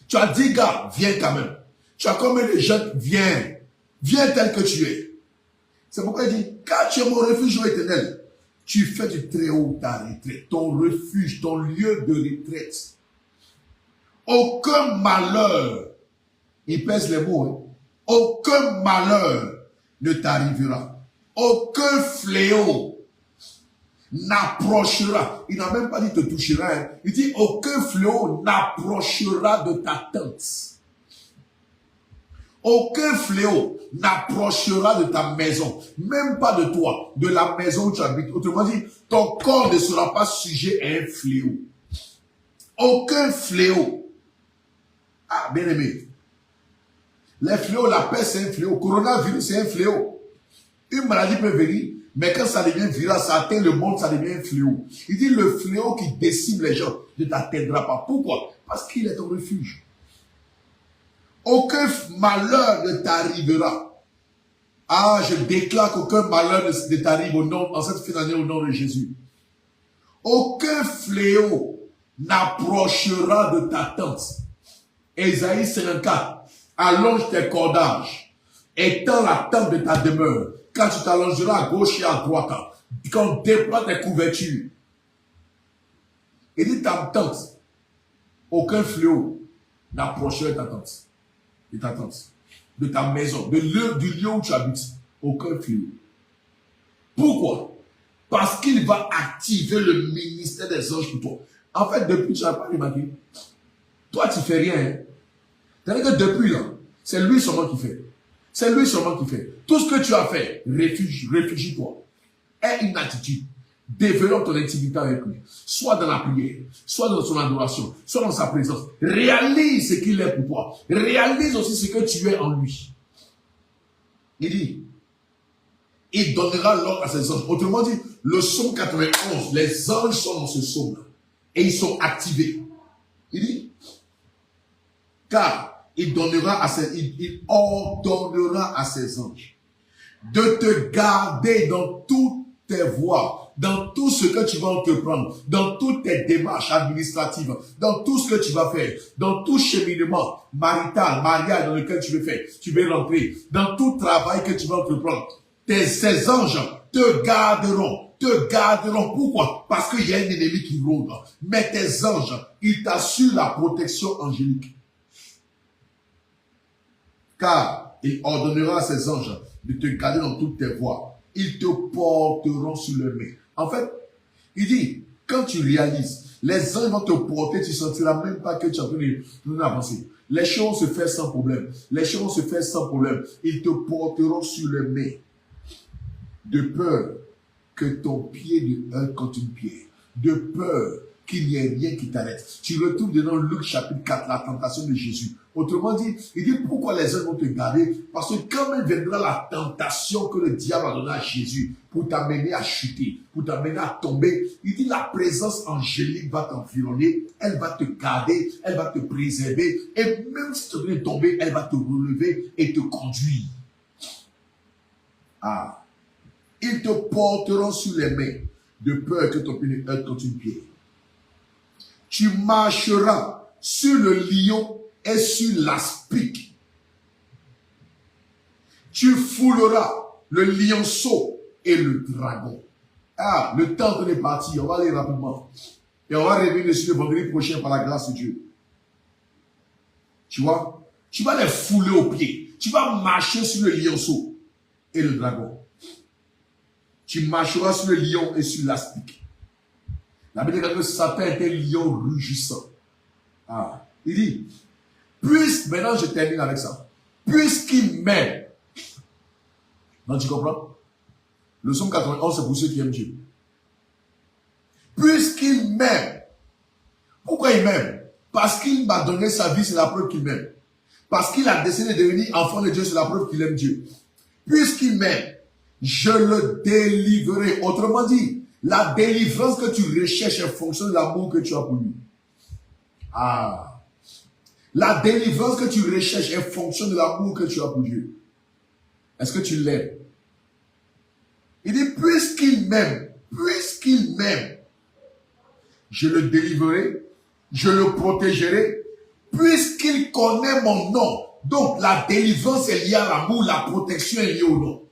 Tu as 10 gars, viens quand même. Tu as combien de jeunes, viens tel que tu es. C'est pourquoi il dit, car tu es mon refuge éternel, tu fais du très haut ta retraite, ton refuge, ton lieu de retraite. Aucun malheur, il pèse les mots, hein, aucun malheur ne t'arrivera. Aucun fléau n'approchera. Il n'a même pas dit te touchera. Hein. Il dit aucun fléau n'approchera de ta tente. Aucun fléau n'approchera de ta maison. Même pas de toi, de la maison où tu habites. Autrement dit, ton corps ne sera pas sujet à un fléau. Aucun fléau. Ah, bien aimé. Les fléaux, la peste, c'est un fléau. Coronavirus, c'est un fléau. Une maladie peut venir. Mais quand ça devient viral, ça atteint le monde, ça devient un fléau. Il dit le fléau qui décime les gens ne t'atteindra pas. Pourquoi? Parce qu'il est ton refuge. Aucun malheur ne t'arrivera. Ah, je déclare qu'aucun malheur ne t'arrive en cette fin d'année au nom de Jésus. Aucun fléau n'approchera de ta tente. Ésaïe 54. Allonge tes cordages. Étends la tente de ta demeure. Quand tu t'allongeras à gauche et à droite, quand tu déploies tes couvertures, il dit ta tente, aucun fléau n'approchera de ta tente, de ta maison, du lieu où tu habites, aucun fléau. Pourquoi? Parce qu'il va activer le ministère des anges pour toi. En fait, depuis, tu n'as pas remarqué. Toi, tu ne fais rien. Hein? C'est-à-dire que depuis là, c'est lui seulement qui fait. C'est lui seulement qui fait. Tout ce que tu as fait, réfugie-toi. Aie une attitude. Développe ton intimité avec lui. Soit dans la prière, soit dans son adoration, soit dans sa présence. Réalise ce qu'il est pour toi. Réalise aussi ce que tu es en lui. Il dit, il donnera l'ordre à ses anges. Autrement dit, le psaume 91, les anges sont dans ce psaume-là. Et ils sont activés. Il dit, car il ordonnera à ses anges de te garder dans toutes tes voies, dans tout ce que tu vas entreprendre, dans toutes tes démarches administratives, dans tout ce que tu vas faire, dans tout cheminement marital, mariage dans lequel tu veux rentrer, dans tout travail que tu vas entreprendre. Ces anges te garderont. Pourquoi? Parce qu'il y a un ennemi qui rôde. Mais tes anges, ils t'assurent la protection angélique. Car il ordonnera à ses anges de te garder dans toutes tes voies ils te porteront sur leurs mains. En fait, il dit, quand tu réalises, les anges vont te porter, tu ne sentiras même pas que tu as pu avancer. Les choses se font sans problème. Les choses se font sans problème. Ils te porteront sur les mains, de peur que ton pied ne heurte contre une pierre, de peur qu'il n'y ait rien qui t'arrête. Tu retrouves dans Luc chapitre 4 la tentation de Jésus. Autrement dit, il dit pourquoi les hommes vont te garder? Parce que quand même viendra la tentation que le diable a donnée à Jésus pour t'amener à chuter, pour t'amener à tomber, il dit la présence angélique va t'environner, elle va te garder, elle va te préserver, et même si tu viens de tomber, elle va te relever et te conduire. Ah, ils te porteront sur les mains, de peur que ton pied ne heurte contre une pierre. Tu marcheras sur le lion et sur l'aspic. Tu fouleras le lionceau et le dragon. Ah, le temps est parti, on va aller rapidement. Et on va revenir sur le vendredi prochain par la grâce de Dieu. Tu vois, tu vas les fouler aux pieds. Tu vas marcher sur le lionceau et le dragon. Tu marcheras sur le lion et sur l'aspic. La Bible dit que Satan était lion rugissant. Ah, il dit, maintenant je termine avec ça. Puisqu'il m'aime. Non, tu comprends? Le psaume 91, c'est pour ceux qui aiment Dieu. Puisqu'il m'aime. Pourquoi il m'aime? Parce qu'il m'a donné sa vie, c'est la preuve qu'il m'aime. Parce qu'il a décidé de devenir enfant de Dieu, c'est la preuve qu'il aime Dieu. Puisqu'il m'aime, je le délivrerai. Autrement dit, la délivrance que tu recherches est fonction de l'amour que tu as pour lui. Ah. La délivrance que tu recherches est fonction de l'amour que tu as pour Dieu. Est-ce que tu l'aimes? Il dit, puisqu'il m'aime, je le délivrerai, je le protégerai, puisqu'il connaît mon nom. Donc, la délivrance est liée à l'amour, la protection est liée au nom.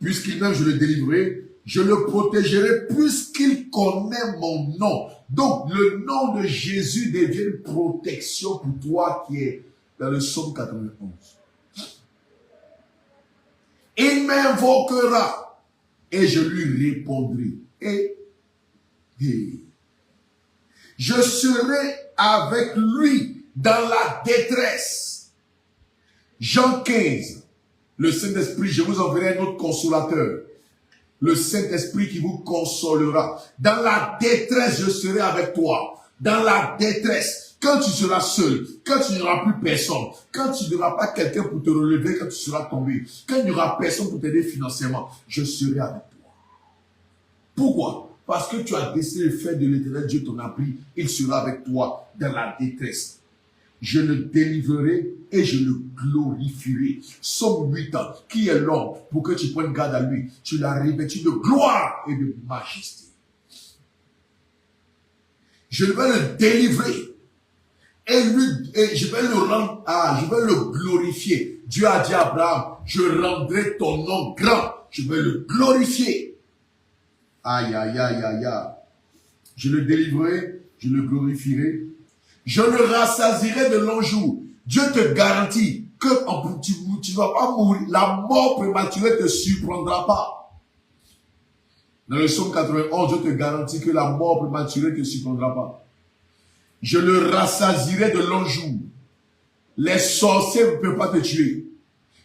Puisqu'il m'aime, je le délivrerai, je le protégerai, puisqu'il connaît mon nom. Donc, le nom de Jésus devient une protection pour toi qui est dans le psaume 91. Il m'invoquera et je lui répondrai. Et je serai avec lui dans la détresse. Jean 15, le Saint-Esprit, je vous enverrai un autre consolateur. Le Saint-Esprit qui vous consolera. Dans la détresse, je serai avec toi. Dans la détresse, quand tu seras seul, quand tu n'auras plus personne, quand tu n'auras pas quelqu'un pour te relever, quand tu seras tombé, quand il n'y aura personne pour t'aider financièrement, je serai avec toi. Pourquoi? Parce que tu as décidé de faire de l'Éternel Dieu ton abri. Il sera avec toi dans la détresse. Je le délivrerai et je le glorifierai. Somme 8 ans. Qui est l'homme pour que tu prennes garde à lui? Tu l'as revêtu de gloire et de majesté. Je vais le délivrer et je vais le rendre, je vais le glorifier. Dieu a dit à Abraham, je rendrai ton nom grand. Je vais le glorifier. Aïe, aïe, aïe, aïe, aïe. Je le délivrerai, je le glorifierai. Je le rassasierai de longs jours. Dieu te garantit que tu ne vas pas mourir. La mort prématurée ne te surprendra pas. Dans le psaume 91, Dieu te garantit que la mort prématurée ne te surprendra pas. Je le rassasierai de longs jours. Les sorciers ne peuvent pas te tuer.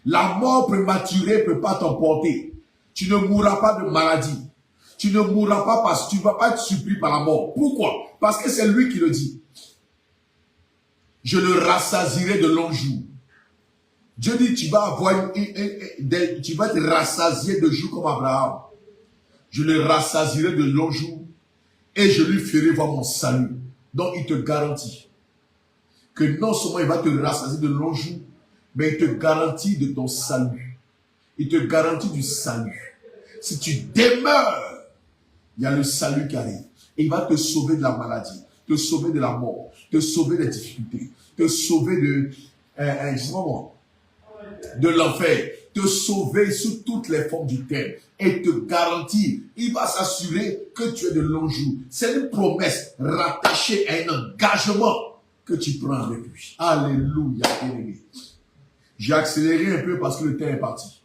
La mort prématurée ne peut pas t'emporter. Tu ne mourras pas de maladie. Tu ne mourras pas parce que tu ne vas pas être surpris par la mort. Pourquoi? Parce que c'est lui qui le dit. Je le rassasierai de longs jours. Dieu dit, tu vas te rassasier de jours comme Abraham. Je le rassasierai de longs jours et je lui ferai voir mon salut. Donc il te garantit que non seulement il va te rassasier de longs jours, mais il te garantit de ton salut. Il te garantit du salut. Si tu demeures, il y a le salut qui arrive. Et il va te sauver de la maladie, te sauver de la mort, te sauver des difficultés, te sauver de l'enfer, te sauver sous toutes les formes du terme et te garantir, il va s'assurer que tu es de longs jours. C'est une promesse rattachée à un engagement que tu prends avec lui. Alléluia. J'ai accéléré un peu parce que le temps est parti.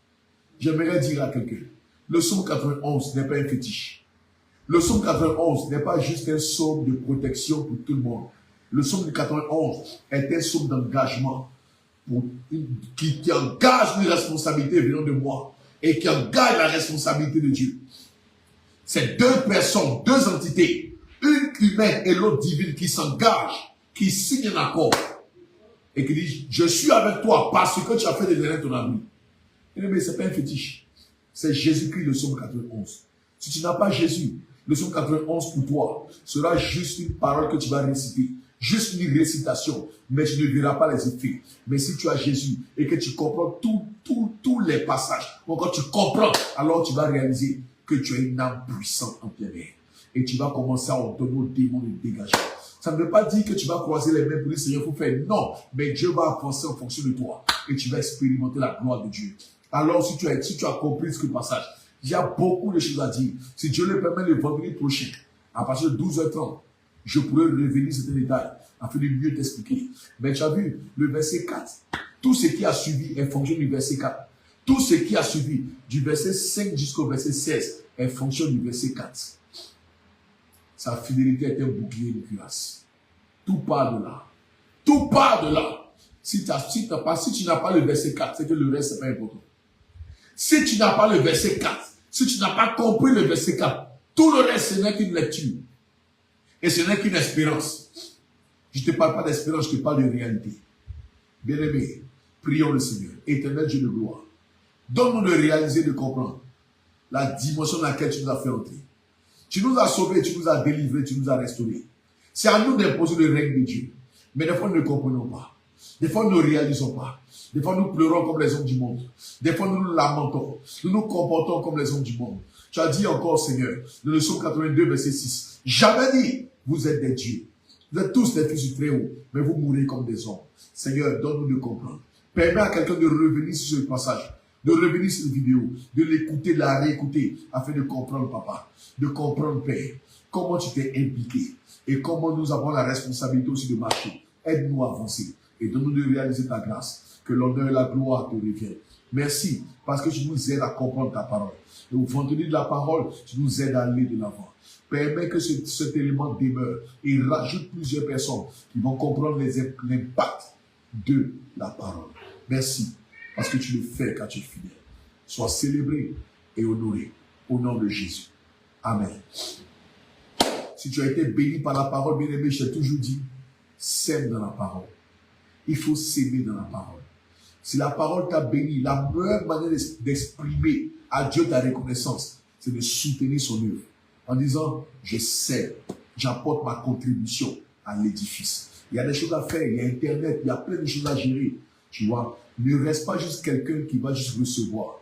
J'aimerais dire à quelqu'un, Le psaume 91 n'est pas un fétiche. Le psaume 91 n'est pas juste un psaume de protection pour tout le monde. Le psaume 91 est un psaume d'engagement qui engage une responsabilité venant de moi et qui engage la responsabilité de Dieu. C'est deux personnes, deux entités, une humaine et l'autre divine qui s'engagent, qui signent un accord et qui disent, je suis avec toi parce que tu as fait des erreurs ton ami. Mais ce n'est pas un fétiche. C'est Jésus-Christ, le psaume 91. Si tu n'as pas Jésus, le psaume 91 pour toi sera juste une parole que tu vas réciter. Juste une récitation, mais tu ne verras pas les effets. Mais si tu as Jésus et que tu comprends tous les passages, ou quand tu comprends, alors tu vas réaliser que tu as une âme puissante en plein air. Et tu vas commencer à ordonner aux démons de dégager. Ça ne veut pas dire que tu vas croiser les mains pour dire Seigneur, il faut faire. Non, mais Dieu va avancer en fonction de toi. Et tu vas expérimenter la gloire de Dieu. Alors, si tu as compris ce passage, il y a beaucoup de choses à dire. Si Dieu le permet, le vendredi prochain, à partir de 12h30, je pourrais revenir sur ces détails afin de mieux t'expliquer. Mais tu as vu, le verset 4, tout ce qui a suivi est fonction du verset 4. Tout ce qui a suivi du verset 5 jusqu'au verset 16 est fonction du verset 4. Sa fidélité est un bouclier de cuirasse. Tout part de là. Tout part de là. Si tu n'as pas le verset 4, c'est que le reste, ce n'est pas important. Si tu n'as pas le verset 4, si tu n'as pas compris le verset 4, tout le reste, ce n'est qu'une lecture. Et ce n'est qu'une espérance. Je ne te parle pas d'espérance, je te parle de réalité. Bien-aimé, prions le Seigneur. Éternel Dieu de gloire, donne-nous de réaliser, de comprendre la dimension dans laquelle tu nous as fait entrer. Tu nous as sauvés, tu nous as délivrés, tu nous as restaurés. C'est à nous d'imposer le règne de Dieu. Mais des fois, nous ne comprenons pas. Des fois, nous ne réalisons pas. Des fois, nous pleurons comme les hommes du monde. Des fois, nous nous lamentons. Nous nous comportons comme les hommes du monde. Tu as dit encore, Seigneur, dans le psaume 82, verset 6, jamais dit, vous êtes des dieux. Vous êtes tous des fils du Très-Haut, mais vous mourrez comme des hommes. Seigneur, donne-nous de comprendre. Permets à quelqu'un de revenir sur ce passage, de revenir sur cette vidéo, de l'écouter, de la réécouter, afin de comprendre, Papa, de comprendre, Père, comment tu t'es impliqué et comment nous avons la responsabilité aussi de marcher. Aide-nous à avancer et donne-nous de réaliser ta grâce. Que l'honneur et la gloire te reviennent. Merci, parce que tu nous aides à comprendre ta parole. Et au vendredi de la parole, tu nous aides à aller de l'avant. Permets que cet élément demeure et rajoute plusieurs personnes qui vont comprendre l'impact de la parole. Merci, parce que tu le fais quand tu es fidèle. Sois célébré et honoré au nom de Jésus. Amen. Si tu as été béni par la parole, bien-aimé, je t'ai toujours dit, sème dans la parole. Il faut s'aimer dans la parole. Si la parole t'a béni, la meilleure manière d'exprimer à Dieu ta reconnaissance, c'est de soutenir son œuvre. En disant, je sais, j'apporte ma contribution à l'édifice. Il y a des choses à faire, il y a Internet, il y a plein de choses à gérer. Tu vois, ne reste pas juste quelqu'un qui va juste recevoir.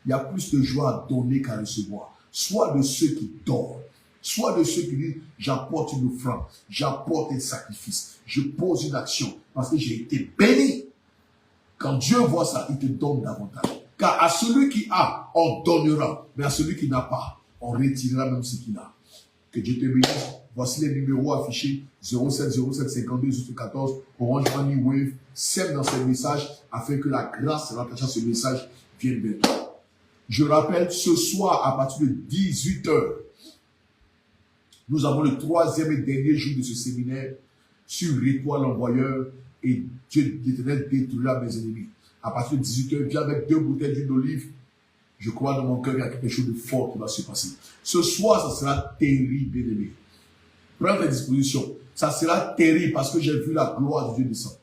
Il y a plus de joie à donner qu'à recevoir. Soit de ceux qui donnent, soit de ceux qui disent, j'apporte une offrande, j'apporte un sacrifice, je pose une action parce que j'ai été béni. Quand Dieu voit ça, il te donne davantage. Car à celui qui a, on donnera. Mais à celui qui n'a pas, on retirera même ce qu'il a. Que Dieu te bénisse. Voici les numéros affichés. 07 07 52 14. Orange Money Wave. Sème dans ce message afin que la grâce rattachée à ce message vienne vers toi. Je rappelle, ce soir, à partir de 18h, nous avons le troisième et dernier jour de ce séminaire sur l'étoile envoyeur et Dieu l'Éternel détruira mes ennemis. À partir de 18h, viens avec 2 bouteilles d'huile d'olive. Je crois dans mon cœur qu'il y a quelque chose de fort qui va se passer. Ce soir, ça sera terrible, bien-aimé. Prends tes dispositions. Ça sera terrible parce que j'ai vu la gloire de Dieu descendre.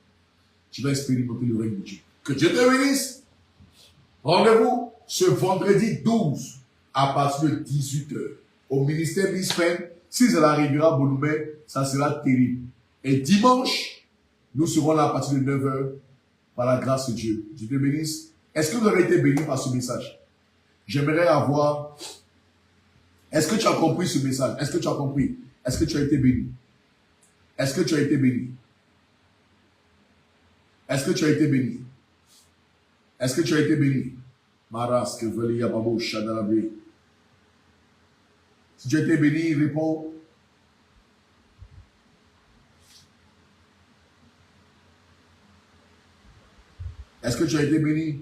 Tu vas expérimenter le règne de Dieu. Que Dieu te bénisse. Rendez-vous ce vendredi 12 à partir de 18h au ministère d'Israël. Si ça arrivera à Bonoumé, ça sera terrible. Et dimanche, nous serons là à partir de 9h par la grâce de Dieu. Dieu te bénisse. Est-ce que vous avez été béni par ce message? J'aimerais avoir... Est-ce que tu as compris ce message? Est-ce que tu as compris? Est-ce que tu as été béni? Est-ce que tu as été béni? Est-ce que tu as été béni? Est-ce que tu as été béni? Maras, que veli yababo shadalabre. Si tu as été béni, réponds. Est-ce que tu as été béni?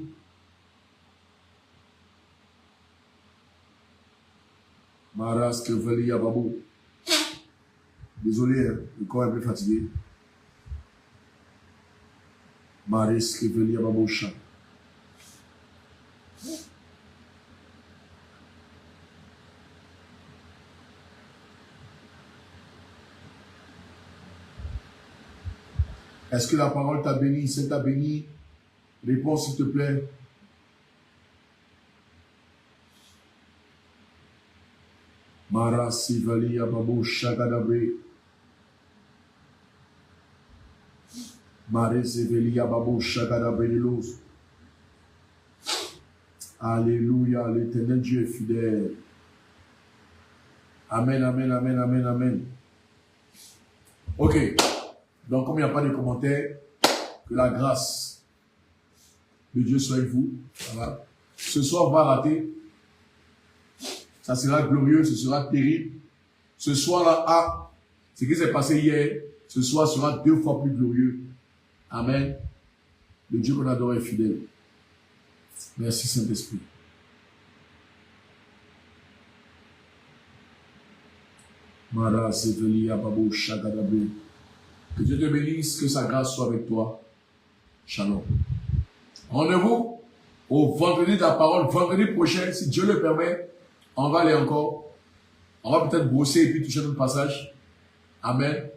Maras Keveli Yababou. Désolé, le corps est un peu fatigué. Maris Keveli Yababou Chan. Est-ce que la parole t'a béni? C'est t'a béni? Réponds s'il te plaît. Marasi Vali Ababo Shagadabre. Marisi Vali Ababo Shagadabre. Alléluia, l'Éternel Dieu est fidèle. Amen, amen, amen, amen, amen. Ok. Donc, comme il n'y a pas de commentaires, que la grâce de Dieu soit avec vous. Voilà. Ce soir, on va rater. Ça sera glorieux, ce sera terrible. Ce soir-là, ce qui s'est passé hier, ce soir sera 2 fois plus glorieux. Amen. Le Dieu qu'on adore est fidèle. Merci Saint-Esprit. Mara Seveli Ababo Shagadabe. Que Dieu te bénisse, que sa grâce soit avec toi. Shalom. Rendez-vous au vendredi de la parole. Vendredi prochain, si Dieu le permet, on va aller encore. On va peut-être bosser et puis toucher notre passage. Amen.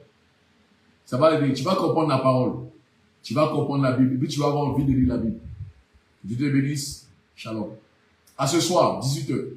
Ça va aider. Tu vas comprendre la parole. Tu vas comprendre la Bible. Et puis tu vas avoir envie de lire la Bible. Que Dieu te bénisse. Shalom. À ce soir, 18h.